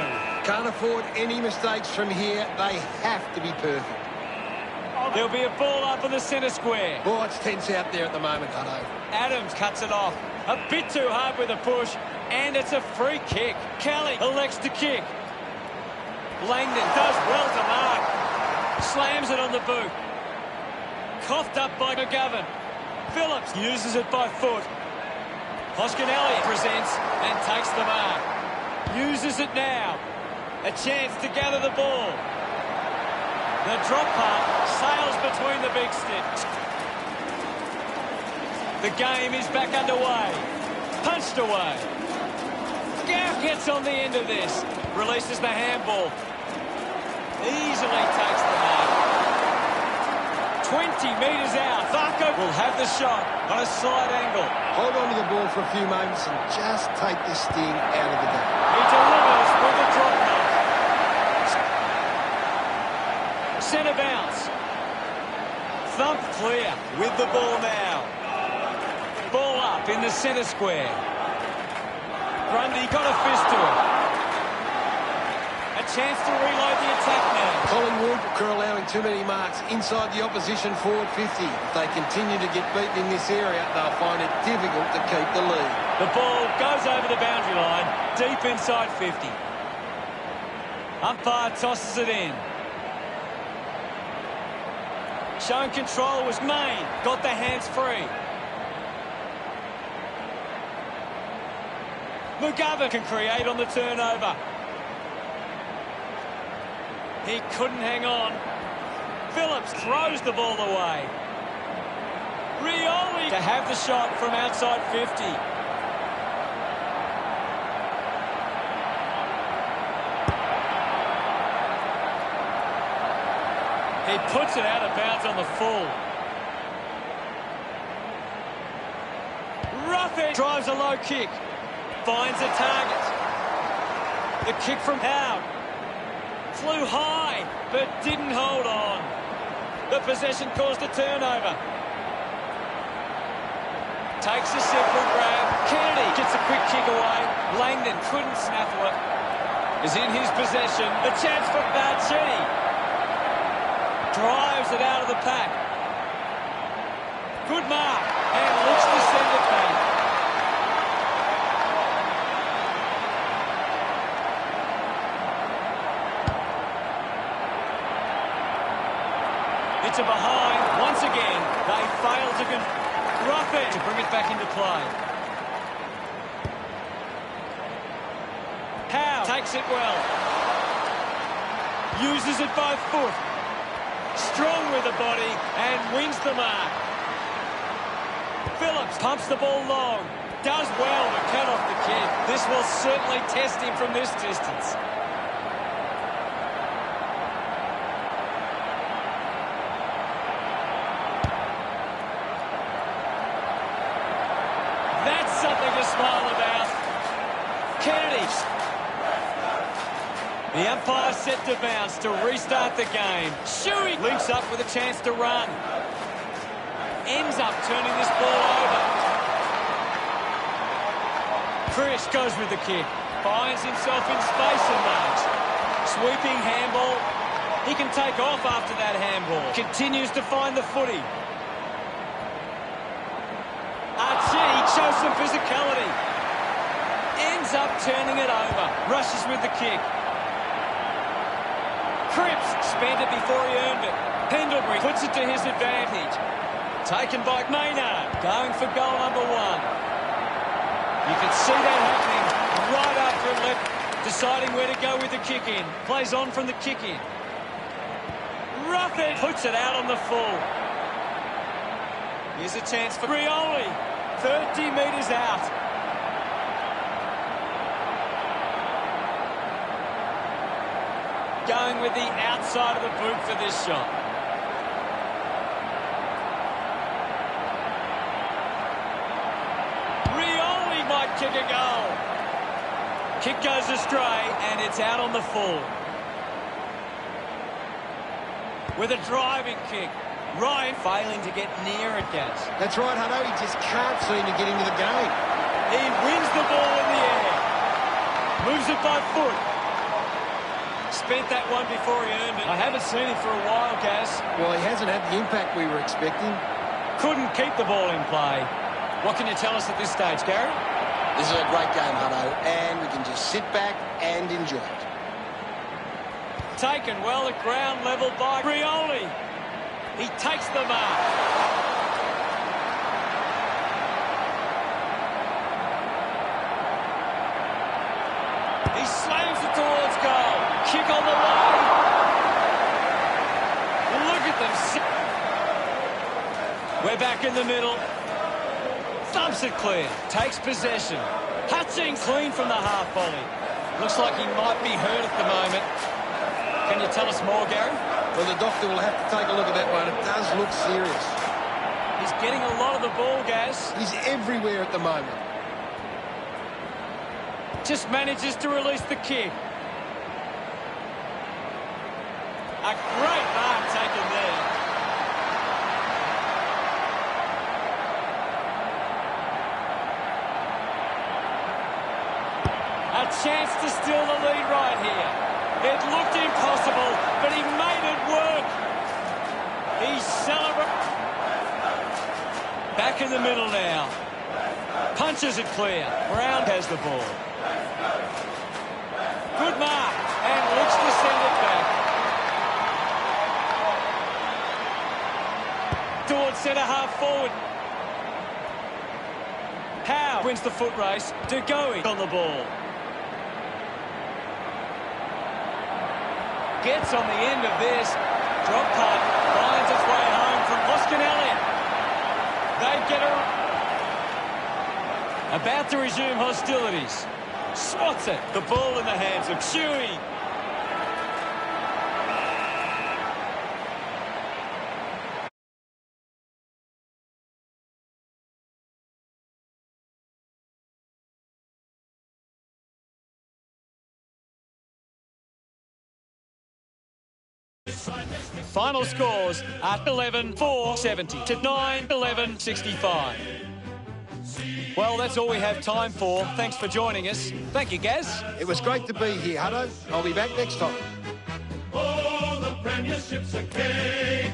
Can't afford any mistakes from here. They have to be perfect. There'll be a ball up in the centre square. Oh, it's tense out there at the moment, Hutto. Adams cuts it off. A bit too hard with a push. And it's a free kick. Kelly elects to kick. Langdon does well to mark. Slams it on the boot. Coughed up by McGovern. Phillips uses it by foot. Hoskin Elliott presents and takes the mark. Uses it now. A chance to gather the ball. The drop punt sails between the big sticks. The game is back underway. Punched away. Gaff gets on the end of this. Releases the handball. Easily takes the mark. 20 metres out. Varco will have the shot on a side angle. Hold on to the ball for a few moments and just take the sting out of the game. He delivers with a drop punt. Centre bounce. Thump clear with the ball now. Ball up in the centre square. Grundy got a fist to it. A chance to reload the attack now. Collingwood are allowing too many marks inside the opposition forward 50. If they continue to get beaten in this area, they'll find it difficult to keep the lead. The ball goes over the boundary line, deep inside 50. Umpire tosses it in. Showing control was Main. Got the hands free. McGovern can create on the turnover. He couldn't hang on. Phillips throws the ball away. Rioli to have the shot from outside 50. He puts it out of bounds on the full. Ruffin drives a low kick. Finds a target. The kick from Howard. Flew high, but didn't hold on. The possession caused a turnover. Takes a simple grab. Kennedy gets a quick kick away. Langdon couldn't snaffle it. Is in his possession. The chance for Barchetti. Drives it out of the pack. Good mark. And looks to send it back. It's a behind. Once again, they fail to Ruffin to bring it back into play. Howe takes it well. Uses it by foot. Strong with the body and wins the mark. Phillips pumps the ball long. Does well to cut off the kick. This will certainly test him from this distance. That's something to smile about. Kennedy. The umpire set to bounce to restart the game. Shuey links up with a chance to run. Ends up turning this ball over. Chris goes with the kick. Finds himself in space and marks. Sweeping handball. He can take off after that handball. Continues to find the footy. Archie shows some physicality. Ends up turning it over. Rushes with the kick. Cripps spent it before he earned it. Pendlebury puts it to his advantage. Taken by Maynard. Going for goal number 1. You can see that happening right after it left. Deciding where to go with the kick in. Plays on from the kick in. rough it. Puts it out on the full. Here's a chance for Rioli. 30 metres out. Going with the outside of the boot for this shot. Rioli might kick a goal. Kick goes astray, and it's out on the full. With a driving kick. Ryan failing to get near it, Gaz. That's right, Hutto. He just can't seem to get into the game. He wins the ball in the air. Moves it by foot. Spent that one before he earned it. I haven't seen him for a while, Gaz. Well, he hasn't had the impact we were expecting. Couldn't keep the ball in play. What can you tell us at this stage, Gary? This is a great game, Hutto, and we can just sit back and enjoy it. Taken well at ground level by Rioli. He takes the mark. He slams it towards goal. Kick on the way. Look at them. We're back in the middle. Thumps it clear. Takes possession. Hutching clean from the half volley. Looks like he might be hurt at the moment. Can you tell us more, Gary? Well, the doctor will have to take a look at that one. It does look serious. He's getting a lot of the ball, Gaz. He's everywhere at the moment. Just manages to release the kick. A great mark taken there. A chance to steal the lead right here. It looked impossible, but he made it work. He celebrates. Back in the middle now. Punches it clear. Brown has the ball. Good mark. And looks to send it back. Towards centre half forward. Howe wins the foot race. Dugoe on the ball. Gets on the end of this. Drop punt. Finds its way home from Oscar Elliott. They get her. About to resume hostilities. Swats it. The ball in the hands of Chewy. Final scores at 11-4-70 to 9-11-65. Well, that's all we have time for. Thanks for joining us. Thank you, Gaz. It was great to be here, Hutto. I'll be back next time. Oh, the premiership's a cake.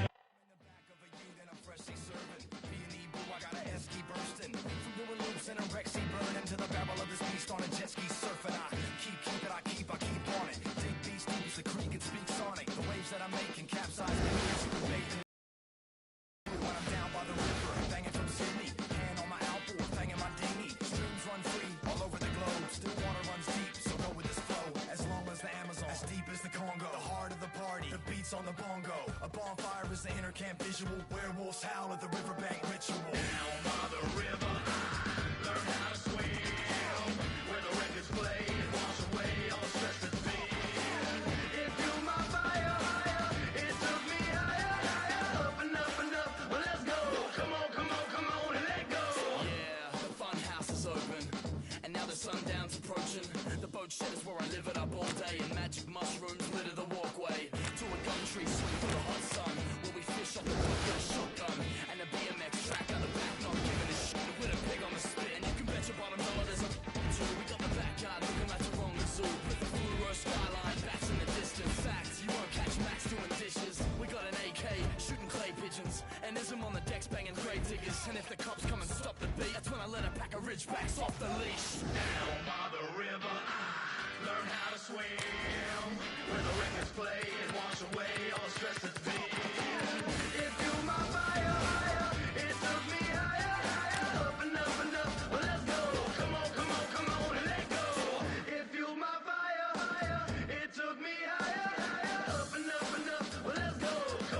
On the bongo, a bonfire is the inner camp visual. Werewolves howl at the riverbank ritual. Down by the river, I learned how to swim. Where the records play and wash away all stress that's been. It fueled my fire, it took me higher, up and up and up. Well, let's go. Come on, come on, come on and let go. Yeah, the fun house is open, and now the sundown's approaching. The boat shed is where I live it up all day, and magic mushrooms litter the walkway. To a gum tree swing for the hot sun, where we fish off the boat with a shotgun, and a BMX track out the back, not giving a shit, with a pig on the spit. And you can bet your bottom dollar there's a two. We got the backyard looking like the wrong zoo, with the fluoro skyline, bats in the distance. Facts, you won't catch Max doing dishes. We got an AK, shooting clay pigeons, and Ism on the decks banging grave diggers. And if the cops come and stop the beat, that's when I let a pack of ridgebacks off the leash. Down by the river, I learned how to swim. Where the records play and wash away all stress that's been. It fueled my fire, it took me higher, up and up and up. Well, let's go. Come on, come on, come on and let go. It fueled my fire, it took me higher, up and up and up. Well, let's go.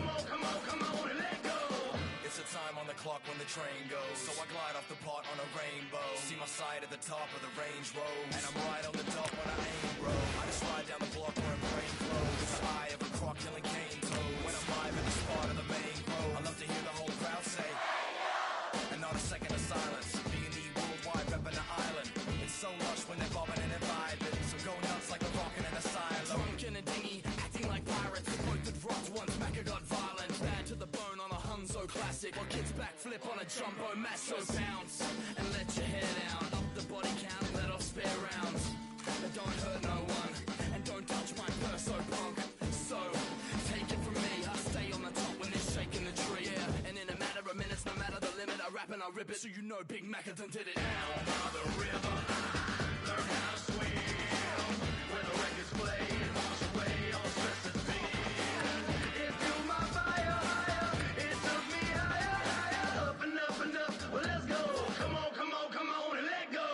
the clock when the train goes. So I glide off the pot on a rainbow. See my side at the top of the Range Road, and I'm right on the dot when I aim, bro. I just ride down the block wearing plain clothes, with the eye of a croc killing cane toads. When I'm live at the spot of the main road, I love to hear the whole crowd say, and not a second of silence. B&E worldwide repping the island. It's so lush when they're bobbing and they're vibing, so go nuts like a rockin' in a silo. Drunk in a dinghy, acting like pirates. Both had rocked once, Macca got violent. Bad to the bone on a Hunzo classic. While kids backflip on a jumbo masso. Bounce and let your hair down. Up the body count, let off spare rounds. But don't hurt no one, and don't touch my purse, so punk. So, take it from me, I stay on the top when they're shaking the tree. Yeah, and in a matter of minutes, no matter the limit, I rap and I rip it, so you know Big Macca done did it. Down by the river, learn how to swim. When the record's played, wash away all stress and fear. It fueled my fire higher, it took me higher, higher, up and up and up. Well, let's go. Come on, come on, come on, and let go.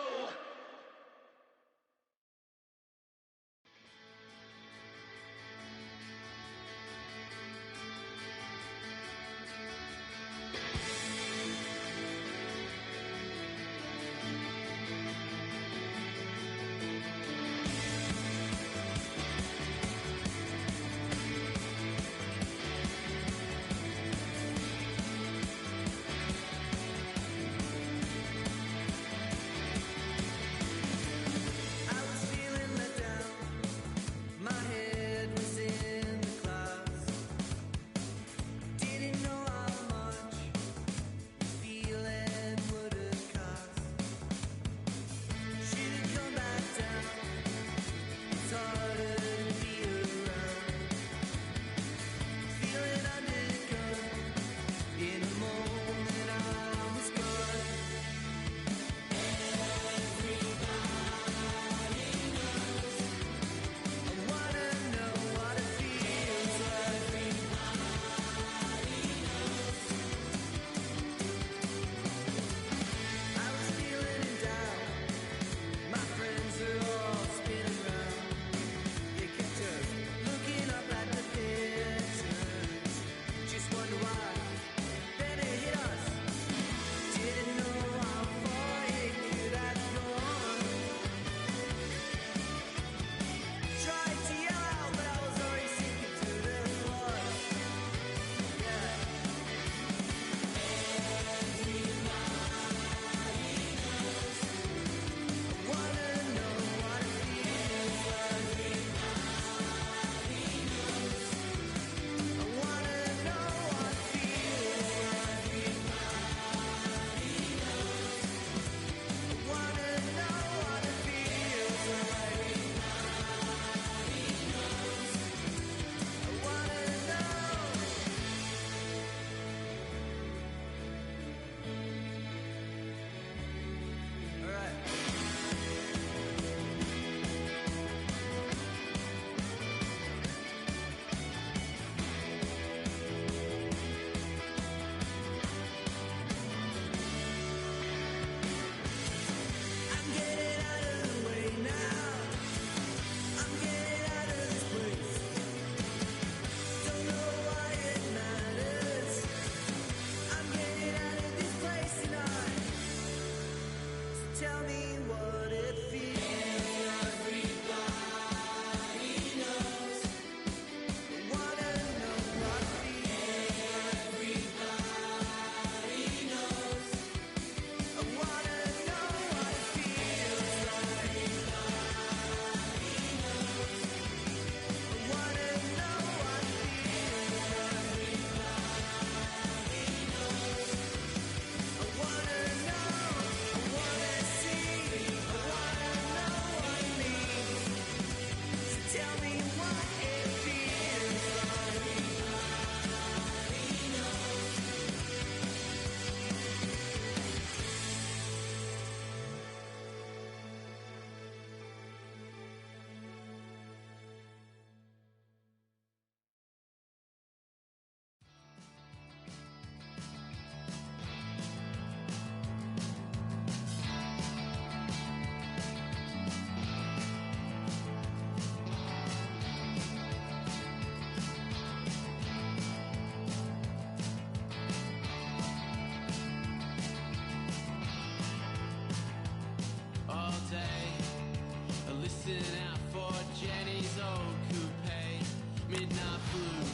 listen out for Jenny's old coupe. Midnight blue,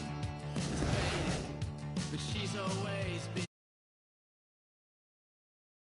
it's faded, but she's always been